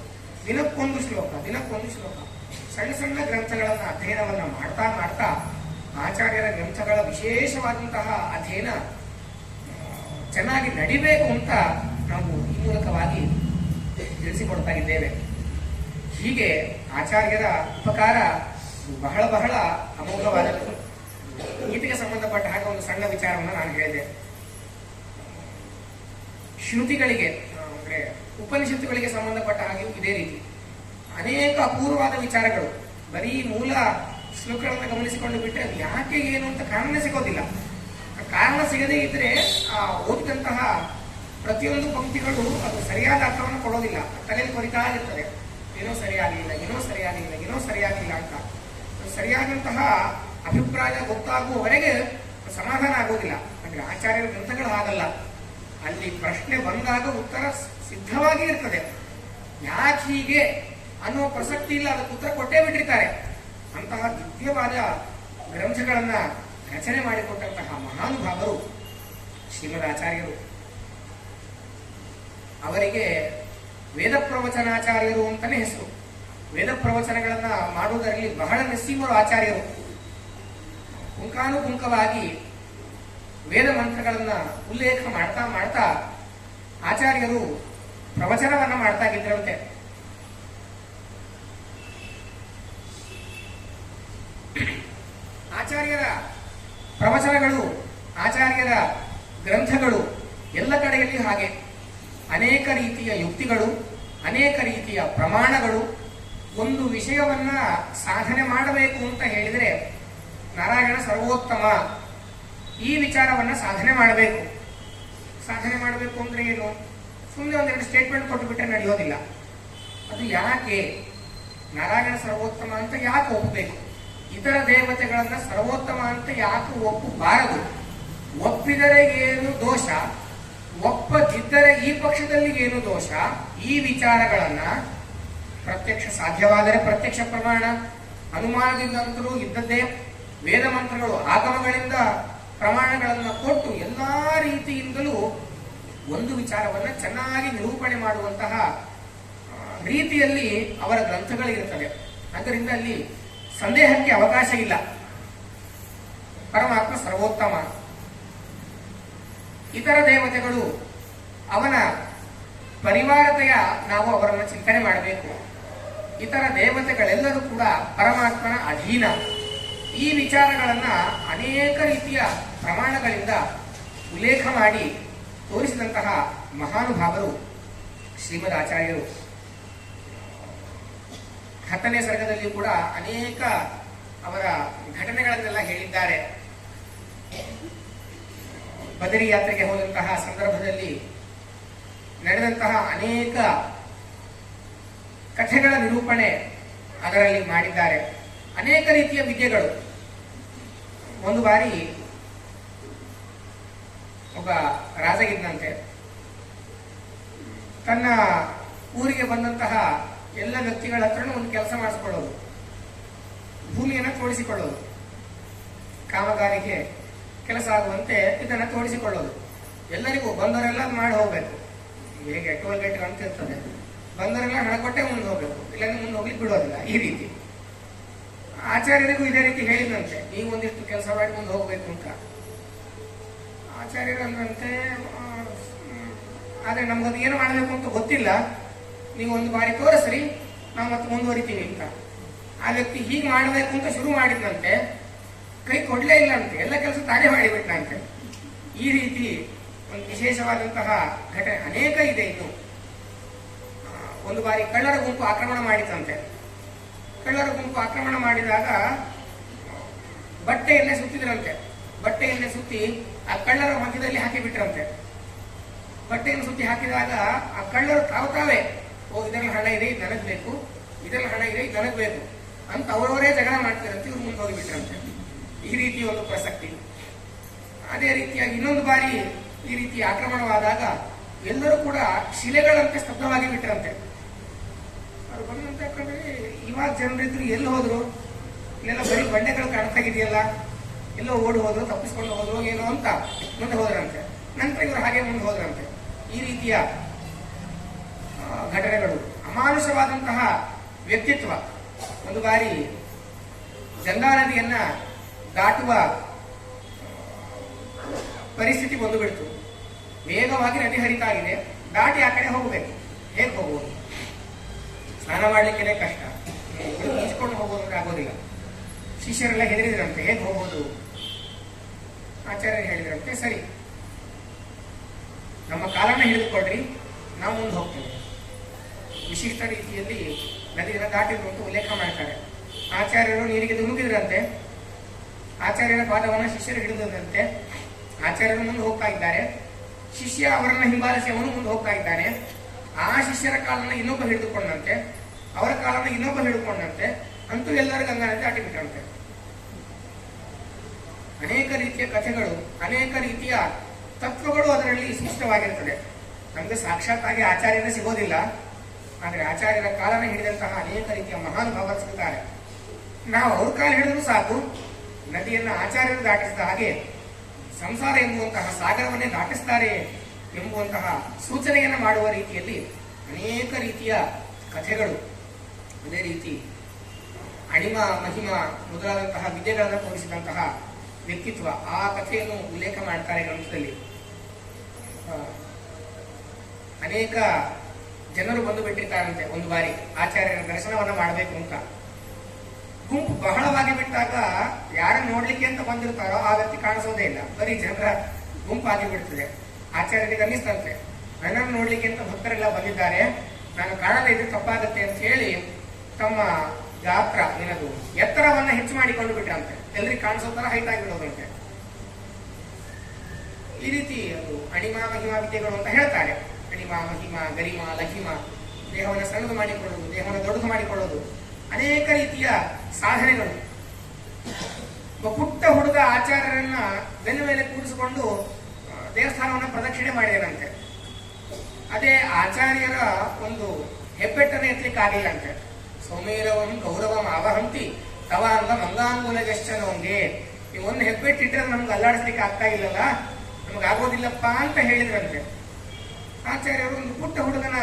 ದಿನಕ್ಕೊಂದು ಶ್ಲೋಕ, ಸಣ್ಣ ಸಣ್ಣ ಗ್ರಂಥಗಳನ್ನ ಅಧ್ಯಯನವನ್ನ ಮಾಡ್ತಾ ಮಾಡ್ತಾ ಆಚಾರ್ಯರ ಗ್ರಂಥಗಳ ವಿಶೇಷವಾದಂತಹ ಅಧ್ಯಯನ ಚೆನ್ನಾಗಿ ನಡಿಬೇಕು ಅಂತ ನಾವು ಈ ಮೂಲಕವಾಗಿ ತಿಳಿಸಿಕೊಡ್ತಾ ಇದ್ದೇವೆ. ಹೀಗೆ ಆಚಾರ್ಯರ ಉಪಕಾರ ಬಹಳ ಬಹಳ ಅಮೋಘವಾದದ್ದು. ಗೀತೆಗೆ ಸಂಬಂಧಪಟ್ಟ ಹಾಗೆ ಒಂದು ಸಣ್ಣ ವಿಚಾರವನ್ನು ನಾನು ಹೇಳಿದೆ. ಶ್ರುತಿಗಳಿಗೆ ಅಂದ್ರೆ ಉಪನಿಷತ್ತುಗಳಿಗೆ ಸಂಬಂಧಪಟ್ಟ ಹಾಗೆಯೂ ಇದೇ ರೀತಿ ಅನೇಕ ಅಪೂರ್ವವಾದ ವಿಚಾರಗಳು. ಬರೀ ಮೂಲ ಶ್ಲೋಕಗಳನ್ನು ಗಮನಿಸಿಕೊಂಡು ಬಿಟ್ಟರೆ ಅದು ಯಾಕೆ ಏನು ಅಂತ ಕಾರಣ ಸಿಗೋದಿಲ್ಲ. ಕಾರಣ ಸಿಗದೇ ಇದ್ರೆ ಆ ಓದಿದಂತಹ ಪ್ರತಿಯೊಂದು ಪಂಕ್ತಿಗಳು ಅದು ಸರಿಯಾದ ಅರ್ಥವನ್ನು ಕೊಡೋದಿಲ್ಲ. ತಲೆಯಲ್ಲಿ ಕೊರಿತಾ ಇರ್ತದೆ, ಏನೋ ಸರಿಯಾಗಲಿಲ್ಲ ಅಂತ. ಸರಿಯಾದಂತಹ ಅಭಿಪ್ರಾಯ ಗೊತ್ತಾಗುವವರೆಗೆ ಸಮಾಧಾನ ಆಗೋದಿಲ್ಲ. ಅಂದ್ರೆ ಆಚಾರ್ಯರ ಗ್ರಂಥಗಳು ಹಾಗಲ್ಲ. ಅಲ್ಲಿ ಪ್ರಶ್ನೆ ಬಂದಾಗ ಉತ್ತರ ಸಿದ್ಧವಾಗಿ ಇರ್ತದೆ. ಯಾಕೆ ಹೀಗೆ ಅನ್ನುವ ಪ್ರಸಕ್ತಿ ಇಲ್ಲ, ಅದಕ್ಕೆ ಉತ್ತರ ಕೊಟ್ಟೇ ಬಿಟ್ಟಿರ್ತಾರೆ. ಅಂತಹ ದಿವ್ಯವಾದ ಗ್ರಂಥಗಳನ್ನ ರಚನೆ ಮಾಡಿಕೊಟ್ಟಂತಹ ಮಹಾನುಭಾವರು ಶ್ರೀಮದಾಚಾರ್ಯರು. ಅವರಿಗೆ ವೇದ ಪ್ರವಚನಾಚಾರ್ಯರು ಅಂತಾನೆ ಹೆಸರು. ವೇದ ಪ್ರವಚನಗಳನ್ನ ಮಾಡುವುದರಲ್ಲಿ ಬಹಳ ನಿಸ್ಸೀಮರು ಆಚಾರ್ಯರು. ಪುಂಖಾನುಪುಂಖವಾಗಿ ವೇದ ಮಂತ್ರಗಳನ್ನ ಉಲ್ಲೇಖ ಮಾಡ್ತಾ ಮಾಡ್ತಾ ಆಚಾರ್ಯರು ಪ್ರವಚನವನ್ನ ಮಾಡ್ತಾ ಇದ್ರಂತೆ. ಆಚಾರ್ಯರ ಪ್ರವಚನಗಳು, ಆಚಾರ್ಯರ ಗ್ರಂಥಗಳು ಎಲ್ಲ ಕಡೆಯಲ್ಲಿ ಹಾಗೆ ಅನೇಕ ರೀತಿಯ ಯುಕ್ತಿಗಳು, ಅನೇಕ ರೀತಿಯ ಪ್ರಮಾಣಗಳು. ಒಂದು ವಿಷಯವನ್ನ ಸಾಧನೆ ಮಾಡಬೇಕು ಅಂತ ಹೇಳಿದರೆ ನಾರಾಯಣ ಸರ್ವೋತ್ತಮ, ಈ ವಿಚಾರವನ್ನ ಸಾಧನೆ ಮಾಡಬೇಕು. ಸಾಧನೆ ಮಾಡಬೇಕು ಅಂದ್ರೆ ಏನು? ಸುಮ್ಮನೆ ಒಂದೆರಡು ಸ್ಟೇಟ್ಮೆಂಟ್ ಕೊಟ್ಟು ಬಿಟ್ರೆ ನಡೆಯೋದಿಲ್ಲ. ಅದು ಯಾಕೆ ನಾರಾಯಣ ಸರ್ವೋತ್ತಮ ಅಂತ ಯಾಕೆ ಒಪ್ಪಬೇಕು? ಇತರ ದೇವತೆಗಳನ್ನ ಸರ್ವೋತ್ತಮ ಅಂತ ಯಾಕೆ ಒಪ್ಪಬಾರದು? ಒಪ್ಪಿದರೆ ಏನು ದೋಷ, ಒಪ್ಪದಿದ್ದರೆ ಈ ಪಕ್ಷದಲ್ಲಿ ಏನು ದೋಷ? ಈ ವಿಚಾರಗಳನ್ನ ಪ್ರತ್ಯಕ್ಷ ಸಾಧ್ಯವಾದರೆ ಪ್ರತ್ಯಕ್ಷ ಪ್ರಮಾಣ, ಅನುಮಾನದಿಂದಂತರೂ ಇದ್ದದ್ದೇ. ವೇದ ಮಂತ್ರಗಳು ಆಗಮಗಳಿಂದ ಪ್ರಮಾಣಗಳನ್ನು ಕೊಟ್ಟು ಎಲ್ಲಾ ರೀತಿಯಿಂದಲೂ ಒಂದು ವಿಚಾರವನ್ನ ಚೆನ್ನಾಗಿ ನಿರೂಪಣೆ ಮಾಡುವಂತಹ ರೀತಿಯಲ್ಲಿ ಅವರ ಗ್ರಂಥಗಳಿರುತ್ತವೆ. ಆದ್ದರಿಂದ ಅಲ್ಲಿ ಸಂದೇಹಕ್ಕೆ ಅವಕಾಶ ಇಲ್ಲ. ಪರಮಾತ್ಮ ಸರ್ವೋತ್ತಮ. ಇತರ ದೇವತೆಗಳು ಅವನ ಪರಿವಾರತೆಯ ನಾವು ಅವರನ್ನು ಚಿಂತನೆ ಮಾಡಬೇಕು. ಇತರ ದೇವತೆಗಳೆಲ್ಲರೂ ಕೂಡ ಪರಮಾತ್ಮನ ಅಧೀನ. ಈ ವಿಚಾರಗಳನ್ನ ಅನೇಕ ರೀತಿಯ ಪ್ರಮಾಣಗಳಿಂದ ಉಲ್ಲೇಖ ಮಾಡಿ ತೋರಿಸಿದಂತಹ ಮಹಾನುಭಾವರು ಶ್ರೀಮದ್ ಆಚಾರ್ಯರು. 10ನೇ ಸರ್ಗದಲ್ಲಿ ಕೂಡ ಅನೇಕ ಅವರ ಘಟನೆಗಳನ್ನೆಲ್ಲ ಹೇಳಿದ್ದಾರೆ. ಬದರಿ ಯಾತ್ರೆಗೆ ಹೋದಂತಹ ಸಂದರ್ಭದಲ್ಲಿ ನಡೆದಂತಹ ಅನೇಕ ಕಥೆಗಳ ನಿರೂಪಣೆ ಅದರಲ್ಲಿ ಮಾಡಿದ್ದಾರೆ. ಅನೇಕ ರೀತಿಯ ವಿದ್ಯೆಗಳು. ಒಂದು ಬಾರಿ ಒಬ್ಬ ರಾಜ ಇದ್ದಂತೆ. ತನ್ನ ಊರಿಗೆ ಬಂದಂತಹ ಎಲ್ಲ ವ್ಯಕ್ತಿಗಳ ಹತ್ರ ಒಂದು ಕೆಲಸ ಮಾಡಿಸ್ಕೊಳ್ಳೋದು, ಭೂಮಿಯನ್ನು ತೋಡಿಸಿಕೊಳ್ಳೋದು, ಕಾಮಗಾರಿಗೆ ಕೆಲಸ ಆಗುವಂತೆ ಇದನ್ನು ತೋಡಿಸಿಕೊಳ್ಳೋದು. ಎಲ್ಲರಿಗೂ ಬಂದವರೆಲ್ಲ ಮಾಡಿ ಹೋಗ್ಬೇಕು. ಹೇಗೆ ಟೋಲ್ ಗೇಟ್ ಅಂತ ಇರ್ತದೆ, ಬಂದವರೆಲ್ಲ ಹಣ ಕೊಟ್ಟೆ ಮುಂದೆ ಹೋಗ್ಬೇಕು, ಇಲ್ಲಾಂದ್ರೆ ಮುಂದೆ ಹೋಗ್ಲಿಕ್ಕೆ ಬಿಡೋದಿಲ್ಲ. ಈ ರೀತಿ ಆಚಾರ್ಯರಿಗೂ ಇದೇ ರೀತಿ ಹೇಳಿದಂತೆ, ನೀವು ಒಂದಿಷ್ಟು ಕೆಲಸ ಮಾಡಿ ಮುಂದೆ ಹೋಗ್ಬೇಕು ಅಂತ. ಆಚಾರ್ಯರು ಅಂದ್ರಂತೆ, ಆದ್ರೆ ನಮ್ಗದು ಏನು ಮಾಡಬೇಕು ಅಂತ ಗೊತ್ತಿಲ್ಲ, ನೀವು ಒಂದು ಬಾರಿ ತೋರಿಸ್ರಿ, ನಾವು ಮತ್ತೆ ಮುಂದುವರಿತೀವಿ ಅಂತ. ಆ ವ್ಯಕ್ತಿ ಹೀಗೆ ಮಾಡಬೇಕು ಅಂತ ಶುರು ಮಾಡಿದಂತೆ, ಕೈ ಕೊಡ್ಲೇ ಇಲ್ಲ ಅಂತೆ, ಎಲ್ಲ ಕೆಲಸ ತಾನೇ ಮಾಡಿಬಿಟ್ನಂತೆ. ಈ ರೀತಿ ಒಂದು ವಿಶೇಷವಾದಂತಹ ಘಟನೆ ಅನೇಕ ಇದೆ. ಇನ್ನು ಒಂದು ಬಾರಿ ಕಳ್ಳರ ಗುಂಪು ಆಕ್ರಮಣ ಮಾಡಿತಂತೆ. ಕಳ್ಳರ ಗುಂಪು ಆಕ್ರಮಣ ಮಾಡಿದಾಗ ಬಟ್ಟೆಯನ್ನೇ ಸುತ್ತಿದ್ರಂತೆ. ಬಟ್ಟೆಯನ್ನೇ ಸುತ್ತಿ ಆ ಕಳ್ಳರ ಮಧ್ಯದಲ್ಲಿ ಹಾಕಿಬಿಟ್ರಂತೆ. ಬಟ್ಟೆಯನ್ನು ಸುತ್ತಿ ಹಾಕಿದಾಗ ಆ ಕಳ್ಳರು ತಾವೇ ಇದರಲ್ಲಿ ಹಣ ಇದೆ, ಇದು ನನಗ್ ಬೇಕು, ಇದರಲ್ಲಿ ಹಣ ಇದೆ, ಇದು ನನಗ್ ಬೇಕು ಅಂತ ಅವರವರೇ ಜಗಳ ಮಾಡ್ತಿರಂತೆ. ಇವ್ರು ಮುಂದೆ ಹೋಗಿಬಿಟ್ರಂತೆ. ಈ ರೀತಿ ಒಂದು ಪ್ರಸಕ್ತಿ. ಅದೇ ರೀತಿಯಾಗಿ ಇನ್ನೊಂದು ಬಾರಿ ಈ ರೀತಿ ಆಕ್ರಮಣವಾದಾಗ ಎಲ್ಲರೂ ಕೂಡ ಶಿಲೆಗಳಂತೆ ಸ್ತಬ್ಧವಾಗಿ ಬಿಟ್ರಂತೆ. ಅವ್ರು ಬಂದಂತ ಯಾಕಂದ್ರೆ ಇವಾಗ ಜನರಿದ್ರು ಎಲ್ಲಿ ಹೋದ್ರು, ಇಲ್ಲೆಲ್ಲ ಬರೀ ಬಂಡೆಗಳು ಕಾಣ್ತಾಗಿದೆಯಲ್ಲ, ಎಲ್ಲೋ ಓಡಿ ಹೋದ್ರು, ತಪ್ಪಿಸ್ಕೊಂಡು ಹೋದ್ರು ಏನೋ ಅಂತ ಮುಂದೆ ಹೋದ್ರಂತೆ. ನಂತರ ಇವರು ಹಾಗೆ ಮುಂದೆ ಹೋದ್ರಂತೆ. ಈ ರೀತಿಯ ಘಟನೆಗಳು. ಅಮಾನುಷವಾದಂತಹ ವ್ಯಕ್ತಿತ್ವ. ಒಂದು ಬಾರಿ ಗಂಗಾ ನದಿಯನ್ನ ದಾಟುವ ಪರಿಸ್ಥಿತಿ ಬಂದು ಬಿಡ್ತು. ವೇಗವಾಗಿ ನದಿ ಹರಿತಾ ಇದೆ, ದಾಟಿ ಆ ಕಡೆ ಹೋಗಬೇಕು. ಹೇಗೆ ಹೋಗುವುದು? ಸ್ನಾನ ಮಾಡ್ಲಿಕ್ಕೆ ಕಷ್ಟ, ಈಸ್ಕೊಂಡು ಹೋಗೋದ್ರೆ ಆಗೋದಿಲ್ಲ. ಶಿಷ್ಯರೆಲ್ಲ ಹೆದರಿದ್ರಂತೆ, ಹೇಗೆ ಹೋಗೋದು? ಆಚಾರ್ಯರು ಹೇಳಿದ್ರಂತೆ, ಸರಿ ನಮ್ಮ ಕಾಲನ್ನ ಹಿಡಿದುಕೊಡ್ರಿ, ನಾವು ಮುಂದೆ ಹೋಗ್ತೇವೆ. ವಿಶಿಷ್ಟ ರೀತಿಯಲ್ಲಿ ನದಿಯನ್ನು ದಾಟಿದ್ರು ಅಂತ ಉಲ್ಲೇಖ ಮಾಡ್ತಾರೆ. ಆಚಾರ್ಯರು ನೀರಿಗೆ ಧುಮುಕಿದ್ರಂತೆ. ಆಚಾರ್ಯರ ಪಾದವನ್ನು ಶಿಷ್ಯರು ಹಿಡಿದಂತೆ. ಆಚಾರ್ಯರು ಮುಂದೆ ಹೋಗ್ತಾ ಇದ್ದಾರೆ. ಶಿಷ್ಯ ಅವರನ್ನ ಹಿಂಬಾಲಿಸಿ ಅವನು ಮುಂದೆ ಹೋಗ್ತಾ ಇದ್ದಾನೆ. ಆ ಶಿಷ್ಯರ ಕಾಲನ್ನ ಇನ್ನೊಬ್ಬ ಹಿಡಿದುಕೊಂಡಂತೆ, ಅವರ ಕಾಲನ್ನ ಇನ್ನೊಬ್ಬ ಹಿಡಿದುಕೊಂಡಂತೆ. ಅಂತೂ ಎಲ್ಲರೂ ಗಂಗಾ ನದಿ ದಾಟಿಬಿಟ್ಟಂತೆ. ಅನೇಕ ರೀತಿಯ ಕಥೆಗಳು, ಅನೇಕ ರೀತಿಯ ತತ್ವಗಳು ಅದರಲ್ಲಿ ಸ್ಪಷ್ಟವಾಗಿರ್ತದೆ. ನಮ್ಗೆ ಸಾಕ್ಷಾತ್ತಾಗಿ ಆಚಾರ್ಯರೇ ಸಿಗೋದಿಲ್ಲ, ಆದರೆ ಆಚಾರ್ಯರ ಕಾಲನ ಹಿಡಿದಂತಹ ಅನೇಕ ರೀತಿಯ ಮಹಾನುಭಾವರು ಸಿಗುತ್ತಾರೆ. ನಾವು ಅವ್ರ ಕಾಲ ಹಿಡಿದ್ರು ಸಾಕು, ನದಿಯನ್ನು ಆಚಾರ್ಯರು ದಾಟಿಸಿದ ಹಾಗೆ ಸಂಸಾರ ಎಂಬುವಂತಹ ಸಾಗರವನ್ನೇ ದಾಟಿಸ್ತಾರೆ ಎಂಬುವಂತಹ ಸೂಚನೆಯನ್ನು ಮಾಡುವ ರೀತಿಯಲ್ಲಿ ಅನೇಕ ರೀತಿಯ ಕಥೆಗಳು. ಅದೇ ರೀತಿ ಅಣಿಮ ಮಹಿಮ ಮೊದಲಾದಂತಹ ವಿದ್ಯೆಗಳನ್ನು ತೋರಿಸಿದಂತಹ ವ್ಯಕ್ತಿತ್ವ. ಆ ಕಥೆಯನ್ನು ಉಲ್ಲೇಖ ಮಾಡ್ತಾರೆ ಗ್ರಂಥದಲ್ಲಿ. ಅನೇಕ ಜನರು ಬಂದು ಬಿಟ್ಟಿರ್ತಾರಂತೆ. ಒಂದು ಬಾರಿ ಆಚಾರ್ಯರ ದರ್ಶನವನ್ನ ಮಾಡಬೇಕು ಅಂತ ಗುಂಪು ಬಹಳವಾಗಿ ಬಿಟ್ಟಾಗ ಯಾರನ್ನು ನೋಡ್ಲಿಕ್ಕೆ ಅಂತ ಬಂದಿರ್ತಾರೋ ಆ ವ್ಯಕ್ತಿ ಕಾಣಿಸೋದೇ ಇಲ್ಲ, ಬರೀ ಜನರ ಗುಂಪಾಗಿ ಬಿಡ್ತದೆ. ಆಚಾರ್ಯರಿಗೆ ಅನ್ನಿಸ್ತಂತೆ, ನನ್ನನ್ನು ನೋಡ್ಲಿಕ್ಕೆ ಅಂತ ಭಕ್ತರೆಲ್ಲ ಬಂದಿದ್ದಾರೆ, ನಾನು ಕಾಣದೇ ಇದ್ರೆ ತಪ್ಪಾಗತ್ತೆ ಅಂತ ಹೇಳಿ ತಮ್ಮ ಗಾತ್ರ ಏನದು ಎತ್ತರವನ್ನ ಹೆಚ್ಚು ಮಾಡಿಕೊಂಡು ಬಿಟ್ರಂತೆ. ಎಲ್ರಿಗೆ ಕಾಣಿಸೋ ತರ ಹೈಟ್ ಆಗಿಬಿಡೋದಂತೆ. ಈ ರೀತಿ ಅದು ಅಣಿಮಾ ಮಹಿಮಾ ವಿದ್ಯೆಗಳು ಅಂತ ಹೇಳ್ತಾರೆ. ಅಣಿಮಾ ಮಹಿಮಾ ಗರಿಮಾ ಲಘಿಮಾ, ದೇಹವನ್ನು ಸಣ್ಣದು ಮಾಡಿಕೊಳ್ಳೋದು, ದೇಹವನ್ನು ದೊಡ್ಡದು ಮಾಡಿಕೊಳ್ಳೋದು, ಅನೇಕ ರೀತಿಯ ಸಾಧನೆಗಳು. ಒಬ್ಬ ಪುಟ್ಟ ಹುಡುಗ ಆಚಾರ್ಯರನ್ನ ಬೆನ್ನ ಮೇಲೆ ಕೂರಿಸಿಕೊಂಡು ದೇವಸ್ಥಾನವನ್ನು ಪ್ರದಕ್ಷಿಣೆ ಮಾಡಿದನಂತೆ. ಅದೇ ಆಚಾರ್ಯರ ಒಂದು ಹೆಬ್ಬೆಟ್ಟನ್ನು ಎತ್ತಲಿಕ್ಕೆ ಆಗಿಲ್ಲ ಅಂತೆ. ಸೌಮೇರವಂ ಗೌರವಂ ಆವಹಂತಿ ತವಾಂಗ ಮಂಗಾಂಗುಲ ಜಶ್ಚನೋಂಗೆ ನೀವು ಒಂದು ಹೆಬ್ಬೆಟ್ಟಿಟ್ರೆ ನಮ್ಗೆ ಅಲ್ಲಾಡಿಸ್ಲಿಕ್ಕೆ ಆಗ್ತಾ ಇಲ್ಲಲ್ಲ, ನಮಗಾಗೋದಿಲ್ಲಪ್ಪ ಅಂತ ಹೇಳಿದ್ರಂತೆ. ಆಚಾರ್ಯರು ಒಂದು ಪುಟ್ಟ ಹುಡುಗನ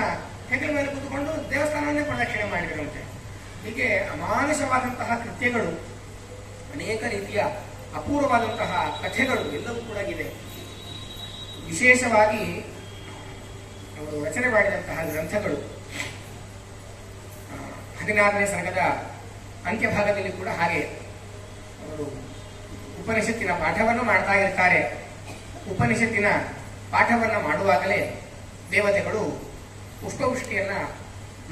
ಹೆಗಲ ಮೇಲೆ ಕೂತ್ಕೊಂಡು ದೇವಸ್ಥಾನವನ್ನೇ ಪ್ರದಕ್ಷಿಣೆ ಮಾಡಿದ್ರಂತೆ. ಹೀಗೆ ಅಮಾನುಷವಾದಂತಹ ಕೃತ್ಯಗಳು, ಅನೇಕ ರೀತಿಯ ಅಪೂರ್ವವಾದಂತಹ ಕಥೆಗಳು ಎಲ್ಲವೂ ಕೂಡ ಇದೆ. ವಿಶೇಷವಾಗಿ ಅವರು ರಚನೆ ಮಾಡಿದಂತಹ ಗ್ರಂಥಗಳು 16ನೇ ಸರ್ಗದ ಅಂತ್ಯಭಾಗದಲ್ಲಿ ಕೂಡ ಹಾಗೆ ಅವರು ಉಪನಿಷತ್ತಿನ ಪಾಠವನ್ನು ಮಾಡ್ತಾ ಇರ್ತಾರೆ. ಉಪನಿಷತ್ತಿನ ಪಾಠವನ್ನು ಮಾಡುವಾಗಲೇ ದೇವತೆಗಳು ಪುಷ್ಪವೃಷ್ಟಿಯನ್ನ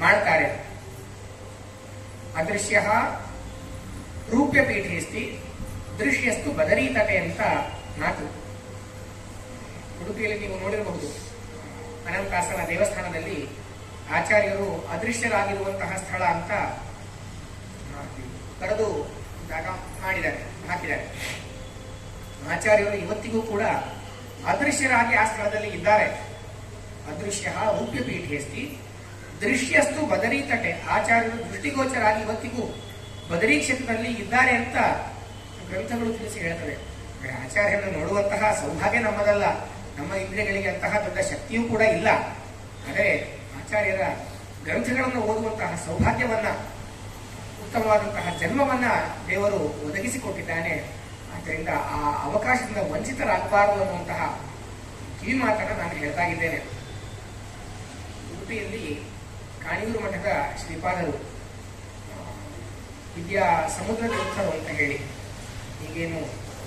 ಮಾಡ್ತಾರೆ. ಅದೃಶ್ಯ ರೂಪ್ಯಪೀಠೇಸ್ತಿ ದೃಶ್ಯಸ್ತು ಬದರೀತಟೆ ಅಂತ ಮಾತು. ಉಡುಪಿಯಲ್ಲಿ ನೀವು ನೋಡಿರಬಹುದು, ಅನಂತಾಸನ ದೇವಸ್ಥಾನದಲ್ಲಿ ಆಚಾರ್ಯರು ಅದೃಶ್ಯರಾಗಿರುವಂತಹ ಸ್ಥಳ ಅಂತ ಕರೆದು ಜಾಗ ಹಾಕಿದ್ದಾರೆ. ಆಚಾರ್ಯರು ಇವತ್ತಿಗೂ ಕೂಡ ಅದೃಶ್ಯರಾಗಿ ಆ ಸ್ಥಳದಲ್ಲಿ ಇದ್ದಾರೆ. ಅದೃಶ್ಯ ರೂಪ್ಯಪೀಠೇಸ್ತಿ ದೃಶ್ಯಸ್ತು ಬದರೀತಟೆ. ಆಚಾರ್ಯರು ದೃಷ್ಟಿಗೋಚರಾಗಿ ಇವತ್ತಿಗೂ ಬದರಿ ಕ್ಷೇತ್ರದಲ್ಲಿ ಇದ್ದಾರೆ ಅಂತ ಗ್ರಂಥಗಳು ತಿಳಿಸಿ ಹೇಳ್ತವೆ. ಆಚಾರ್ಯರನ್ನು ನೋಡುವಂತಹ ಸೌಭಾಗ್ಯ ನಮ್ಮದಲ್ಲ, ನಮ್ಮ ಇಂದ್ರಿಯಗಳಿಗೆ ಅಂತಹ ದೊಡ್ಡ ಶಕ್ತಿಯೂ ಕೂಡ ಇಲ್ಲ. ಆದರೆ ಆಚಾರ್ಯರ ಗ್ರಂಥಗಳನ್ನು ಓದುವಂತಹ ಸೌಭಾಗ್ಯವನ್ನ, ಉತ್ತಮವಾದಂತಹ ಜನ್ಮವನ್ನ ದೇವರು ಒದಗಿಸಿಕೊಟ್ಟಿದ್ದಾನೆ. ಆದ್ದರಿಂದ ಆ ಅವಕಾಶದಿಂದ ವಂಚಿತರಾಗಬಾರದು ಅನ್ನುವಂತಹ ಕಿವಿ ಮಾತನ್ನು ನಾನು ಹೇಳ್ತಾ ಇದ್ದೇನೆ. ಉಡುಪಿಯಲ್ಲಿ ಕಾಣಿಯೂರು ಮಠದ ಶ್ರೀಪಾದರು ವಿದ್ಯಾ ಸಮುದ್ರ ತೀರ್ಥರು ಅಂತ ಹೇಳಿ, ಈಗೇನು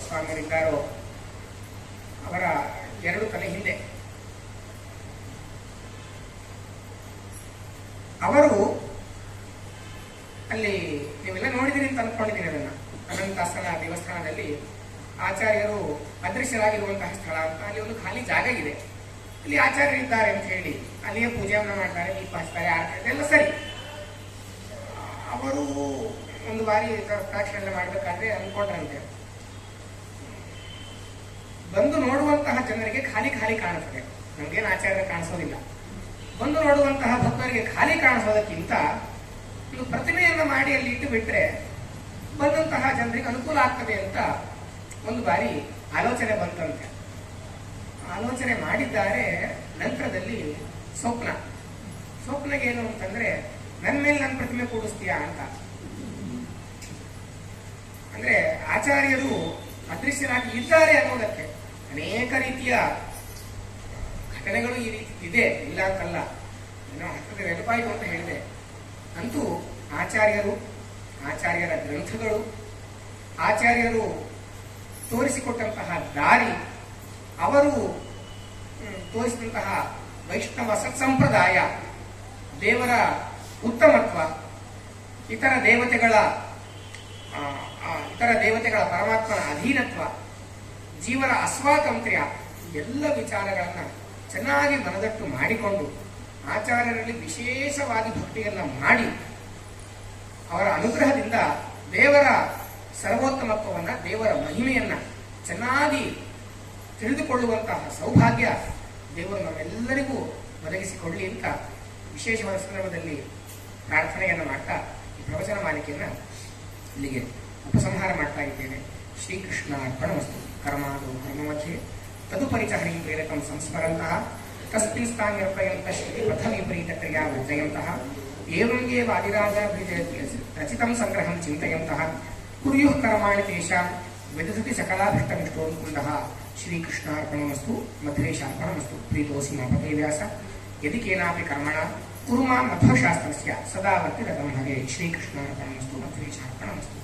ಸ್ವಾಮಿಗಳಿದ್ದಾರೋ ಅವರ 2 ತಲೆ ಹಿಂದೆ ಅವರು ಅಲ್ಲಿ ನೀವೆಲ್ಲ ನೋಡಿದಿರಿ ಅಂತ ಅನ್ಕೊಂಡಿದ್ದೀನಿ. ಅದನ್ನ ಅನಂತಾಸನ ದೇವಸ್ಥಾನದಲ್ಲಿ ಆಚಾರ್ಯರು ಅದೃಶ್ಯರಾಗಿರುವಂತಹ ಸ್ಥಳ ಅಂತ ಅಲ್ಲಿ ಒಂದು ಖಾಲಿ ಜಾಗ ಇದೆ. ಇಲ್ಲಿ ಆಚಾರ್ಯರಿದ್ದಾರೆ ಅಂತ ಹೇಳಿ ಅಲ್ಲಿಯೇ ಪೂಜೆಯನ್ನ ಮಾಡ್ತಾರೆ, ದೀಪ ಹಚ್ತಾರೆ, ಆಡ್ತಾರೆ, ಎಲ್ಲ ಸರಿ. ಅವರು ಒಂದು ಬಾರಿ ಪ್ರದಕ್ಷಿಣೆ ಮಾಡಬೇಕಾದ್ರೆ ಅನ್ಕೊಂಡ್ರಂತೆ, ಬಂದು ನೋಡುವಂತಹ ಜನರಿಗೆ ಖಾಲಿ ಖಾಲಿ ಕಾಣಿಸ್ತದೆ, ನಮ್ಗೇನು ಆಚಾರ್ಯ ಕಾಣಿಸೋದಿಲ್ಲ. ಬಂದು ನೋಡುವಂತಹ ಭಕ್ತರಿಗೆ ಖಾಲಿ ಕಾಣಿಸೋದಕ್ಕಿಂತ ಒಂದು ಪ್ರತಿಮೆಯನ್ನ ಮಾಡಿ ಅಲ್ಲಿ ಇಟ್ಟು ಬಿಟ್ರೆ ಬಂದಂತಹ ಜನರಿಗೆ ಅನುಕೂಲ ಆಗ್ತದೆ ಅಂತ ಒಂದು ಬಾರಿ ಆಲೋಚನೆ ಬಂತಂತೆ. ಆಲೋಚನೆ ಮಾಡಿದ್ದಾರೆ. ನಂತರದಲ್ಲಿ ಸ್ವಪ್ನಗೇನು ಅಂತಂದ್ರೆ, ನನ್ನ ಮೇಲೆ ನನ್ನ ಪ್ರತಿಮೆ ಕೂಡಿಸ್ತೀಯಾ ಅಂತ. ಅಂದ್ರೆ ಆಚಾರ್ಯರು ಅದೃಶ್ಯರಾಗಿ ಇದ್ದಾರೆ ಅನ್ನೋದಕ್ಕೆ ಅನೇಕ ರೀತಿಯ ಘಟನೆಗಳು ಈ ರೀತಿ ಇದೆ, ಇಲ್ಲ ಅಂತಲ್ಲ. ಹತ್ತಿರದ ನೆನಪಾಯಿತು ಅಂತ ಹೇಳಿದೆ. ಅಂತೂ ಆಚಾರ್ಯರ ಗ್ರಂಥಗಳು, ಆಚಾರ್ಯರು ತೋರಿಸಿಕೊಟ್ಟಂತಹ ದಾರಿ, ಅವರು ತೋರಿಸಿದಂತಹ ವೈಷ್ಣವ ಸತ್ಸಂಪ್ರದಾಯ, ದೇವರ ಉತ್ತಮತ್ವ, ಇತರ ದೇವತೆಗಳ ಪರಮಾತ್ಮನ ಅಧೀನತ್ವ, ಜೀವನ ಅಸ್ವಾತಂತ್ರ್ಯ, ಎಲ್ಲ ವಿಚಾರಗಳನ್ನ ಚೆನ್ನಾಗಿ ಮನದಟ್ಟು ಮಾಡಿಕೊಂಡು ಆಚಾರ್ಯರಲ್ಲಿ ವಿಶೇಷವಾಗಿ ಭಕ್ತಿಯನ್ನ ಮಾಡಿ ಅವರ ಅನುಗ್ರಹದಿಂದ ದೇವರ ಸರ್ವೋತ್ತಮತ್ವವನ್ನ, ದೇವರ ಮಹಿಮೆಯನ್ನ ಚೆನ್ನಾಗಿ ತಿಳಿದುಕೊಳ್ಳುವಂತಹ ಸೌಭಾಗ್ಯ ದೇವರು ನಮ್ಮೆಲ್ಲರಿಗೂ ಒದಗಿಸಿಕೊಳ್ಳಿ ಅಂತ ವಿಶೇಷವಾದ ಸಂದರ್ಭದಲ್ಲಿ ಪ್ರಾರ್ಥನೆಯನ್ನು ಮಾಡ್ತಾ ಈ ಪ್ರವಚನ ಮಾಲಿಕೆಯನ್ನ ಇಲ್ಲಿಗೆ ಉಪಸಂಹಾರ ಮಾಡ್ತಾ ಇದ್ದೇನೆ. ಶ್ರೀಕೃಷ್ಣ ಅರ್ಪಣಮಸ್ತು. ಕರ್ಮಾದೋ ಕರ್ಮಮಧ್ಯೆ ತದುಪರಿಚ ಹರಿಂ ಪ್ರೇರಕಂ ಸಂಸ್ಮರಂತಹ ತಸ್ಮಿನ್ ಸ್ಥಾನ್ಯರ್ಪಯಂತ ಶ್ರುತಿ ಪಥ ವಿಪರೀತ ಕ್ರಿಯಾ ವರ್ಜಯಂತಹ ಏವಂ ಏವ ರಚಿತಂ ಸಂಗ್ರಹಂ ಚಿಂತಯಂತಹ ಕುರ್ಯುಃ ಕರ್ಮಾಣಿ ತೇಷಾಂ ವಿದಧತಿ ಸಕಲಾಭಿಷ್ಟಮಿಷ್ಟೋನ್ಕುಂಡಃ. ಶ್ರೀಕೃಷ್ಣಾರ್ಪಣಮಸ್ತು. ಮಧ್ವೇಶಾರ್ಪಣಮಸ್ತು. ಪ್ರೀತೋಸಿ ಮಾಪತೆ ವ್ಯಾಸ. ಯದಿ ಕೇನಾಪಿ ಕರ್ಮಣ ಕುರು ಮಾಂ ಮಧ್ವಶಾಸ್ತ್ರಸ್ಯ ಸದಾ ವರ್ತಿರತಂ ಹರೇ. ಶ್ರೀಕೃಷ್ಣಾರ್ಪಣಮಸ್ತು. ಮಧ್ವೇಶಾರ್ಪಣಮಸ್ತು.